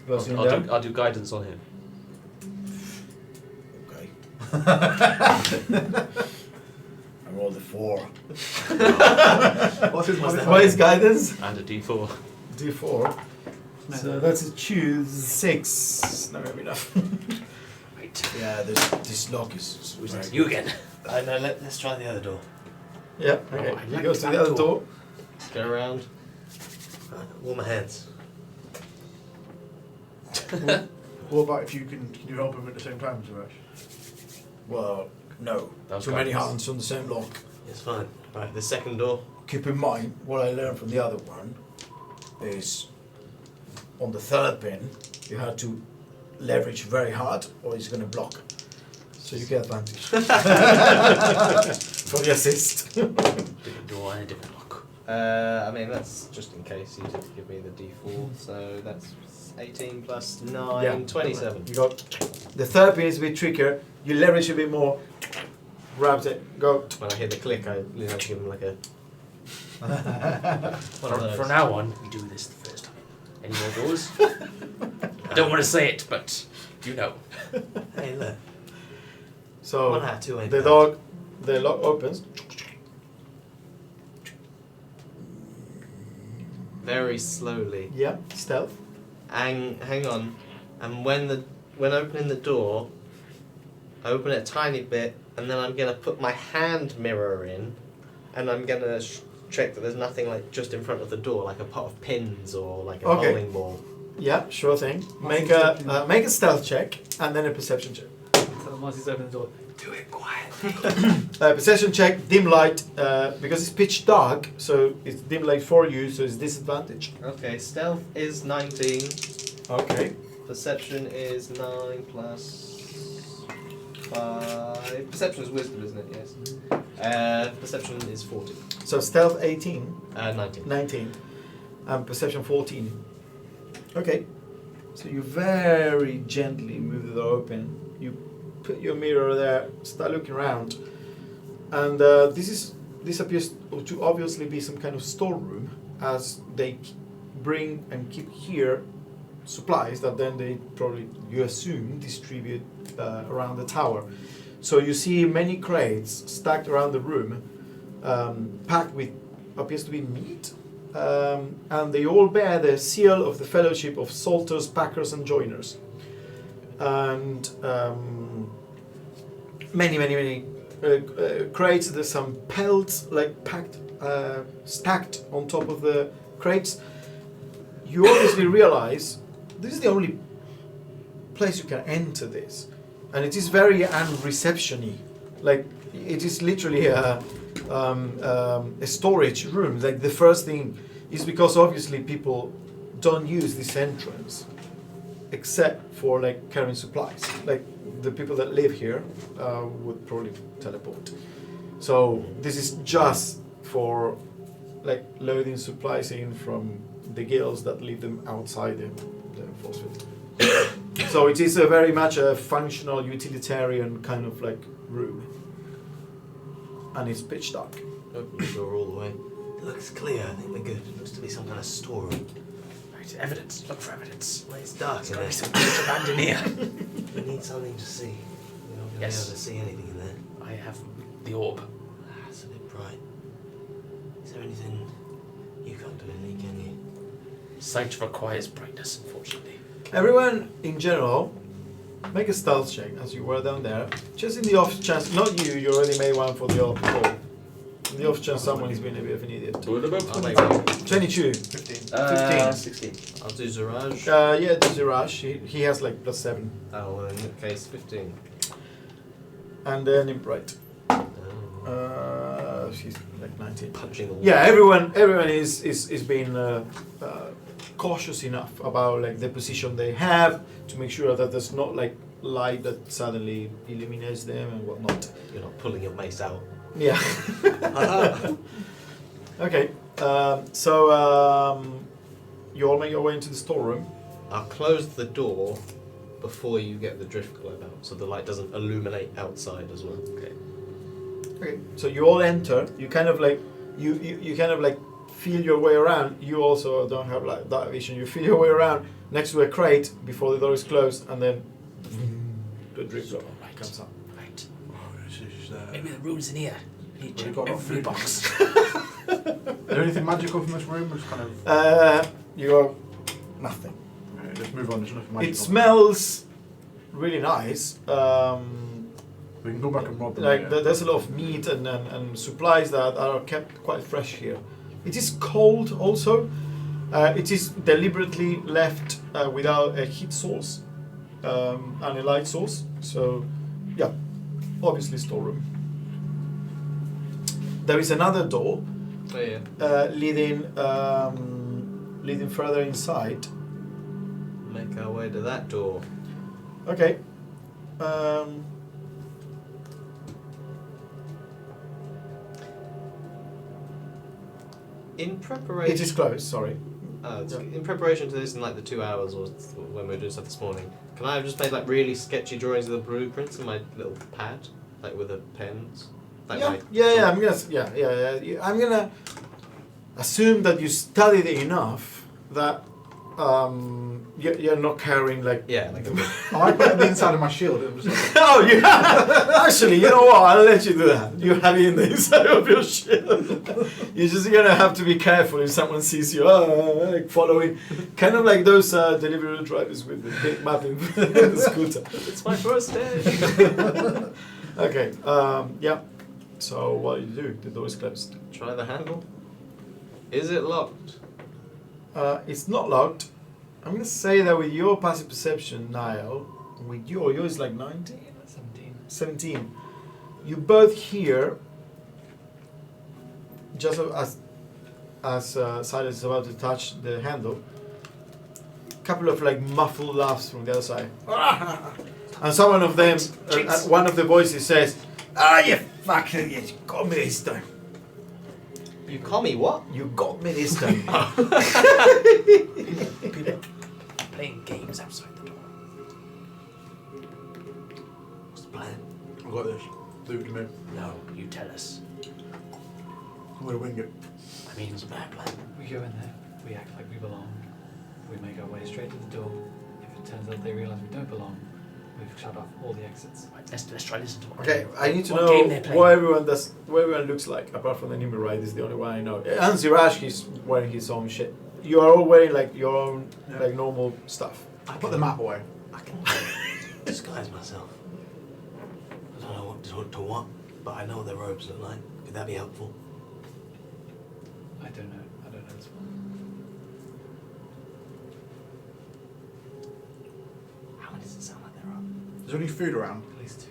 Buzzing I'll down. do, I'll do guidance on him. Okay. I rolled a 4. What's his What is guidance? And a D4. D4. So that's a choose 6. Not maybe enough. Right. Yeah, this lock is very You again. No, let's try the other door. Yeah. Okay. I He like goes to that the other door. door. Let's go around. Warm my hands. What about if can you help him at the same time, Suresh? well. No, That was too many guidance. hands on the same lock. It's fine. Right, the second door. Keep in mind what I learned from the other one is on the third pin you had to leverage very hard, or it's going to block. So you get advantage for the assist. Different door and a different lock. I mean, that's just in case you did give me the D4, so that's 18 plus 9, Yeah. 27. You got the third bit is a bit trickier. You leverage a bit more. Grabs it. Go. When I hear the click, I give him like a. One of those. From now on, we do this the first time. Any more doors? I don't want to say it, but you know. Hey, look. So 1 out of 2 ain't the bad. the lock opens. Very slowly. Yeah, stealth. Hang on. And when opening the door, I open it a tiny bit, and then I'm gonna put my hand mirror in, and I'm gonna check that there's nothing like just in front of the door, like a pot of pins or like a Okay. bowling ball. Yeah, sure thing. Make a stealth check and then a perception check. So once he's opened the door, do it quietly. Perception check, dim light, because it's pitch dark, so it's dim light for you, so it's disadvantage. Okay, stealth is 19. Okay. Perception is 9 plus 5. Perception is wisdom, isn't it? Yes. Perception is 40. So stealth 18, 19. 19, and perception 14. Okay. So you very gently move the door open. You put your mirror there, start looking around, and this appears to obviously be some kind of storeroom, as they bring and keep here supplies that then they probably, you assume, distribute around the tower. So you see many crates stacked around the room, packed with appears to be meat, and they all bear the seal of the Fellowship of Salters, Packers, and Joiners. And many crates. There's some pelts like packed, stacked on top of the crates. You obviously realize this is the only place you can enter this, and it is very unreception-y. Like it is literally a storage room. Like the first thing is because obviously people don't use this entrance except for like carrying supplies. Like the people that live here would probably teleport. So this is just for like loading supplies in from the guilds that leave them outside the force field. So it is a very much a functional utilitarian kind of like room, and it's pitch dark. Open the door all the way. It looks clear. I think we're good. It looks to be some kind of storeroom. Right, evidence. Look for evidence. Well, it's dark There's in got to there. be some contraband in here. We need something to see. We're not going to Yes. be able to see anything in there. I have the orb. It's a bit bright. Is there anything you can't do anything, can you? Sight requires brightness, unfortunately. Everyone in general, make a stealth check as you were down there. Just in the off chance, not you already made one for the other people. In the off chance someone is being a bit of an idiot. I'll make one. 22. 15. 16. I'll do Ziraj. Yeah, there's a rush. He has like +7. Oh, well, in that case, 15. And then in bright. Oh. She's like 19. Punching the wall. Yeah, everyone is being cautious enough about like the position they have to make sure that there's not like light that suddenly illuminates them and whatnot. You're not pulling your mace out. Yeah. Okay. You all make your way into the storeroom. I'll close the door before you get the drift globe out, so the light doesn't illuminate outside as well. Okay. Okay. So you all enter. You kind of like you kind of like feel your way around. You also don't have like that vision. You feel your way around next to a crate before the door is closed, and then the drift globe Right. comes up. Right. Oh, this is, Maybe the room's in here. We need to We've check got every food. box. Is there anything magical from this room? Or just kind of. You go nothing. Okay, let's move on. There's nothing magical. It smells really nice. We can go back and rob them. Like later. there's a lot of meat and supplies that are kept quite fresh here. It is cold also. It is deliberately left without a heat source and a light source. So, yeah, obviously storeroom. There is another door Oh, yeah. leading further inside. Make our way to that door. Okay. In preparation. It is closed. Sorry. In preparation to this, in like the 2 hours or when we were doing stuff this morning, can I have just made like really sketchy drawings of the blueprints in my little pad, like with the pens? Like Yeah. my- Yeah. I'm gonna. Yeah. I'm gonna assume that you studied it enough that you're not carrying like. Yeah, like a I put it on the inside of my shield. And I'm just like, Oh, you actually, you know what? I'll let you do that. You have it in the inside of your shield. You're just gonna have to be careful if someone sees you, like following, kind of like those delivery drivers with the big map in the scooter. It's my first day. Okay. Yeah. So what do you do? The door is closed. Try the handle. Is it locked? It's not locked. I'm gonna say that with your passive perception, Niall, with yours is like 19. 17. You both hear, just as Silas is about to touch the handle, a couple of like muffled laughs from the other side. And someone of them, one of the voices says, you fucker, you got me this time. You call me what? You got me this time. People playing games outside the door. What's the plan? I've got this. Leave it to me. No, you tell us. I'm going to wing it. I mean, It's a bad plan. We go in there, we act like we belong, we make our way straight to the door. If it turns out they realise we don't belong, we've shut off all the exits. right, let's try listen to what Okay, game, I need to what know game they're playing. what everyone looks like, apart from the Nimrite. This is the only one I know. And Zirash, he's wearing his own shit. You are all wearing like your own, Yeah. like normal stuff. I put the map away. I can disguise myself. I don't know what to what, but I know what their robes look like. Could that be helpful? I don't know this one. How many does it sound like there are? Is there any food around? At least two.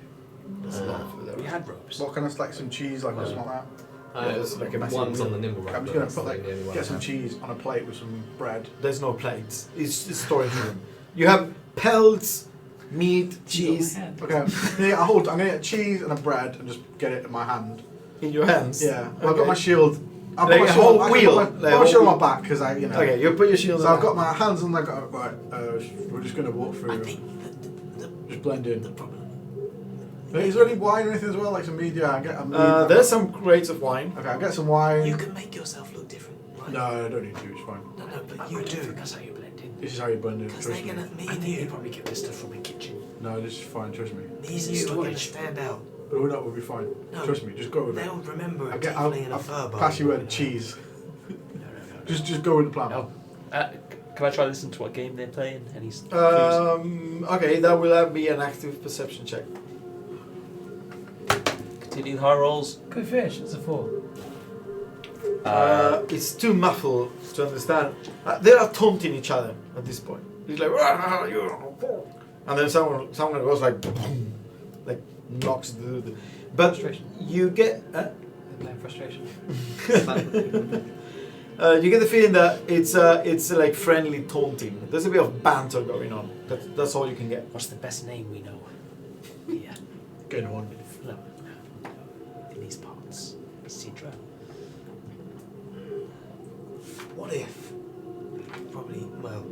That's a lot of We had ropes. What kind of like some cheese, like or something like that? Yeah, there's like a massive one's on wheel. the nimble rack. I'm just but going that's to put the like only one I get some have. cheese on a plate with some bread. There's no plates. It's storage room. You have pelts, meat, cheese Okay, I'm gonna get cheese and a bread and just get it in my hand. in your hands. Yeah, I've Okay. got my shield. I've Like got my a shield. whole I've wheel, got like my a shield whole on my back because I, Okay, you put your shield So on. I've got my hands on. Right. We're just gonna walk I through. think Just blend the in. problem. Is there any wine or anything as well? Like some mead? Yeah, I get. There's some crates of wine. Okay, I'll get some wine. You can make yourself look different, right? No, I don't need to. It's fine. No, but I you don't do. think that's how you blend in. This is how you blend in. Because Trust they're me. gonna, me I and think you you, probably get this stuff from a kitchen. No, this is fine. Trust me. me and This you is are gonna storage. stand out. No, that will be fine. No. Trust me. Just go with it. They'll remember a I'll tiefling and a furbo. pass you a cheese. No. Just go with the plan. No. Can I try to listen to what game they're playing? Any clues? Okay, that will be an active perception check. Continue the high rolls. Good fish, it's a 4. It's too muffled to understand. They are taunting each other at this point. He's like, "Ah, and then someone goes like, boom, like knocks the. But Frustration. you get. They're playing frustration. You get the feeling that it's like friendly taunting. There's a bit of banter going on. That's all you can get. What's the best name we know? Yeah. Get on. No. In these parts. Sidra. What if? Probably, well,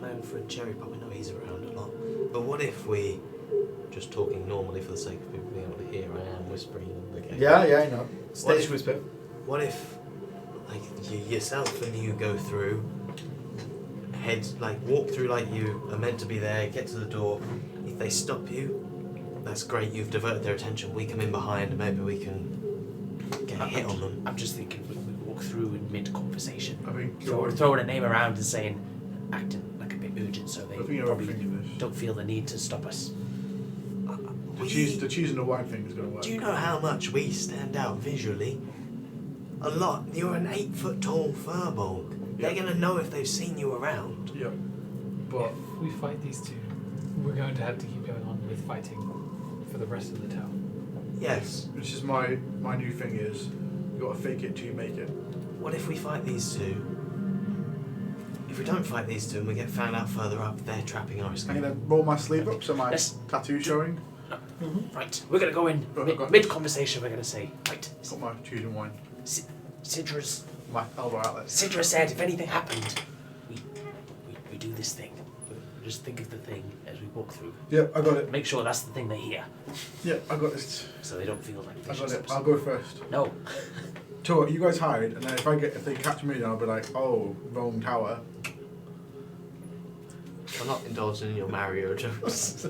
man for a cherry pop, we know he's around a lot. But what if we, just talking normally for the sake of people being able to hear, I am whispering in the game. Yeah, I know. Stage if- whisper. What if, like, yourself and you go through, walk through like you are meant to be there, get to the door. If they stop you, that's great, you've diverted their attention. We come in behind and maybe we can get a hit on them. I'm just thinking we walk through in mid-conversation. I think Throwing a name around and saying, acting like a bit urgent so they I think you're probably overthinking this. don't feel the need to stop us. The cheese and the wine thing is gonna work. Do you know how much we stand out visually? A lot. You're an 8 foot tall furball. They're Yeah. gonna know if they've seen you around. Yeah. But If we fight these two, we're going to have to keep going on with fighting for the rest of the town. Yes. this is my new thing is you gotta fake it till you make it. What if we fight these two? if we don't fight these two and we get found out further up, they're trapping our I'm escape. gonna roll my sleeve up so my Yes. tattoo showing. Right, we're gonna go in Right, go on. mid-conversation. We're gonna say, right, Got my choosing wine. Sidra My elbow outlet. said if anything happened, we do this thing. We just think of the thing as we walk through. Yep, I got it. Make sure that's the thing they hear, Yep, I got it. so they don't feel like I they got should it. I'll go first. No. So what, you guys hide, and then if they catch me, then I'll be like, oh, wrong tower. I'm not indulging in your Mario jokes.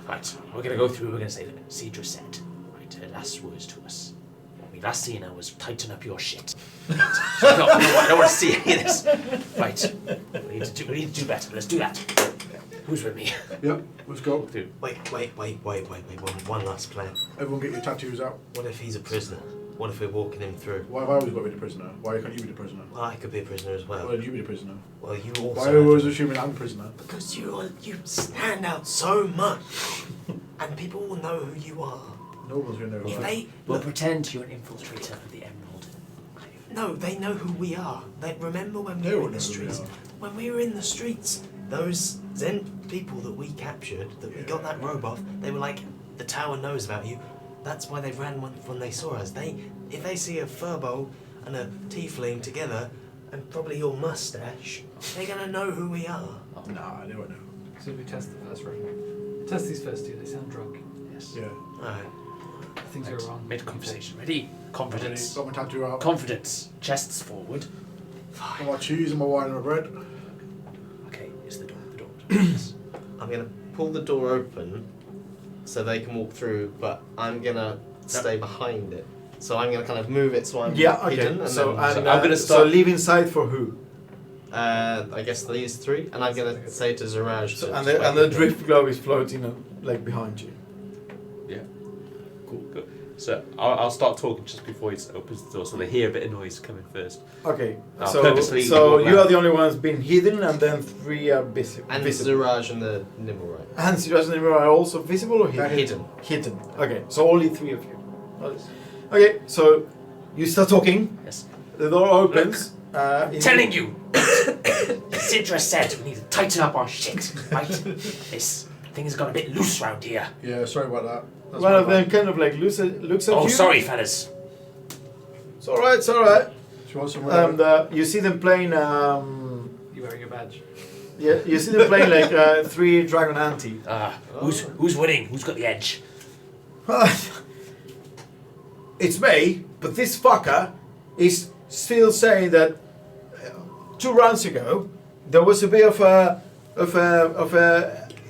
Right, we're gonna go through. We're gonna say that Sidra said, right, her last words to us. What we last seen her was tighten up your shit. Right. So I don't want to see any of this. Right, we need to do better. Let's do that. Who's with me? Yep, let's go. Through. Wait. One last plan. Everyone get your tattoos out. What if he's a prisoner? What if we're walking him through? Why have I always got to be the prisoner? Why can't you be the prisoner? Well, I could be a prisoner as Why well. did you be the prisoner? Well, you Why also. are you always assuming I'm the prisoner? Because you stand out so much, and people will know who you are. No one's gonna know who If I am. they We'll look, pretend you're an infiltrator of the Emerald. no, they know who we are. They remember when we They were will in the know who we streets. are. When we were in the streets, those Zen people that we captured, that we got that robe off, they were like, the tower knows about you. That's why they ran when they saw us. If they see a furbo and a tiefling together, and probably your mustache, they're gonna know who we are. Nah, they won't know. So we test the first round. Test these first two. They sound drunk. Yes. Yeah. Alright. Things Right, go wrong. mid-conversation. Ready? Confidence. Got my tattoo out. Confidence. Chests forward. Got my cheese and my wine and my bread. Okay, it's the door. The door. Yes. I'm gonna pull the door open so they can walk through, but I'm gonna stay behind it. So I'm gonna kind of move it so I'm Yeah, okay. hidden. And So, then, and, I'm gonna so start- leave inside for who? I guess these three, and I'm gonna say to Zaraj So, to and just the wait here. drift globe is floating like behind you. Yeah. Cool. Good. So I'll start talking just before he opens the door, so they hear a bit of noise coming first. Okay. I'll So purposely so walk you are around. the only ones being hidden, and then three are visible. And Zaraj and the Nimble, right? And Siraj and Nimrod are also visible or hidden? Hidden. Hidden. Okay. So only three of you. Okay. So you start talking. Yes. The door opens. Telling you! Sidra said we need to tighten up our shit, right? This thing's got a bit loose round here. Yeah, sorry about that. That's One my of them bad. kind of like looks at you. Oh, sorry, fellas. It's all right. It's all right. Do you want some And you see them playing. You wearing your badge? Yeah, you see them playing like three Dragon Ante. Who's winning? Who's got the edge? It's me, but this fucker is still saying that 2 rounds ago there was a bit of a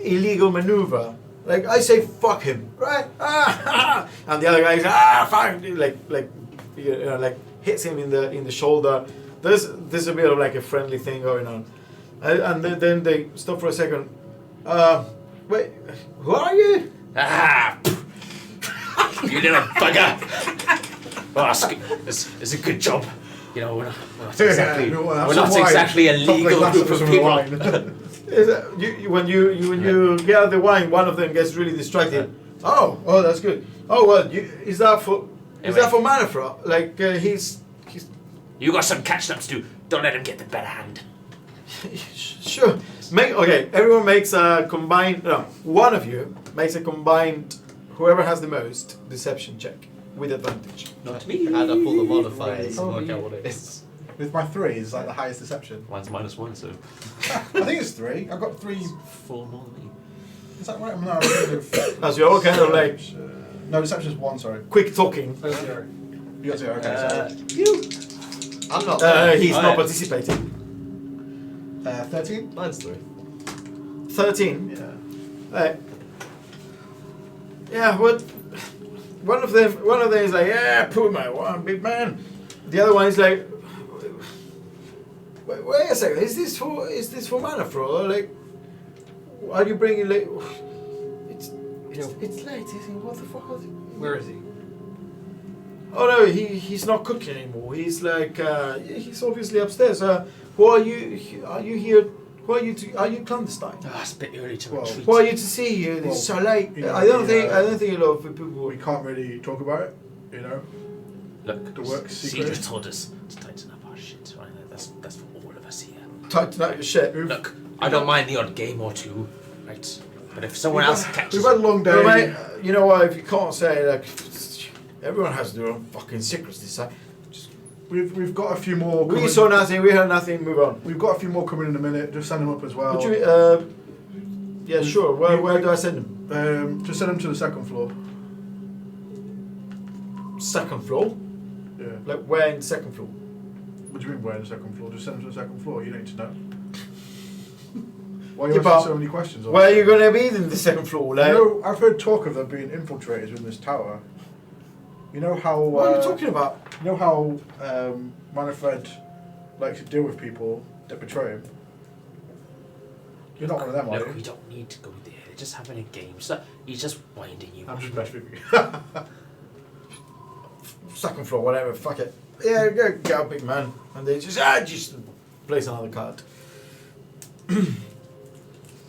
illegal maneuver. Like I say, fuck him, right? And the other guy is fuck, like you know, like hits him in the shoulder. There's a bit of like a friendly thing going on, and then they stop for a second. Wait, who are you? You little bugger! Well, it's a good job. You know, we're not exactly, no, we're have not some wine. exactly a Top like legal glasses group of some people. wine. Is that, when you get out the wine, one of them gets really distracted. Oh, that's good. Oh well, is that for Manafra? Like he's You got some catching up to do. Don't let him get the better hand. sure. Everyone makes a combined. No, one of you makes a combined. Whoever has the most deception check with advantage. Not me. Add up all the modifiers and Oh, work yeah. out what it is. With my 3 is like the highest deception. Mine's -1, so I think it's 3. I've got 3. 4 more than me. Is that right? I'm not with. As you're all kind of like No, deception is 1. Sorry. quick talking. Oh, zero. You got 0. Okay. I'm not. He's Oh, not yeah. participating. So 13. Mine's 3. 13. Yeah. Yeah, what? One of them is like, yeah, Puma, one big man. The other one is like, wait a second, is this for Manafro? Like, are you bringing like? It's late. Isn't it? What the fuck? Where is he? Oh no, he's not cooking anymore. He's like, he's obviously upstairs. Who are you? Are you here? Who are you? Are you clandestine? It's a bit early to Well, retreat. Who are you to see here? It's so late. you know, I don't the, think a lot of people. We can't really talk about it. You know, Look, the work Cedric secret. told us to tighten up our shit, right? That's for tighten up your shit. Look, I don't mind the odd game or two, right? But if someone else catches We've had a long day. Well, mate, you know what? If you can't say like, everyone has their own fucking secrets. This side. We've got a few more. We coming- saw nothing. We heard nothing. Move on. We've got a few more coming in a minute. Just send them up as well. Would you? Yeah, sure. Where do I send them? Just send them to the second floor. Second floor. Yeah. Like where in the second floor? What do you mean where in the second floor? Just send them to the second floor. You need to know. Why are Yeah, you but asking so many questions? Where are you gonna be in the second floor? Like, You know, I've heard talk of there being infiltrators in this tower. You know how? what are you talking about? You know how Manfred likes to deal with people that betray him. You're not one of them, are Look, you? we don't need to go there. They're just having a game. So he's just winding you. I'm up. just messing with you. Second floor, whatever. Fuck it. Yeah, go big man. And they just place another card.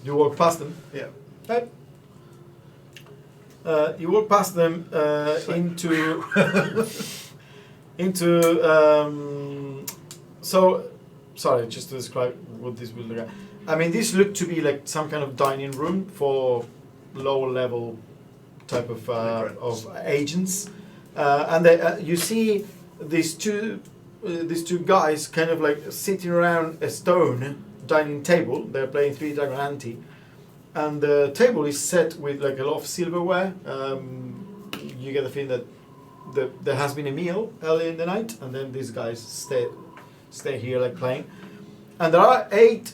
You walk past them. Yeah. Right. You walk past them into so sorry, just to describe what this will look like. I mean, this looked to be like some kind of dining room for lower level type of agents, and they, you see these two guys kind of like sitting around a stone dining table. They're playing Three Dragon Ante. And the table is set with like a lot of silverware. You get the feeling that there has been a meal early in the night, and then these guys stay here like playing. And there are 8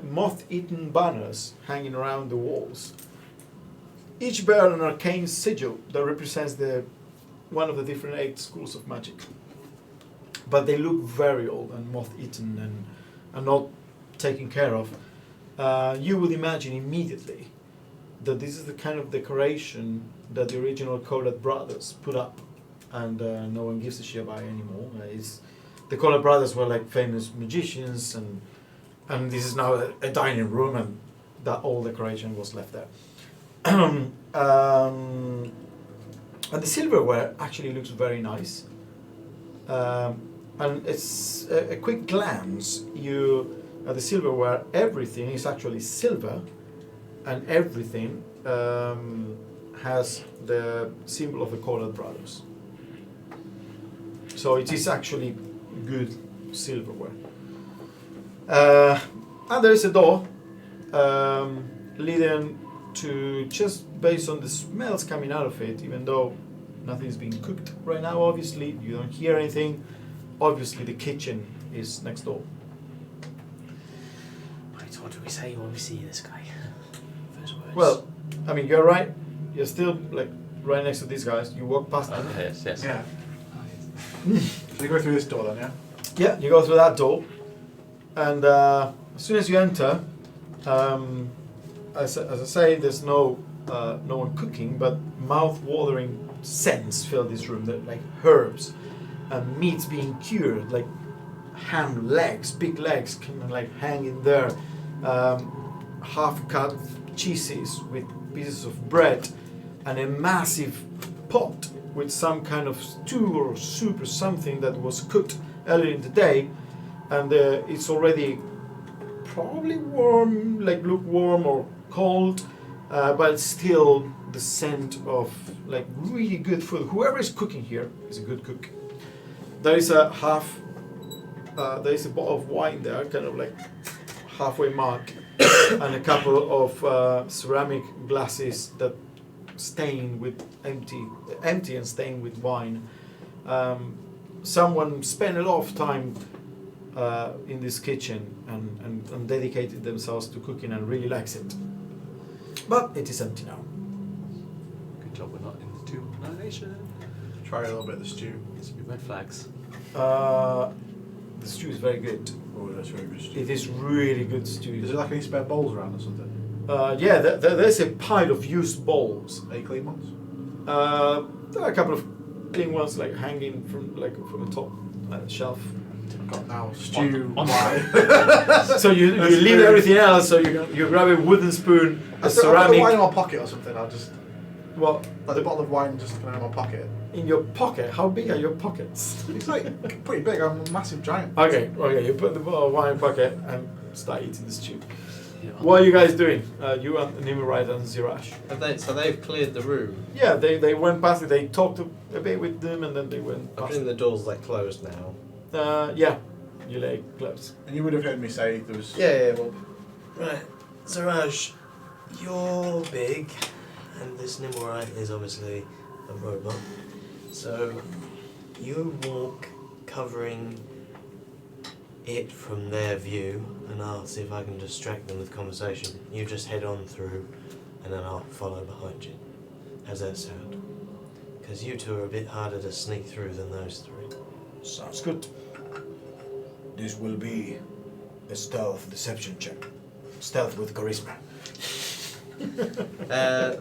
moth-eaten banners hanging around the walls. Each bear an arcane sigil that represents one of the different 8 schools of magic. But they look very old and moth-eaten and not taken care of. You would imagine immediately that this is the kind of decoration that the original Collett brothers put up, and no one gives a shit about it anymore. The Collett brothers were like famous magicians, and this is now a dining room, and that old decoration was left there. And the silverware actually looks very nice. And it's a quick glance. The silverware, everything is actually silver, and everything has the symbol of the Collett brothers. So it is actually good silverware. And there is a door leading to, just based on the smells coming out of it, even though nothing's being cooked right now, obviously, you don't hear anything. Obviously, the kitchen is next door. Right, what do we say when we see this guy? First words. Well, I mean, you're right. You're still like right next to these guys. You walk past them. Yes, yes. Yeah. So you go through this door then, yeah? Yeah, you go through that door, and as soon as you enter, as I say, there's no one cooking, but mouth-watering scents fill this room. That like herbs and meats being cured, like ham legs, big legs, kind of like hanging there, half-cut cheeses with pieces of bread, and a massive pot with some kind of stew or soup or something that was cooked earlier in the day, and it's already probably warm, like lukewarm or cold, but still the scent of like really good food. Whoever is cooking here is a good cook. There is a there is a bottle of wine there, kind of like halfway mark, and a couple of ceramic glasses that stained with empty and stained with wine. Someone spent a lot of time in this kitchen and dedicated themselves to cooking and really likes it. But it is empty now. Good job we're not in the Tomb of Annihilation. Try a little bit of the stew. It's be red flags. The stew is very good. Oh, that's very good stew. It is really good stew. Is there like any spare bowls around or something? Yeah, there's a pile of used bowls. Any clean ones? There are a couple of clean ones like hanging from the top shelf. Got now stew. On- wine. So you leave everything else. So you grab a wooden spoon, a I've got the ceramic. wine in my pocket or something. I'll just Well, like the bottle of wine just kind of in my pocket. in your pocket. How big are your pockets? It's like pretty big. I'm a massive giant. Okay, you put the one in your pocket and start eating the stew. Yeah. What are you guys doing? You and Nimrod and Zirash. So they've cleared the room. Yeah, they went past it. They talked a bit with them and then they went I past presume it. the door's like closed now. Yeah, you lay close. And you would have heard me say there was. Yeah, well, Right, Ziraj, you're big, and this Nimrod is obviously a robot. So you walk covering it from their view, and I'll see if I can distract them with conversation. You just head on through, and then I'll follow behind you. How's that sound? Because you two are a bit harder to sneak through than those three. Sounds good. This will be a stealth deception check. Stealth with charisma.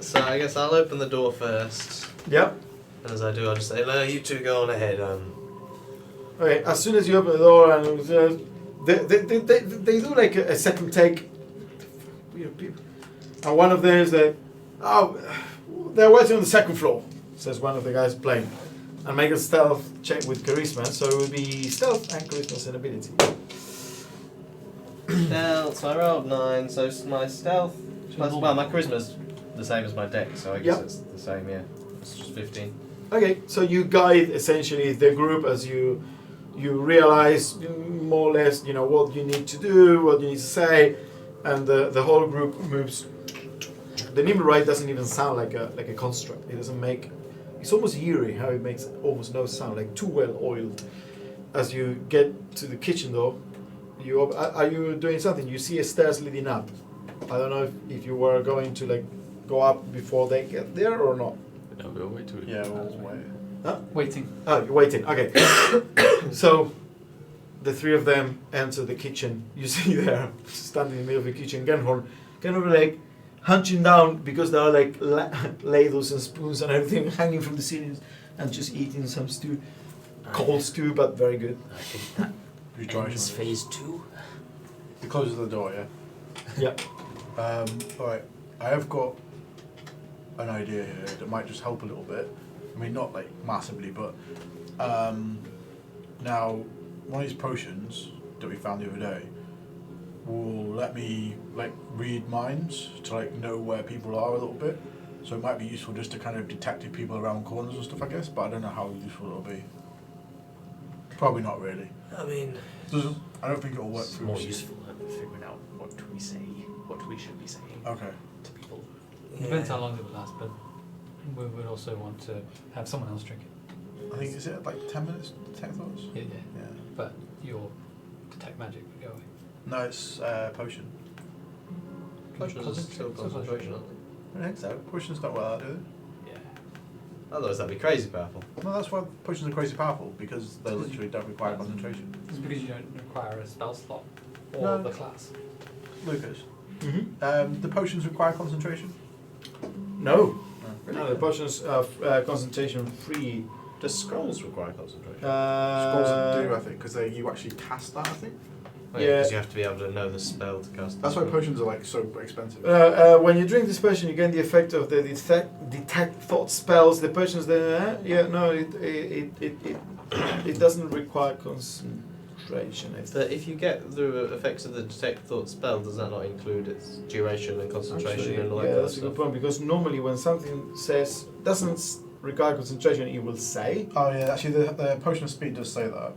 so I guess I'll open the door first. Yep. And as I do, I'll just say, No, you two go on ahead. Okay, as soon as you open the door and they do like a second take. Weird people. And one of them is they're waiting on the second floor, says one of the guys playing. And make a stealth check with charisma, so it will be stealth and charisma and ability. so I rolled 9, so my stealth plus, well, my charisma's the same as my dex, so I guess Yep. it's the same, yeah. It's just 15. Okay, so you guide essentially the group as you realize more or less, what you need to do, what you need to say, and the whole group moves. The Nimrod doesn't even sound like a construct. It doesn't make. It's almost eerie how it makes almost no sound, like too well oiled. As you get to the kitchen door, are you doing something? You see a stairs leading up. I don't know if you were going to go up before they get there or not. No, we'll wait till we. Yeah, we'll wait. Waiting. Oh, you're waiting. Okay. So, the three of them enter the kitchen. You see there, standing in the middle of the kitchen, Genhorn, kind of hunching down because there are ladles and spoons and everything hanging from the ceilings, and just eating some stew, cold stew, but very good. I think that You try ends something. phase 2. You close the door, yeah? Yeah. Alright, I have got an idea here that might just help a little bit. I mean, not massively, but now one of these potions that we found the other day will let me read minds to know where people are a little bit. So it might be useful just to kind of detect if people around corners and stuff, I guess. But I don't know how useful it'll be. Probably not really. I mean, I don't think it'll work It's through. more useful than figuring out what we say, what we should be saying Okay. to people. Depends how long it will last, but we would also want to have someone else drink it. I think is it 10 minutes? Detect thoughts? Yeah. Yeah. But your detect magic would go away. No, it's potion. Potions are still concentration, aren't I don't think so. Potions don't well out, do Yeah. they? Otherwise that'd be crazy powerful. they? No, that's why potions are crazy powerful, because they literally don't require concentration. It's because you don't require a spell slot or No. the class. Lucas, Mm-hmm. the potions require concentration? No. No, the potions are concentration free. Do scrolls require concentration? Scrolls do, I think, because you actually cast that, I think. Yeah. Because you have to be able to know the spell to cast. That's the why spell. potions are so expensive. When you drink this potion, you gain the effect of the detect thought spells. The potions, it doesn't require concentration. But if you get the effects of the detect thought spell, does that not include its duration and concentration Actually, and all that yeah, kind of that's a good stuff? point, because normally when something doesn't require concentration, it will say. Oh yeah, actually the potion of speed does say that.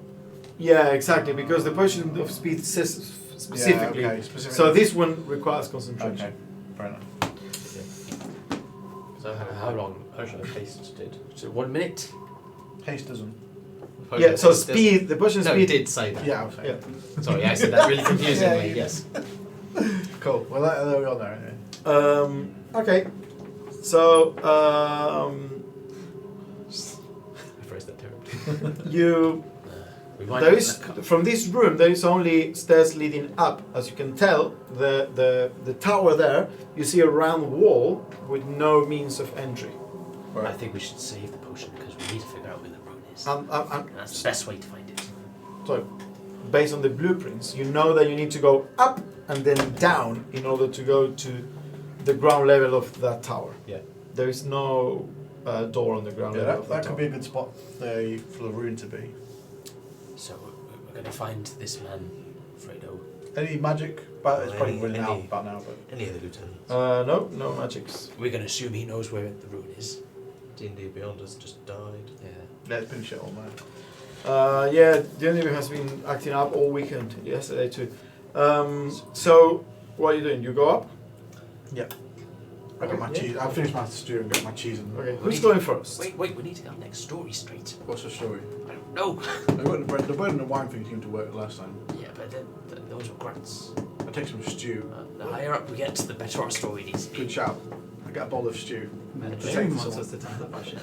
Yeah, exactly, because the potion of speed says specifically. Yeah, okay, specifically. So this one requires concentration. Okay, fair enough. So how long potion of haste did? So 1 minute. Haste doesn't. Potion Yeah, of so haste does- speed, the potion of No, it speed. did say that. Yeah, I was saying. Yeah. Sorry, I said that really confusingly. Yeah, you Yes. Cool. Well, there we are there anyway. Okay, so I phrased that terribly. you. We might There have is that. from this room. There is only stairs leading up. As you can tell, the tower there. You see a round wall with no means of entry. I think we should save the potion because we need to figure out where the rune is. And That's the best way to find it. so, based on the blueprints, you know that you need to go up and then down in order to go to the ground level of that tower. Yeah. There is no door on the ground Yeah, level of that the could tower. be a good spot for the rune to be. So we're going to find this man, Fredo. Any magic? But it's Well, probably any- running any- out about now. But Any of the lieutenants? No magics. We're going to assume he knows where the rune is. D&D Beyond has just died. Yeah. yeah, it's been shit all night. Yeah, the enemy has been acting up all weekend. Yesterday too. So what are you doing? You go up. I got my Yeah. cheese. I finished my stew and got my cheese and. Okay. Who's going first? Wait, we need to get our next story straight. What's the story? I don't know. The bread and the wine thing seemed to work last time. Yeah, but those were grunts. I take some stew. The higher up we get, the better our story needs to be. Good shout. I get a bowl of stew. Mediterranean wants us to turn up our shit.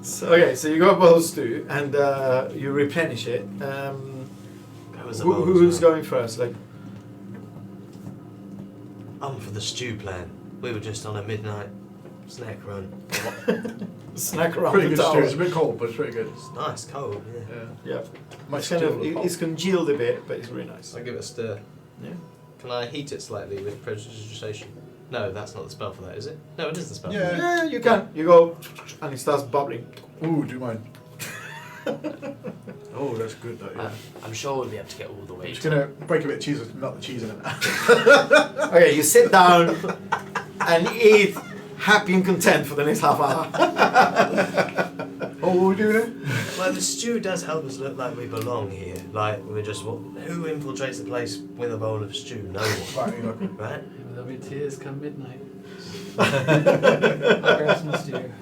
So you go up both stew and you replenish it. That was a Who's going first? Like, I'm for the stew plan. We were just on a midnight snack run. snack around Pretty the good stew. tower. It's a bit cold, but it's pretty good. It's nice, cold, yeah. Yeah. Yeah. My It's kind stew of, on the pot. it's congealed a bit, but it's really nice. So I give it a stir. Yeah. Can I heat it slightly with precipitation? No, that's not the spell for that, is it? No, it is the spell. Yeah. Yeah, you can. You go, and it starts bubbling. Ooh, do you mind? Oh, that's good though. Yeah. I'm sure we'll be able to get all the I'm way just to gonna break a bit of cheese, melt the cheese in it. Okay, you sit down and eat, happy and content for the next half hour. Oh, what are we doing here? Well, the stew does help us look like we belong here. Like, we're just, who infiltrates the place with a bowl of stew? No one, Right, you know. right? There'll be tears come midnight. I'll grab some stew.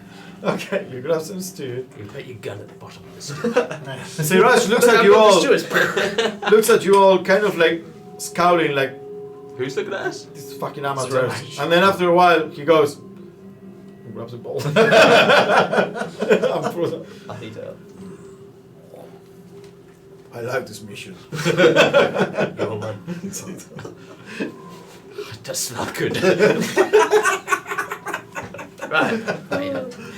Okay, you grab some stew. You put your gun at the bottom of the stew. And Siraj looks at you all, looks at you all, kind of like scowling, like Who's looking at us? this fucking amateurs. And then after a while, he goes, and grabs a bowl. I'm frozen. I'll heat it up. I like this mission. Your man. It does smell good. Right.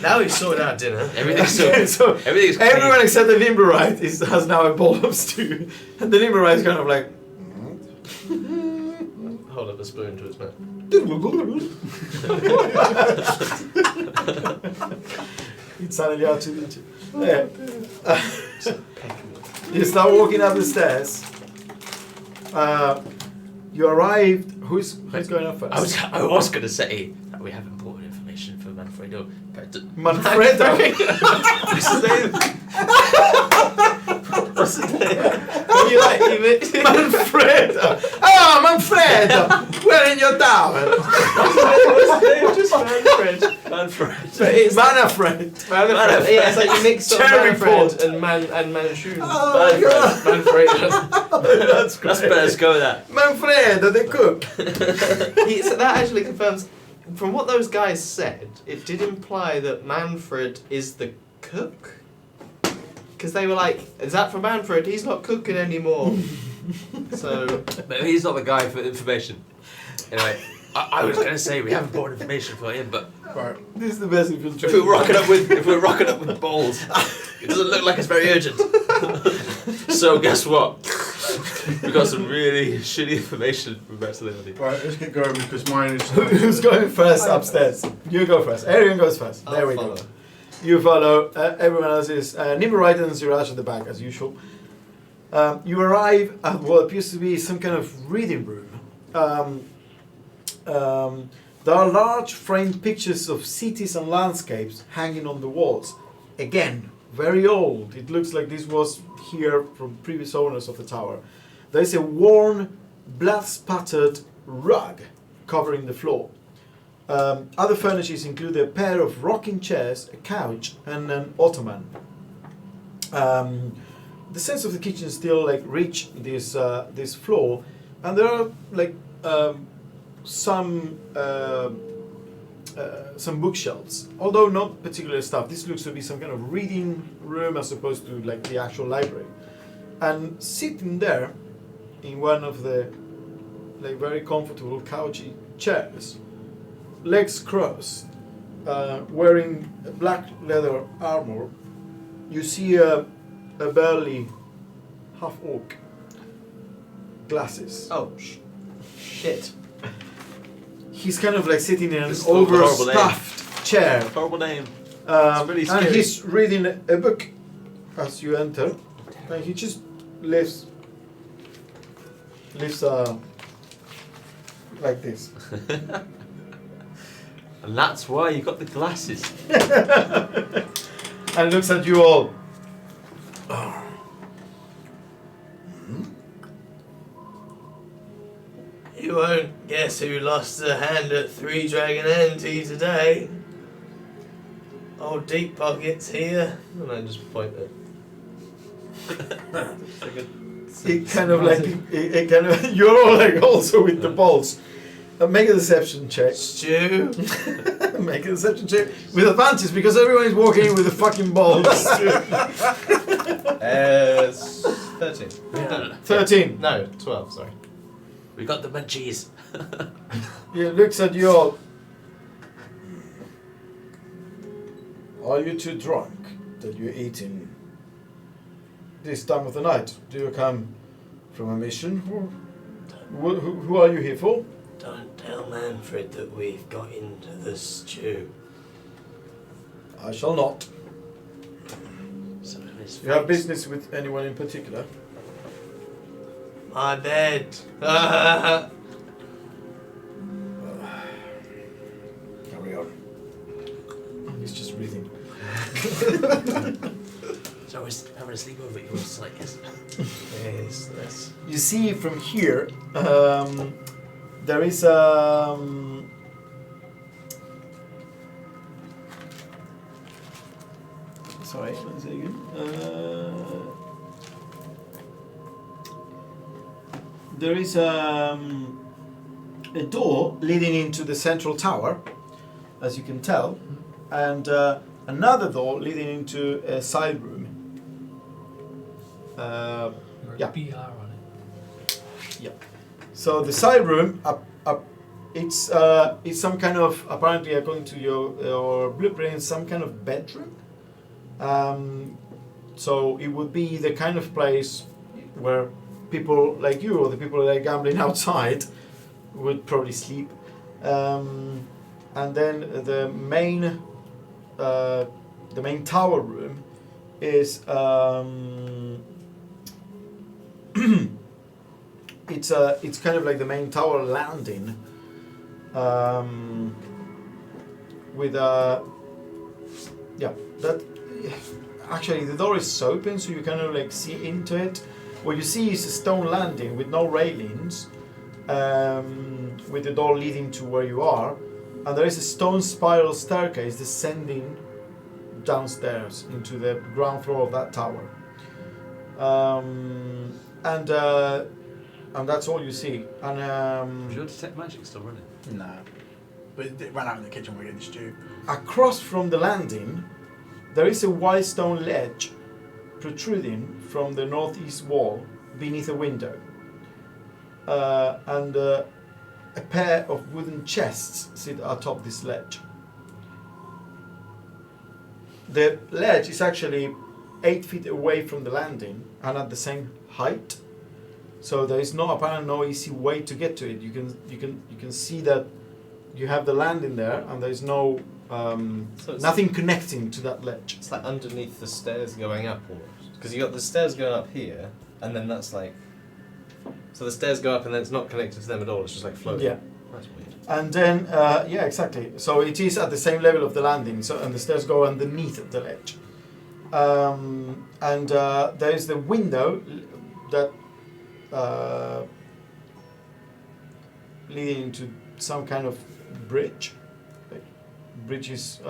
Now we've sorted out dinner. Everything's So everything's clean. everyone except the Limberite has now a bowl of stew. And the Limberite is kind of like, Hold up a spoon to its mouth. it's suddenly out to eat. Yeah. You start walking up the stairs. You arrived. Who's going up first? I was going to say that we have important information for Manfredo, but Manfredo. what's his name? What's his name? You like Manfredo. Ah, Manfredo. We're in your tower. Just Manfred. Manfred. Manfred. Manfred. Yeah, it's like you mixed up Cherry Manfred port. and Manchun. Oh my God. Manfredo. That's That's great. better. Let's go with that. Manfredo, the cook. So that actually confirms, from what those guys said, it did imply that Manfred is the cook. Because they were like, is that for Manfred? He's not cooking anymore. So, But he's not the guy for information. Anyway, I was going to say we have important information for him, but Right. This is the best if infiltration. we're rocking up with balls, it doesn't look like it's very urgent. So guess what? We've got some really shitty information from the rest of the party. Right, let's get going because mine is. Who's going first upstairs? You go first. Arian goes first. There I'll we follow. go. You follow. Everyone else is Nimrite and Siraj at the back, as usual. You arrive at what appears to be some kind of reading room. There are large framed pictures of cities and landscapes hanging on the walls. Again, very old. It looks like this was here from previous owners of the tower. There is a worn, blood-spattered rug covering the floor. Other furnishings include a pair of rocking chairs, a couch, and an ottoman. The sense of the kitchen still like reach this floor, and there are like some bookshelves, although not particular stuff. This looks to be some kind of reading room as opposed to like the actual library. And sitting there, in one of the like very comfortable couchy chairs, legs crossed, wearing a black leather armor, you see a burly half-orc, glasses. Oh, shit. he's kind of like sitting in an This is a horrible name. overstuffed chair. Horrible name. really And scary. he's reading a book as you enter, and he just lifts like this. And that's why you got the glasses. And looks at you all. You won't guess who lost a hand at Three Dragon Ante today. Old Deep Pockets here. And I just point at. It kind of like it kind of you're all like also with the balls. Make a deception check. Stew. Make a deception check with advantage because everyone is walking in with the fucking balls. 13. Yeah. 13. No, 12, sorry. We got the munchies. He looks at you all. Are you too drunk that you're eating this time of the night? Do you come from a mission? Or who are you here for? Don't tell Manfred that we've got into the stew. I shall not. Some of his You have face. business with anyone in particular? My bed. Carry on. He's just reading. So I was having a sleepover. You was like, yes. Yes, that's. You see from here, there is sorry, one second. There is a door leading into the central tower, as you can tell, and another door leading into a side room. Yeah. BR on it. So the side room, it's some kind of, apparently according to your blueprint, some kind of bedroom. So it would be the kind of place where people like you or the people that are gambling outside would probably sleep. And then the main tower room is it's kind of like the main tower landing with that actually the door is open so you kind of like see into it. What you see is a stone landing with no railings, with the door leading to where you are, and there is a stone spiral staircase descending downstairs into the ground floor of that tower. And that's all you see. And Was your detect magic still running? No. But it ran out in the kitchen when we were getting stew. across from the landing, there is a white stone ledge protruding from the northeast wall beneath a window. And a pair of wooden chests sit atop this ledge. The ledge is actually 8 feet away from the landing and at the same height, so there is apparently no easy way to get to it. You can see that you have the landing there, and there is no So it's nothing connecting to that ledge. It's like underneath the stairs going up almost. Because you got the stairs going up here, and then that's like. So the stairs go up and then it's not connected to them at all, it's just like floating. Yeah. That's weird. And then, yeah, exactly. So it is at the same level of the landing, so and the stairs go underneath the ledge. And there is the window that leading into some kind of bridge. Like, bridge is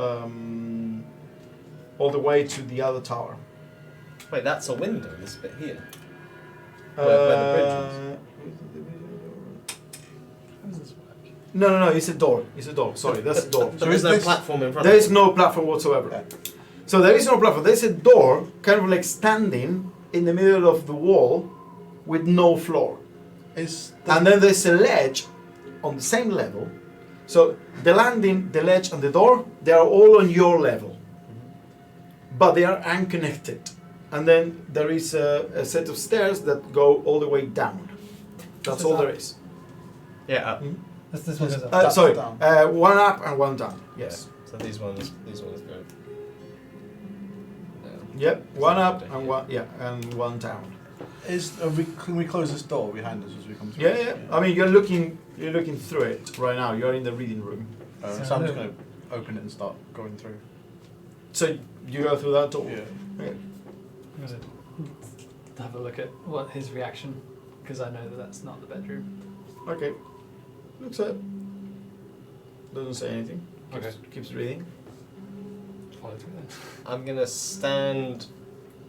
all the way to the other tower. Wait, that's a window, this bit here. Where the bridge How does this work? No, it's a door. It's a door. Sorry, that's a door. There is no platform in front There of is no platform whatsoever. So there is no platform. There's a door, kind of like standing in the middle of the wall, with no floor. And then there's a ledge on the same level. So the landing, the ledge, and the door, they are all on your level, but they are unconnected. And then there is a set of stairs that go all the way down. That's So all it's there up. is. Yeah, up. This one goes up. That's sorry, down. one up and one down. Yes. So these ones go. Yep. One up and one down. Can we close this door behind us as we come through? Yeah. I mean, you're looking through it right now. You're in the reading room. So I'm just going to open it and start going through. So you go through that door. Yeah. Okay. I'm gonna have a look at what his reaction, because I know that that's not the bedroom. Okay. Looks at it. Doesn't say anything. Okay. Keeps reading. Follow through then. I'm gonna stand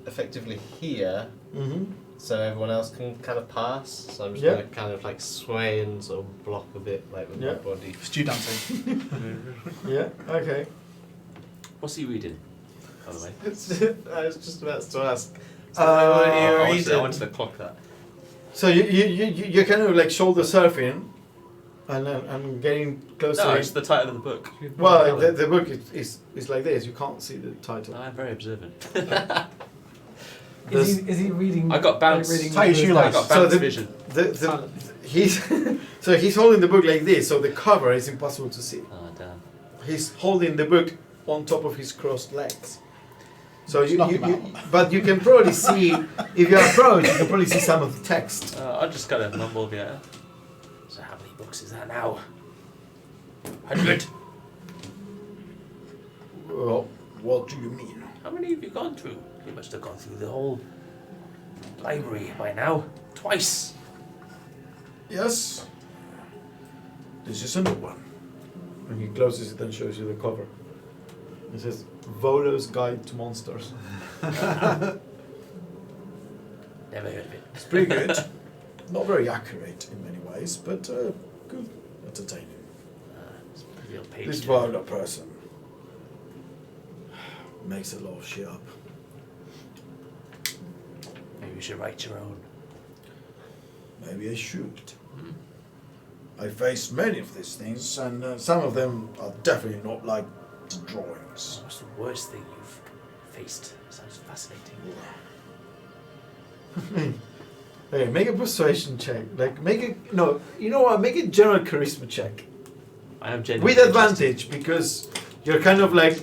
effectively here, Mm-hmm. so everyone else can kind of pass. So I'm just Yeah. gonna kind of like sway and sort of block a bit, like with Yeah. my body. Stew dancing. Yeah. Okay. What's he reading, by the way? I was just about to ask. I wanted to clock that. So you're kind of like shoulder surfing, and I'm getting close No, to it's the title of the book. Well, the book is like this. You can't see the title. I'm very observant. Is he reading? I got bounce. Reading Tie your with- shoelace. I got So bounce the- vision. He's so he's holding the book like this, so the cover is impossible to see. Oh damn. He's holding the book on top of his crossed legs. So Knock him but you can probably see if you approach, you can probably see some of the text. I just kind of mumbled, yeah. So how many books is that now? 100. Well, what do you mean? How many have you gone through? You must have gone through the whole library by now. Twice. Yes. This is a new one. And he closes it and shows you the cover. It says Volo's Guide to Monsters. Never heard of it. It's pretty good. Not very accurate in many ways, but good, entertaining. It's a real page. This turner. Volo person makes a lot of shit up. Maybe you should write your own. Maybe I should. I faced many of these things, and some of them are definitely not like the drawings. What's the worst thing you've faced? Sounds fascinating. Hey, make a persuasion check. Like, make a no. You know what? Make a general charisma check I am genuinely with advantage because you're kind of like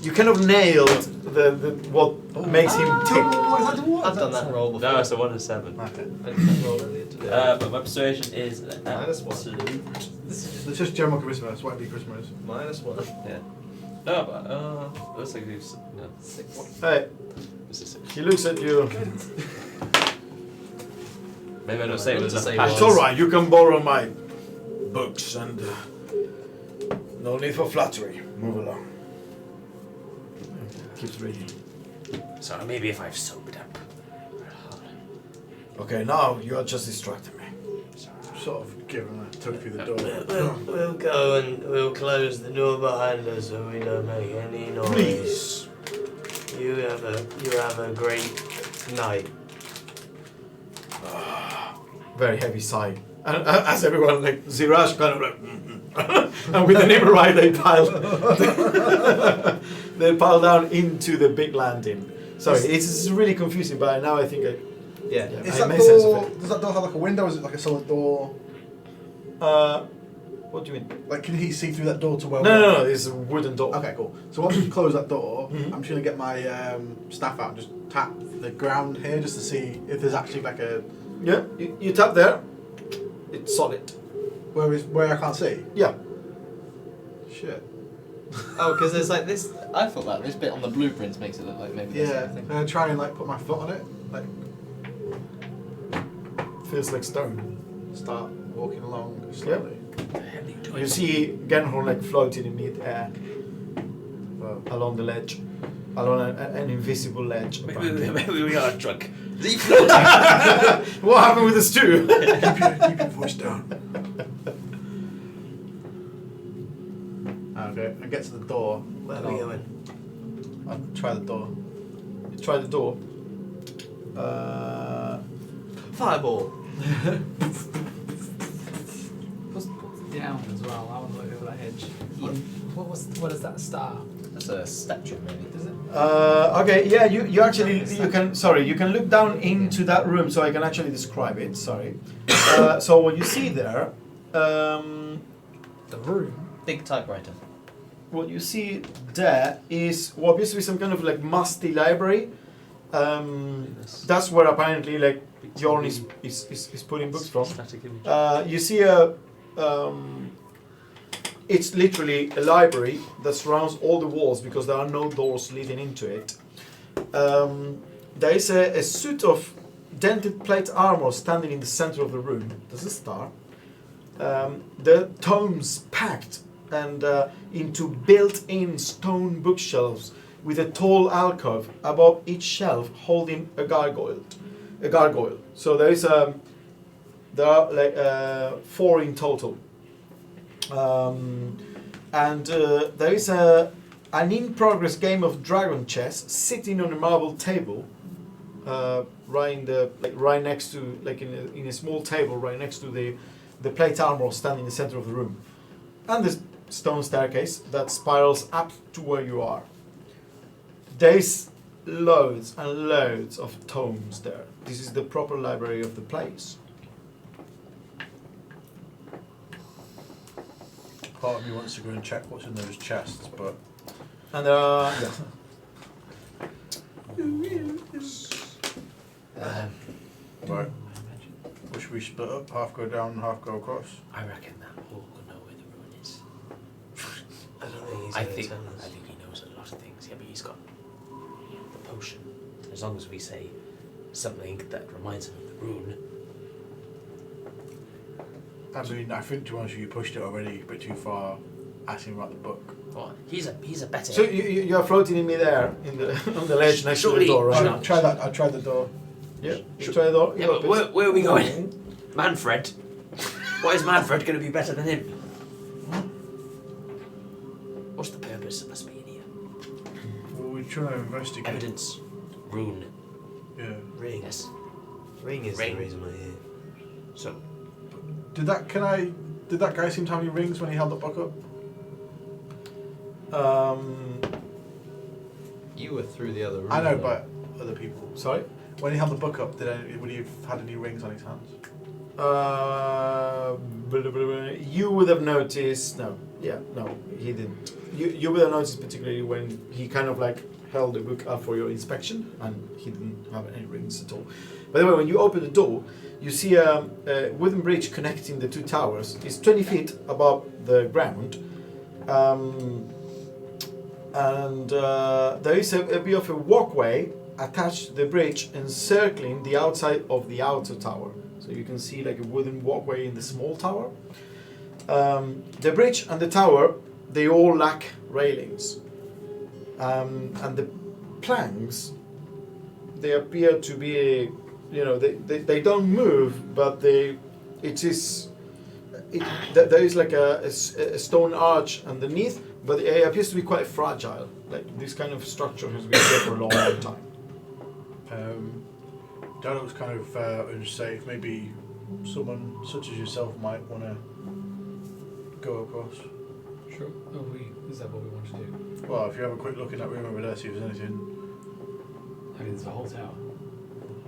you kind of nailed the what makes him tick. I've done that roll before. No, it's a 1 and 7. I did that roll earlier today. But my persuasion is Minus one. absolute. It's just general charisma. That's what every charisma is. -1. Yeah. No, but looks like it's no. 6. Hey, This is 6. he looks at you. Maybe I don't say it with Say enough It's passion. all right. You can borrow my books, and no need for flattery. Move along. Keeps reading. So maybe if I've sobered up. Okay, now you are just distracting me. Sort of give him a tug through the door. We'll go and we'll close the door behind us so we don't make any noise. Please. You have a great night. Very heavy sigh. And as everyone, like, Zirash kind of like, and with the name right, they pile down into the big landing. Sorry, it's really confusing, but now I think Yeah. Is I that made sense of door? it. Does that door have like a window? Is it like a solid door? what do you mean? Like, can he see through that door to where? No, it's a wooden door. Okay, cool. So once you close that door, Mhm. I'm just gonna get my staff out and just tap the ground here just to see if there's actually like a Yeah, you tap there. It's solid. where I can't see. Yeah. Shit. Oh, because there's like this. I thought that this bit on the blueprints makes it look like maybe. there's Yeah. something. I'm gonna try and like put my foot on it, like Feels like stone. start walking along slowly. What the hell are you doing? You see Genhorn like floating in mid-air Well, along the ledge. Along an invisible ledge. Maybe we are drunk. What happened with the stew? keep your voice down. Okay, I get to the door. Where and are we I'll- going? I'll try the door. You try the door. Fireball. What's down as well? I want to look over that edge. What is that star? That's a statue, maybe. Is it? Okay, yeah, you actually, you can look down into that room, so I can actually describe it, sorry. So what you see there, The room. Big typewriter. what you see there is what appears to be some kind of like musty library. That's where apparently like Jorn is putting books from. Static image. You see it's literally a library that surrounds all the walls because there are no doors leading into it. There is a suit of dented plate armor standing in the center of the room. There's a star. The tomes packed and into built-in stone bookshelves with a tall alcove above each shelf holding a gargoyle. So there are like 4 in total. And there is an in-progress game of dragon chess sitting on a marble table, right next to, like in a small table right next to the plate armor standing in the center of the room, and the stone staircase that spirals up to where you are. There's loads and loads of tomes there. This is the proper library of the place. Part of me wants to go and check what's in those chests, but And right. Or should we split up? Half go down, half go across. I reckon that Hawk will know where the ruin is. I don't think he's I going to think tell us. he knows a lot of things. Yeah, but he's got the potion. As long as we say something that reminds him of the rune. I mean, I think to be honest with you, pushed it already a bit too far. Asking about the book. Well, he's a better. so you are floating in midair in the on the ledge next to the Surely- door, right? Sure. Try that. I tried the door. Yeah. You try the door. Yeah, you but open it. where are we going? Manfred. Why is Manfred going to be better than him? What's the purpose of us being here? Well, we're trying to investigate. Evidence. Rune. Yeah. Ring. Yes. Ring is Ring. the reason we're here. So, Did that guy seem to have any rings when he held the book up? You were through the other room. I know, though. but other people. Sorry. When he held the book up, would he have had any rings on his hands? You would have noticed. No. Yeah. No. He didn't. You would have noticed particularly when he kind of like held the book up for your inspection, and he didn't have any rings at all. By the way, when you open the door, you see a wooden bridge connecting the 2 towers. It's 20 feet above the ground. And there is a bit of a walkway attached to the bridge encircling the outside of the outer tower. So you can see like a wooden walkway in the small tower. The bridge and the tower, they all lack railings. And the planks, they appear to be, they don't move, but there is like a stone arch underneath, but it appears to be quite fragile. Like this kind of structure has been there for a long, long time. That looks kind of unsafe. Maybe someone such as yourself might want to go across. Sure. Is that what we want to do? Well, if you have a quick look in that room over there, see if there's anything. I mean, there's a whole tower.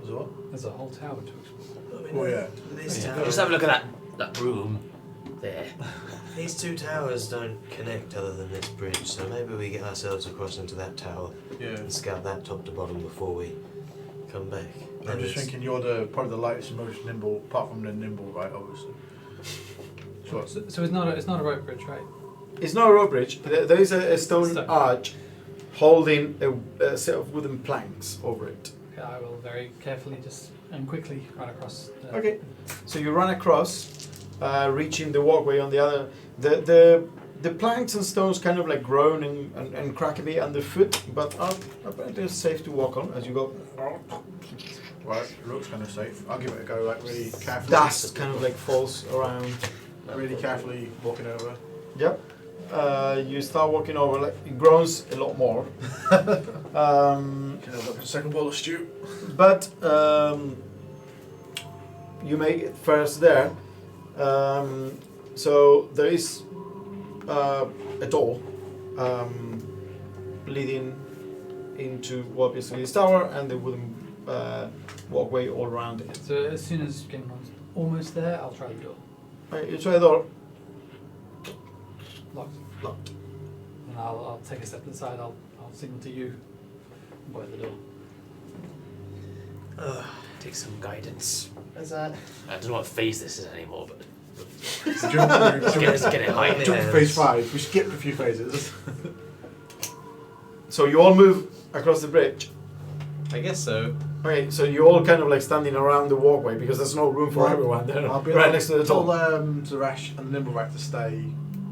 Is it what? There's a whole tower to explore. Oh yeah. This Yeah. tower, just have a look at that room there. these 2 towers don't connect other than this bridge, so maybe we get ourselves across into that tower Yeah. and scout that top to bottom before we come back. I'm Maybe just it's- thinking you're probably the lightest and most nimble, apart from the nimble, right? Obviously. Sure. So it's not a rope bridge, right? It's not a rope bridge. There is a stone Stone. arch holding a set of wooden planks over it. Okay, I will very carefully and quickly run across. Okay. So you run across, reaching the walkway on the other. The planks and stones kind of like groan and crack a bit underfoot, but are apparently safe to walk on as you go. Right. Looks kind of safe. I'll give it a go. Like really carefully. Dust kind of like falls around. Really carefully walking over. Yep. You start walking over, like it groans a lot more. Can I look at the second bowl of stew? But you make it first there. So there is a door leading into what appears to be this tower and the wooden walkway all around it. So as soon as Genron's almost there, I'll try the door. Right, you try the door. Locked. Locked. And I'll take a step inside. I'll signal to you. By the door. Take some guidance. What's that? I don't know what phase this is anymore, but Jump let's get it high. to phase 5. We skipped a few phases. So you all move across the bridge. I guess so. Okay, so you all kind of like standing around the walkway because there's no room for Right. everyone there. I'll be Right next to the tell door. Zarash and Nimbleback to stay.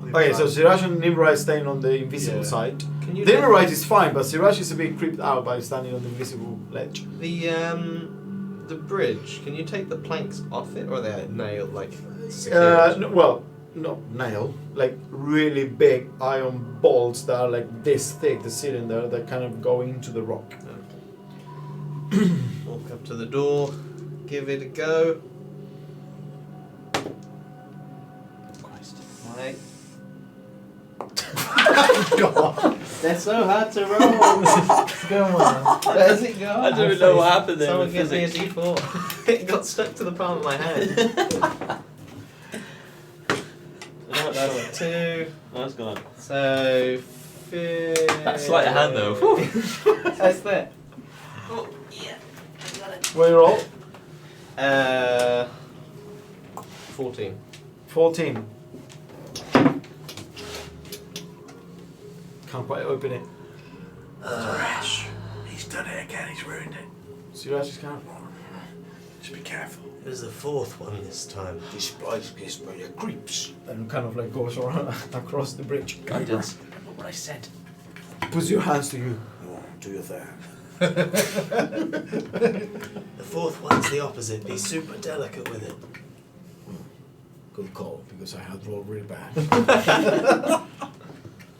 On the Okay, other so side. Siraj and Nimrod is staying on the invisible Yeah. side. Can you Nimrod is fine, but Siraj is a bit creeped out by standing on the invisible ledge. the bridge? Can you take the planks off it, or are they nailed like secured? Well, not nail, like really big iron bolts that are like this thick, the cylinder that kind of go into the rock. Walk up to the door, give it a go. Christ. Right. They're so hard to roll. Go on. Where's it go? I don't even know what happened there. Someone with give me a physics. D4. It got stuck to the palm of my hand. That's 2. Oh, that's gone. So 5. That's sleight of hand though. Whew. That's that. What you roll? 14. 14. Can't quite open it. Zarash, he's done it again. He's ruined it. Siraj is kind of. Just be careful. It was the fourth one this time. This place gives me the creeps. And kind of like goes around across the bridge. Guidance. Remember what I said. Puts your hands to you. Oh, do your thing. The fourth one's the opposite. Be super delicate with it. Good call, because I had rolled really bad.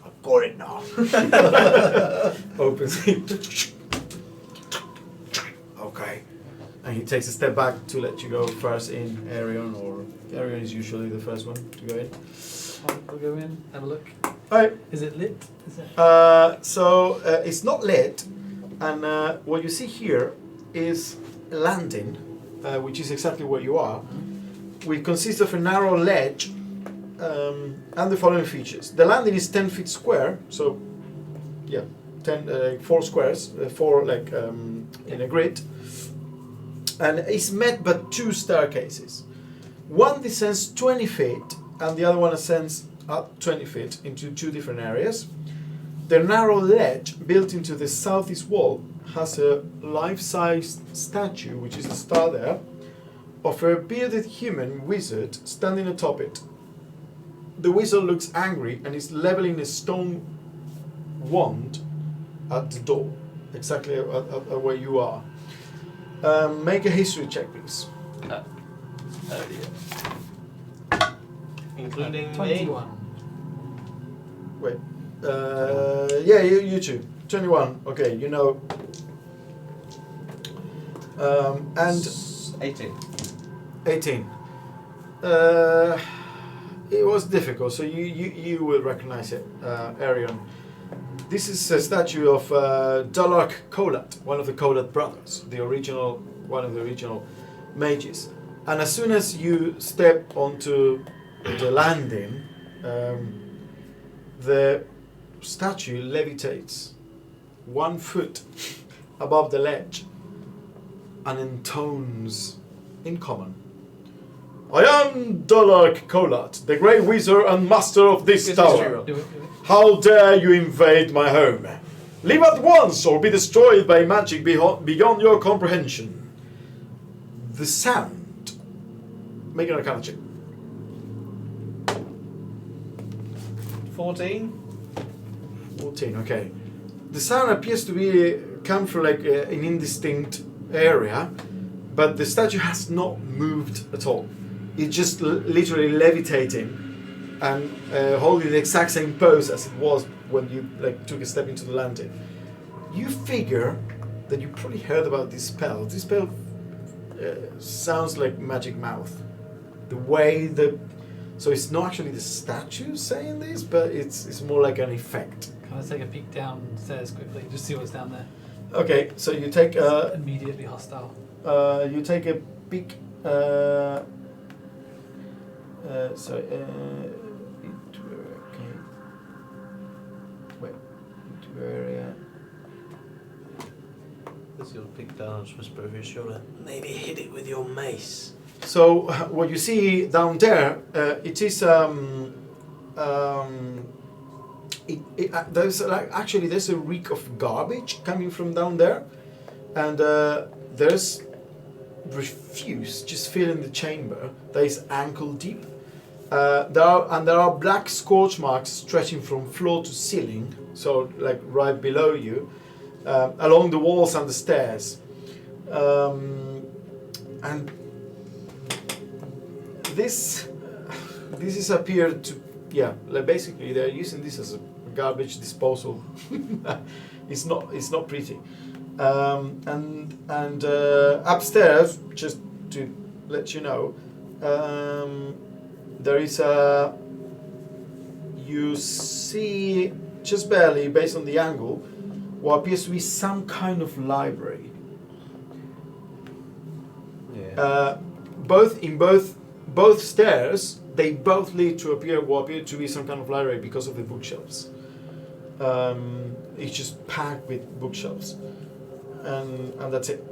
I've got it now. Opens it. Okay. And he takes a step back to let you go first in, Arion, or Arion is usually the first one to go in. I'll go in, have a look. Alright, Is it lit? Is it? so it's not lit, and what you see here is a landing, which is exactly where you are, which consists of a narrow ledge and the following features. The landing is 10 feet square, so yeah, 4 squares, 4 like in a grid, and it's met by 2 staircases. One descends 20 feet, and the other one ascends up 20 feet into 2 different areas. The narrow ledge built into the southeast wall has a life-size statue, which is a star there, of a bearded human wizard standing atop it. The wizard looks angry and is leveling a stone wand at the door, exactly at where you are. Make a history check, please. Including me. 21. Wait. Yeah, you two. 21. Okay, you know. And 18. 18. It was difficult, so you will recognize it, Arion. This is a statue of Dalark Kolat, one of the Kolat brothers, one of the original mages. And as soon as you step onto the landing, the statue levitates 1 foot above the ledge and intones in common. I am Dalark Kolat, the great wizard and master of this tower. Do it. How dare you invade my home? Leave at once or be destroyed by magic beyond your comprehension. The sound. Make an arcana check. 14. 14, okay. The sound appears to be come from like an indistinct area, but the statue has not moved at all. It's just literally levitating and holding the exact same pose as it was when you like took a step into the landing. You figure that you probably heard about this spell. This spell sounds like magic mouth. The way so it's not actually the statue saying this, but it's more like an effect. Can I take a peek downstairs quickly, just see what's down there? Okay, so you take Immediately hostile. you take a peek. Okay. Wait. Area. This your big dance whisper over your shoulder. Maybe hit it with your mace. So what you see down there, it is there's actually there's a reek of garbage coming from down there, and there's refuse just filling the chamber that is ankle deep. There are black scorch marks stretching from floor to ceiling, so like right below you, along the walls and the stairs, and this is appeared to like basically they're using this as a garbage disposal. It's not pretty. And upstairs, just to let you know, there is you see just barely based on the angle what appears to be some kind of library. Yeah. Both stairs, they both lead to what appear to be some kind of library because of the bookshelves. It's just packed with bookshelves, and that's it.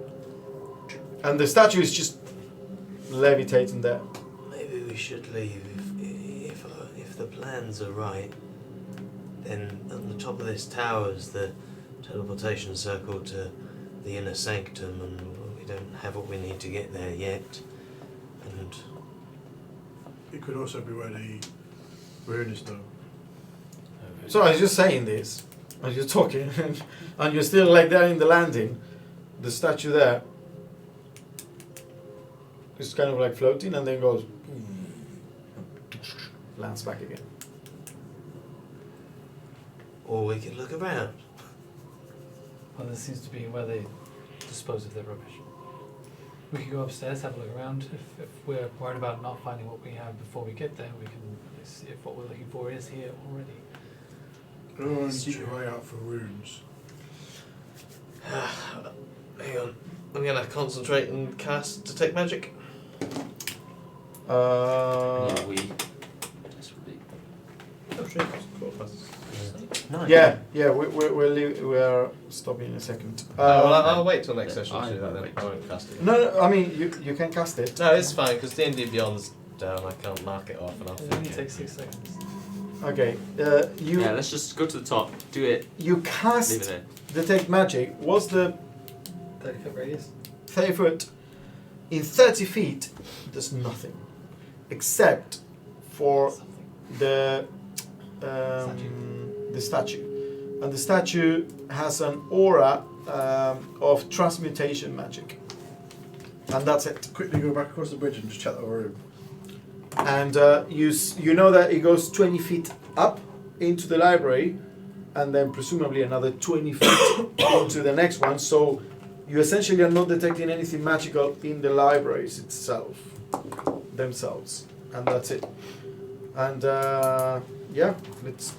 And the statue is just levitating there. Maybe we should leave if the plans are right. Then on the top of this tower is the teleportation circle to the inner sanctum, and we don't have what we need to get there yet. And It could also be where the rune is, though. So I was just saying this, and you're talking, and you're still like there in the landing. The statue there is kind of like floating, and then goes, lands back again. or we could look around. Well, this seems to be where they dispose of their rubbish. We could go upstairs, have a look around. If we're worried about not finding what we have before we get there, we can at least see if what we're looking for is here already. Go and keep your eye out for runes. Hang on. I'm gonna concentrate and cast Detect Magic. Yeah, we. Oh, shit. Nice. Yeah, we are stopping in a second. Well, I'll wait till next session to do that then. wait. I won't cast it. No, I mean you can cast it. No, it's fine because D&D Beyond's down. I can't mark it off and I'll It only think takes 6 seconds. Okay, you Yeah, let's just go to the top, do it, you leave it cast there. Detect Magic. What's the 30-foot radius. 30 foot? In 30 feet, there's nothing except for Something. the statue, and the statue has an aura of transmutation magic, and that's it. Quickly go back across the bridge and just check that room. And you know that it goes 20 feet up into the library, and then presumably another 20 feet into the next one. So you essentially are not detecting anything magical in the libraries themselves, and that's it. And yeah, let's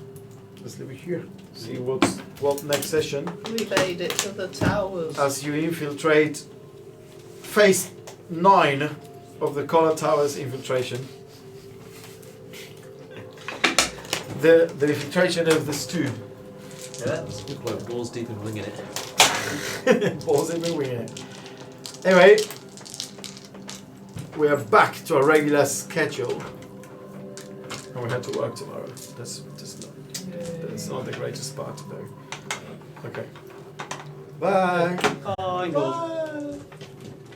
leave it here. See what next session We made it to the towers. as you infiltrate phase 9 of the Collar Towers infiltration. The infiltration of the stew. Yeah. We're balls deep in winging it. Balls in the wing. Anyway, we are back to our regular schedule, and we have to work tomorrow. That's not the greatest part, though. Okay. Bye. Bye. Bye.